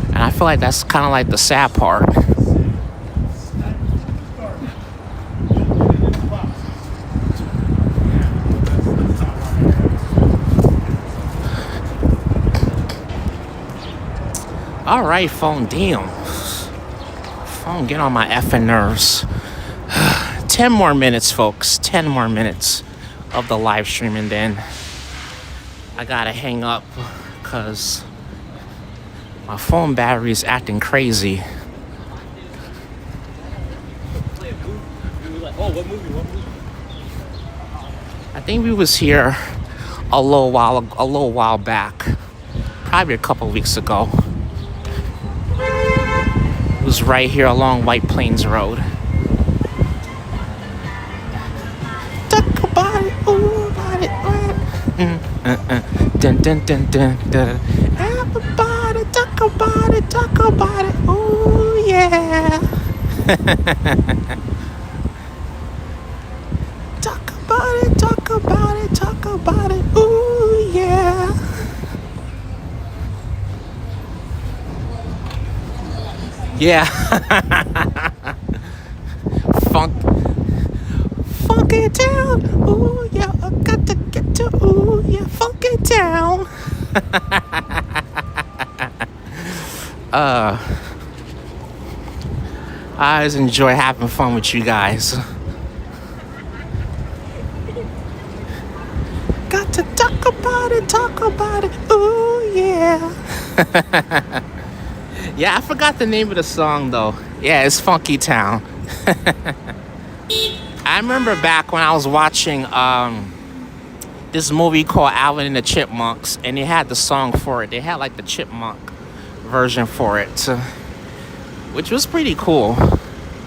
And I feel like that's kind of like the sad part. All right, phone, damn. Phone, get on my effing nerves. 10 more minutes, folks. 10 more minutes of the live stream, and then I gotta hang up because my phone battery is acting crazy. I think we was here a little while back, probably a couple weeks ago. It was right here along White Plains Road. Talk about it, ooh, about it, dun dun dun dun dun. Everybody talk about it, ooh yeah. Talk about it, ooh yeah. Yeah. Funky town, ooh yeah, I got to get to, ooh yeah, funky town. I always enjoy having fun with you guys. Got to talk about it, ooh yeah. Yeah, I forgot the name of the song though. Yeah, it's Funky Town. I remember back when I was watching this movie called Alvin and the Chipmunks, and they had the song for it. They had like the chipmunk version for it, which was pretty cool.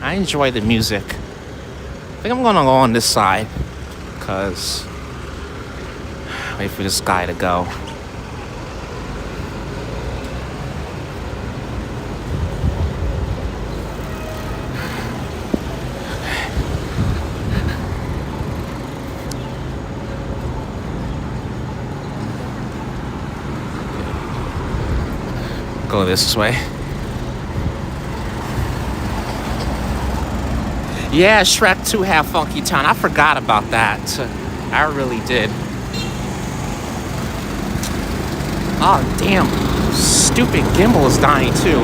I enjoy the music. I think I'm gonna go on this side, cause wait for this guy to go. Go this way. Yeah, Shrek 2 had Funky Town. I forgot about that. I really did. Oh, damn. Stupid gimbal is dying, too.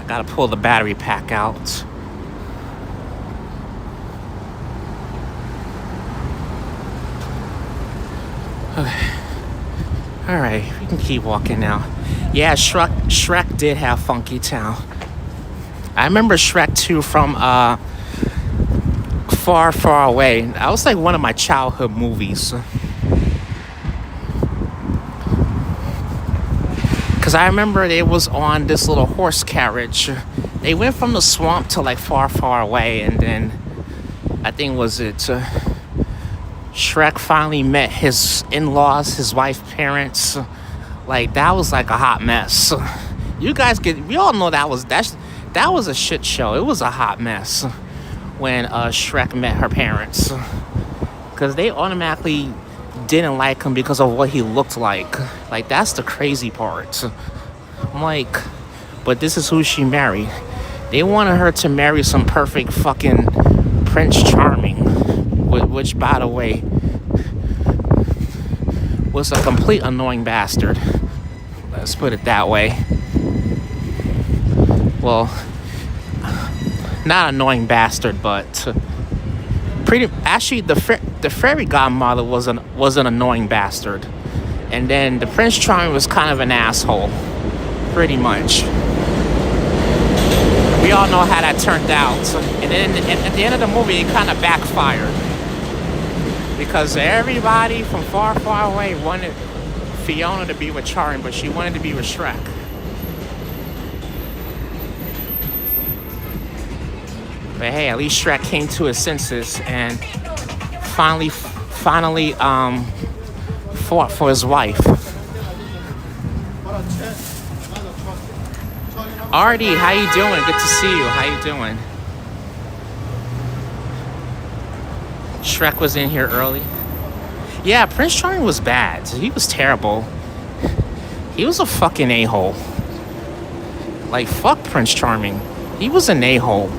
Gotta pull the battery pack out. Okay. All right, we can keep walking now. Yeah, Shrek did have Funky Town. I remember Shrek 2 from Far, Far Away. That was like one of my childhood movies. Because I remember it was on this little horse carriage. They went from the swamp to like far, far away. And then I think Shrek finally met his in-laws, his wife's parents. Like, that was like a hot mess. We all know that was a shit show. It was a hot mess when Shrek met her parents. Because they automatically didn't like him because of what he looked like. Like, that's the crazy part. I'm like, but this is who she married. They wanted her to marry some perfect fucking Prince Charming, which, by the way, was a complete annoying bastard. Let's put it that way. Well, not annoying bastard, but actually the fairy godmother was an annoying bastard, and then the Prince Charming was kind of an asshole, pretty much. We all know how that turned out, and then at the end of the movie, it kind of backfired because everybody from far, far away wanted Fiona to be with Charming, but she wanted to be with Shrek. But hey, at least Shrek came to his senses and finally fought for his wife. Artie, how you doing? Good to see you. How you doing? Shrek was in here early. Yeah, Prince Charming was bad. He was terrible. He was a fucking a-hole. Like, fuck Prince Charming. He was an a-hole.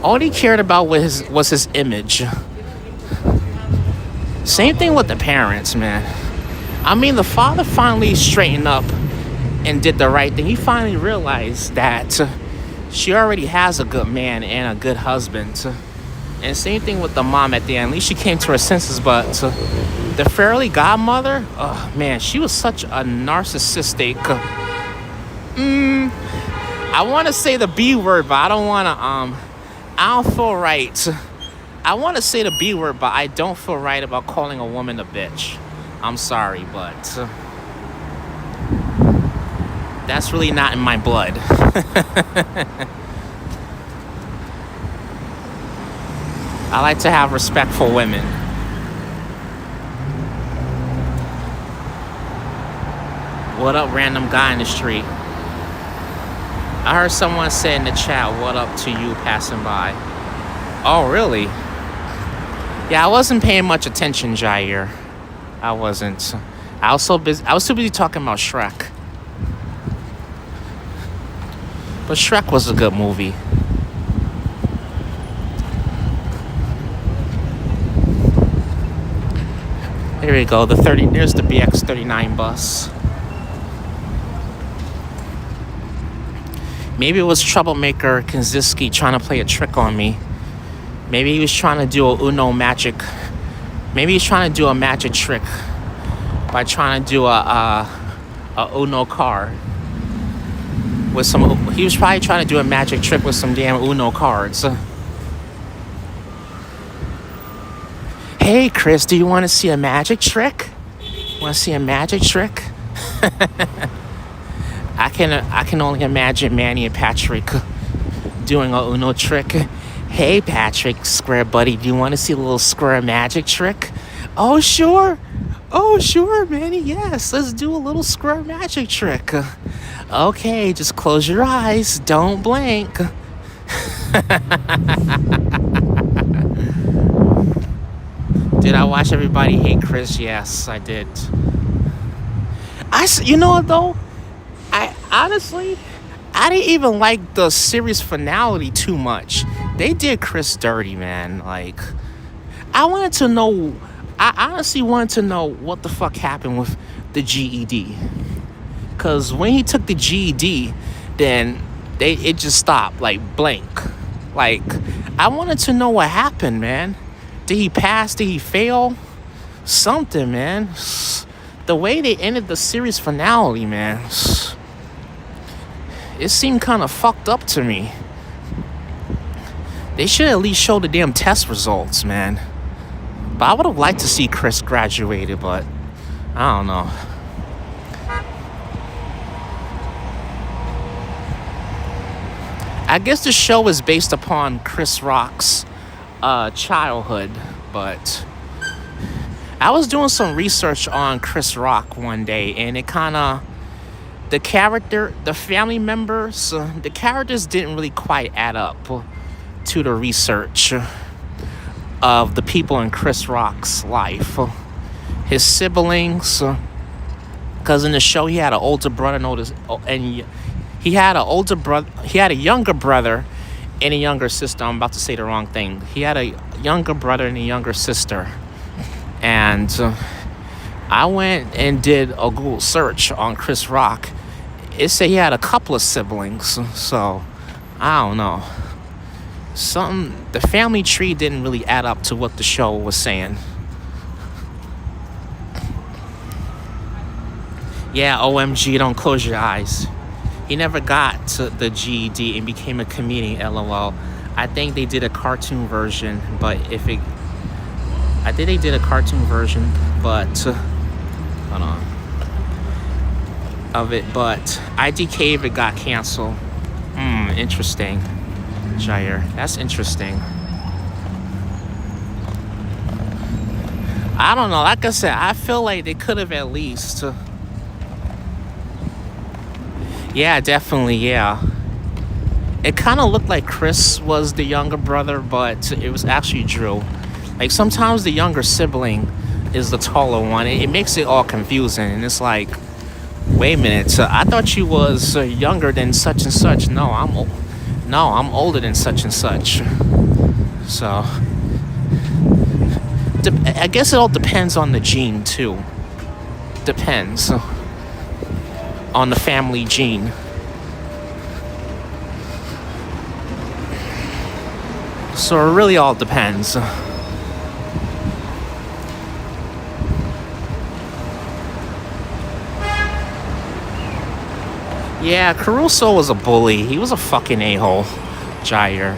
All he cared about was his image. Same thing with the parents, man. I mean, the father finally straightened up and did the right thing. He finally realized that she already has a good man and a good husband. And same thing with the mom at the end. At least she came to her senses. But the fairy godmother, oh man, she was such a narcissistic. I want to say the B word, but I don't want to. I don't feel right. I want to say the B word, but I don't feel right about calling a woman a bitch. I'm sorry, but that's really not in my blood. I like to have respect for women. What up, random guy in the street? I heard someone say in the chat, what up to you passing by? Oh, really? Yeah, I wasn't paying much attention, Jair. I wasn't. I was too busy talking about Shrek. But Shrek was a good movie. Here we go. There's the BX39 bus. Maybe it was troublemaker Kinziski trying to play a trick on me. Maybe he was trying to do a Uno magic. Maybe he's trying to do a magic trick by trying to do a Uno card with some. He was probably trying to do a magic trick with some damn Uno cards. Hey, Chris, do you want to see a magic trick? Want to see a magic trick? I can only imagine Manny and Patrick doing a Uno trick. Hey, Patrick, square buddy, do you want to see a little square magic trick? Oh, sure. Oh, sure, Manny. Yes, let's do a little square magic trick. Okay, just close your eyes. Don't blink. Did I watch Everybody Hate Chris? Yes, I did. You know what, though? I didn't even like the series finale too much. They did Chris dirty, man. Like, I honestly wanted to know what the fuck happened with the GED. Because when he took the GED, then it just stopped, like, blank. Like, I wanted to know what happened, man. Did he pass? Did he fail? Something, man. The way they ended the series finale, man, it seemed kind of fucked up to me. They should at least show the damn test results, man. But I would have liked to see Chris graduated, but I don't know. I guess the show is based upon Chris Rock's childhood, but I was doing some research on Chris Rock one day, and it kind of the family members, the characters didn't really quite add up to the research of the people in Chris Rock's life. His siblings, because in the show he had an older brother and he had a younger brother and a younger sister. I'm about to say the wrong thing. He had a younger brother and a younger sister. And I went and did a Google search on Chris Rock. It said he had a couple of siblings. So, I don't know. The family tree didn't really add up to what the show was saying. Yeah, OMG, don't close your eyes. He never got to the GED and became a comedian, LOL. I think they did a cartoon version, but I think they did a cartoon version, but hold on, of it. But IDK, if it got canceled. Interesting, Jair. That's interesting. I don't know. Like I said, I feel like they could have at least. Yeah, definitely. Yeah. It kind of looked like Chris was the younger brother, but it was actually Drew. Like, sometimes the younger sibling is the taller one. It makes it all confusing. And it's like, wait a minute. I thought you was younger than such and such. No, I'm older than such and such. So, I guess it all depends on the gene, too. Depends on the family gene. So it really all depends. Yeah, Caruso was a bully. He was a fucking a-hole, Jair.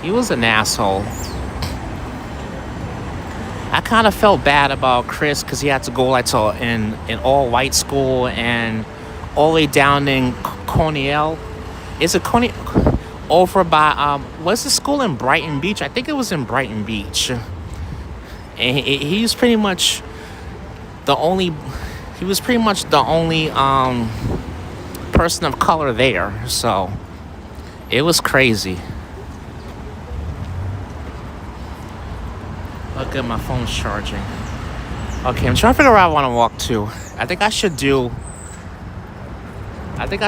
He was an asshole. I kind of felt bad about Chris because he had to go like to an all-white school and all the way down in Cornell. Is it Cornell? Over by what's the school in Brighton Beach? I think it was in Brighton Beach. And he's pretty much the only. He was pretty much the only person of color there. So it was crazy. Look at my phone's charging. Okay, I'm trying to figure out where I want to walk to. I think I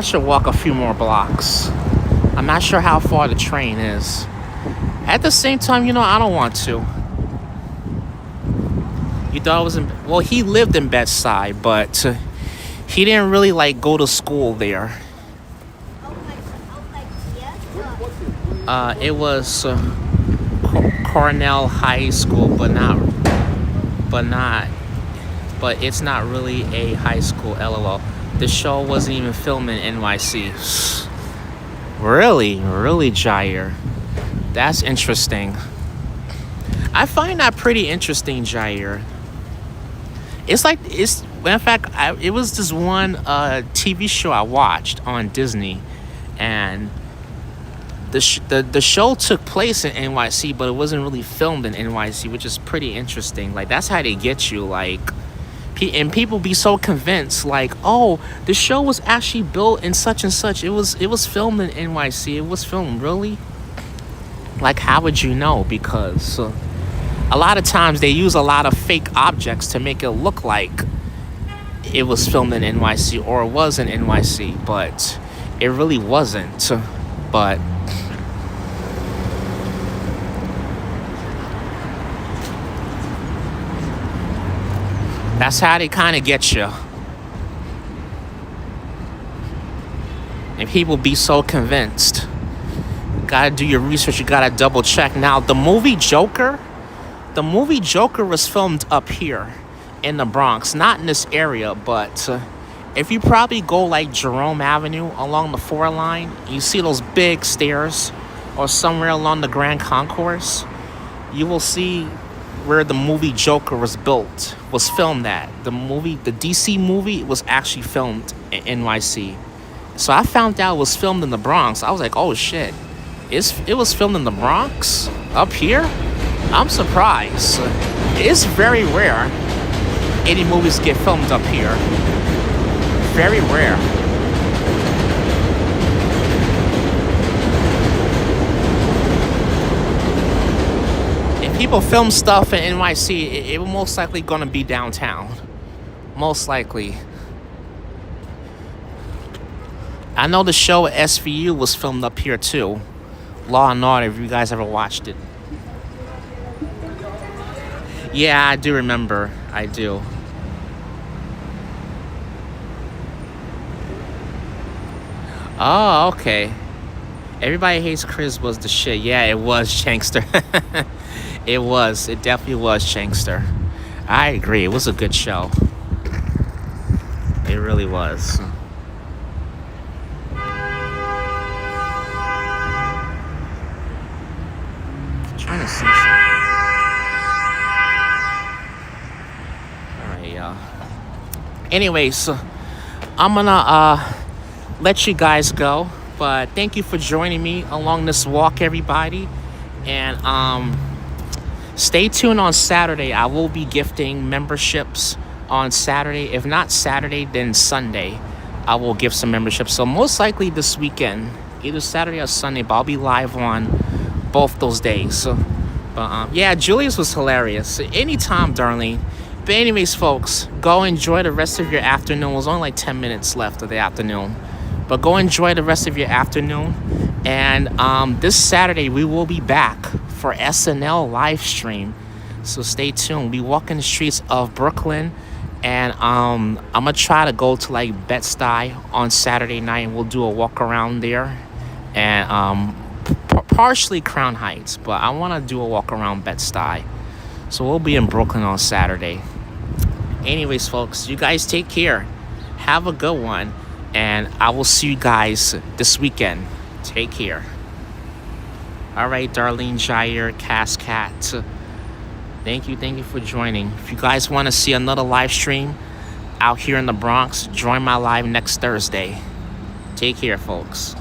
should walk a few more blocks. I'm not sure how far the train is. At the same time, I don't want to. You thought it was well, he lived in Bedside, but he didn't really go to school there. It was Cornell High School, but it's not really a high school, LOL. The show wasn't even filmed in NYC. Really, Jair. That's interesting. I find that pretty interesting, Jair. In fact, it was this one TV show I watched on Disney, and the show took place in NYC, but it wasn't really filmed in NYC, which is pretty interesting. That's how they get you, and people be so convinced, oh, the show was actually built in such and such. It was filmed in NYC. It was filmed, really? How would you know? Because a lot of times they use a lot of fake objects to make it look like it was filmed in NYC or it was in NYC, but it really wasn't. But that's how they kind of get you. And people be so convinced. You gotta do your research. You gotta double check. Now, the movie Joker was filmed up here in the Bronx. Not in this area, but if you probably go Jerome Avenue along the 4 line, you see those big stairs, or somewhere along the Grand Concourse, you will see where the movie Joker was filmed at. The DC movie was actually filmed in NYC. So I found out it was filmed in the Bronx. I was like, oh shit. It was filmed in the Bronx? Up here? I'm surprised. It's very rare any movies get filmed up here. Very rare. If people film stuff in NYC, it will most likely gonna be downtown. Most likely. I know the show SVU was filmed up here too. Law and Order, if you guys ever watched it. Yeah, I do remember. I do. Oh, okay. Everybody Hates Chris was the shit. Yeah, it was Chankster. It was. It definitely was Chankster. I agree. It was a good show. It really was. Trying to see something. Alright, y'all. Anyways, I'm gonna let you guys go. But thank you for joining me along this walk, everybody. And stay tuned on Saturday. I will be gifting memberships on Saturday. If not Saturday, then Sunday. I will give some memberships. So most likely this weekend, either Saturday or Sunday, but I'll be live on both those days. But yeah, Julius was hilarious. Anytime, Darlene. But anyways, folks, go enjoy the rest of your afternoon. There's only like 10 minutes left of the afternoon. But go enjoy the rest of your afternoon. And this Saturday, we will be back for SNL live stream. So stay tuned. We walk in the streets of Brooklyn. And I'm going to try to go to like Bed-Stuy on Saturday night. And we'll do a walk around there. And partially Crown Heights. But I want to do a walk around Bed-Stuy. So we'll be in Brooklyn on Saturday. Anyways, folks, you guys take care. Have a good one. And I will see you guys this weekend. Take care. All right, Darlene, Jair, Cascat. Thank you for joining. If you guys want to see another live stream out here in the Bronx, join my live next Thursday. Take care, folks.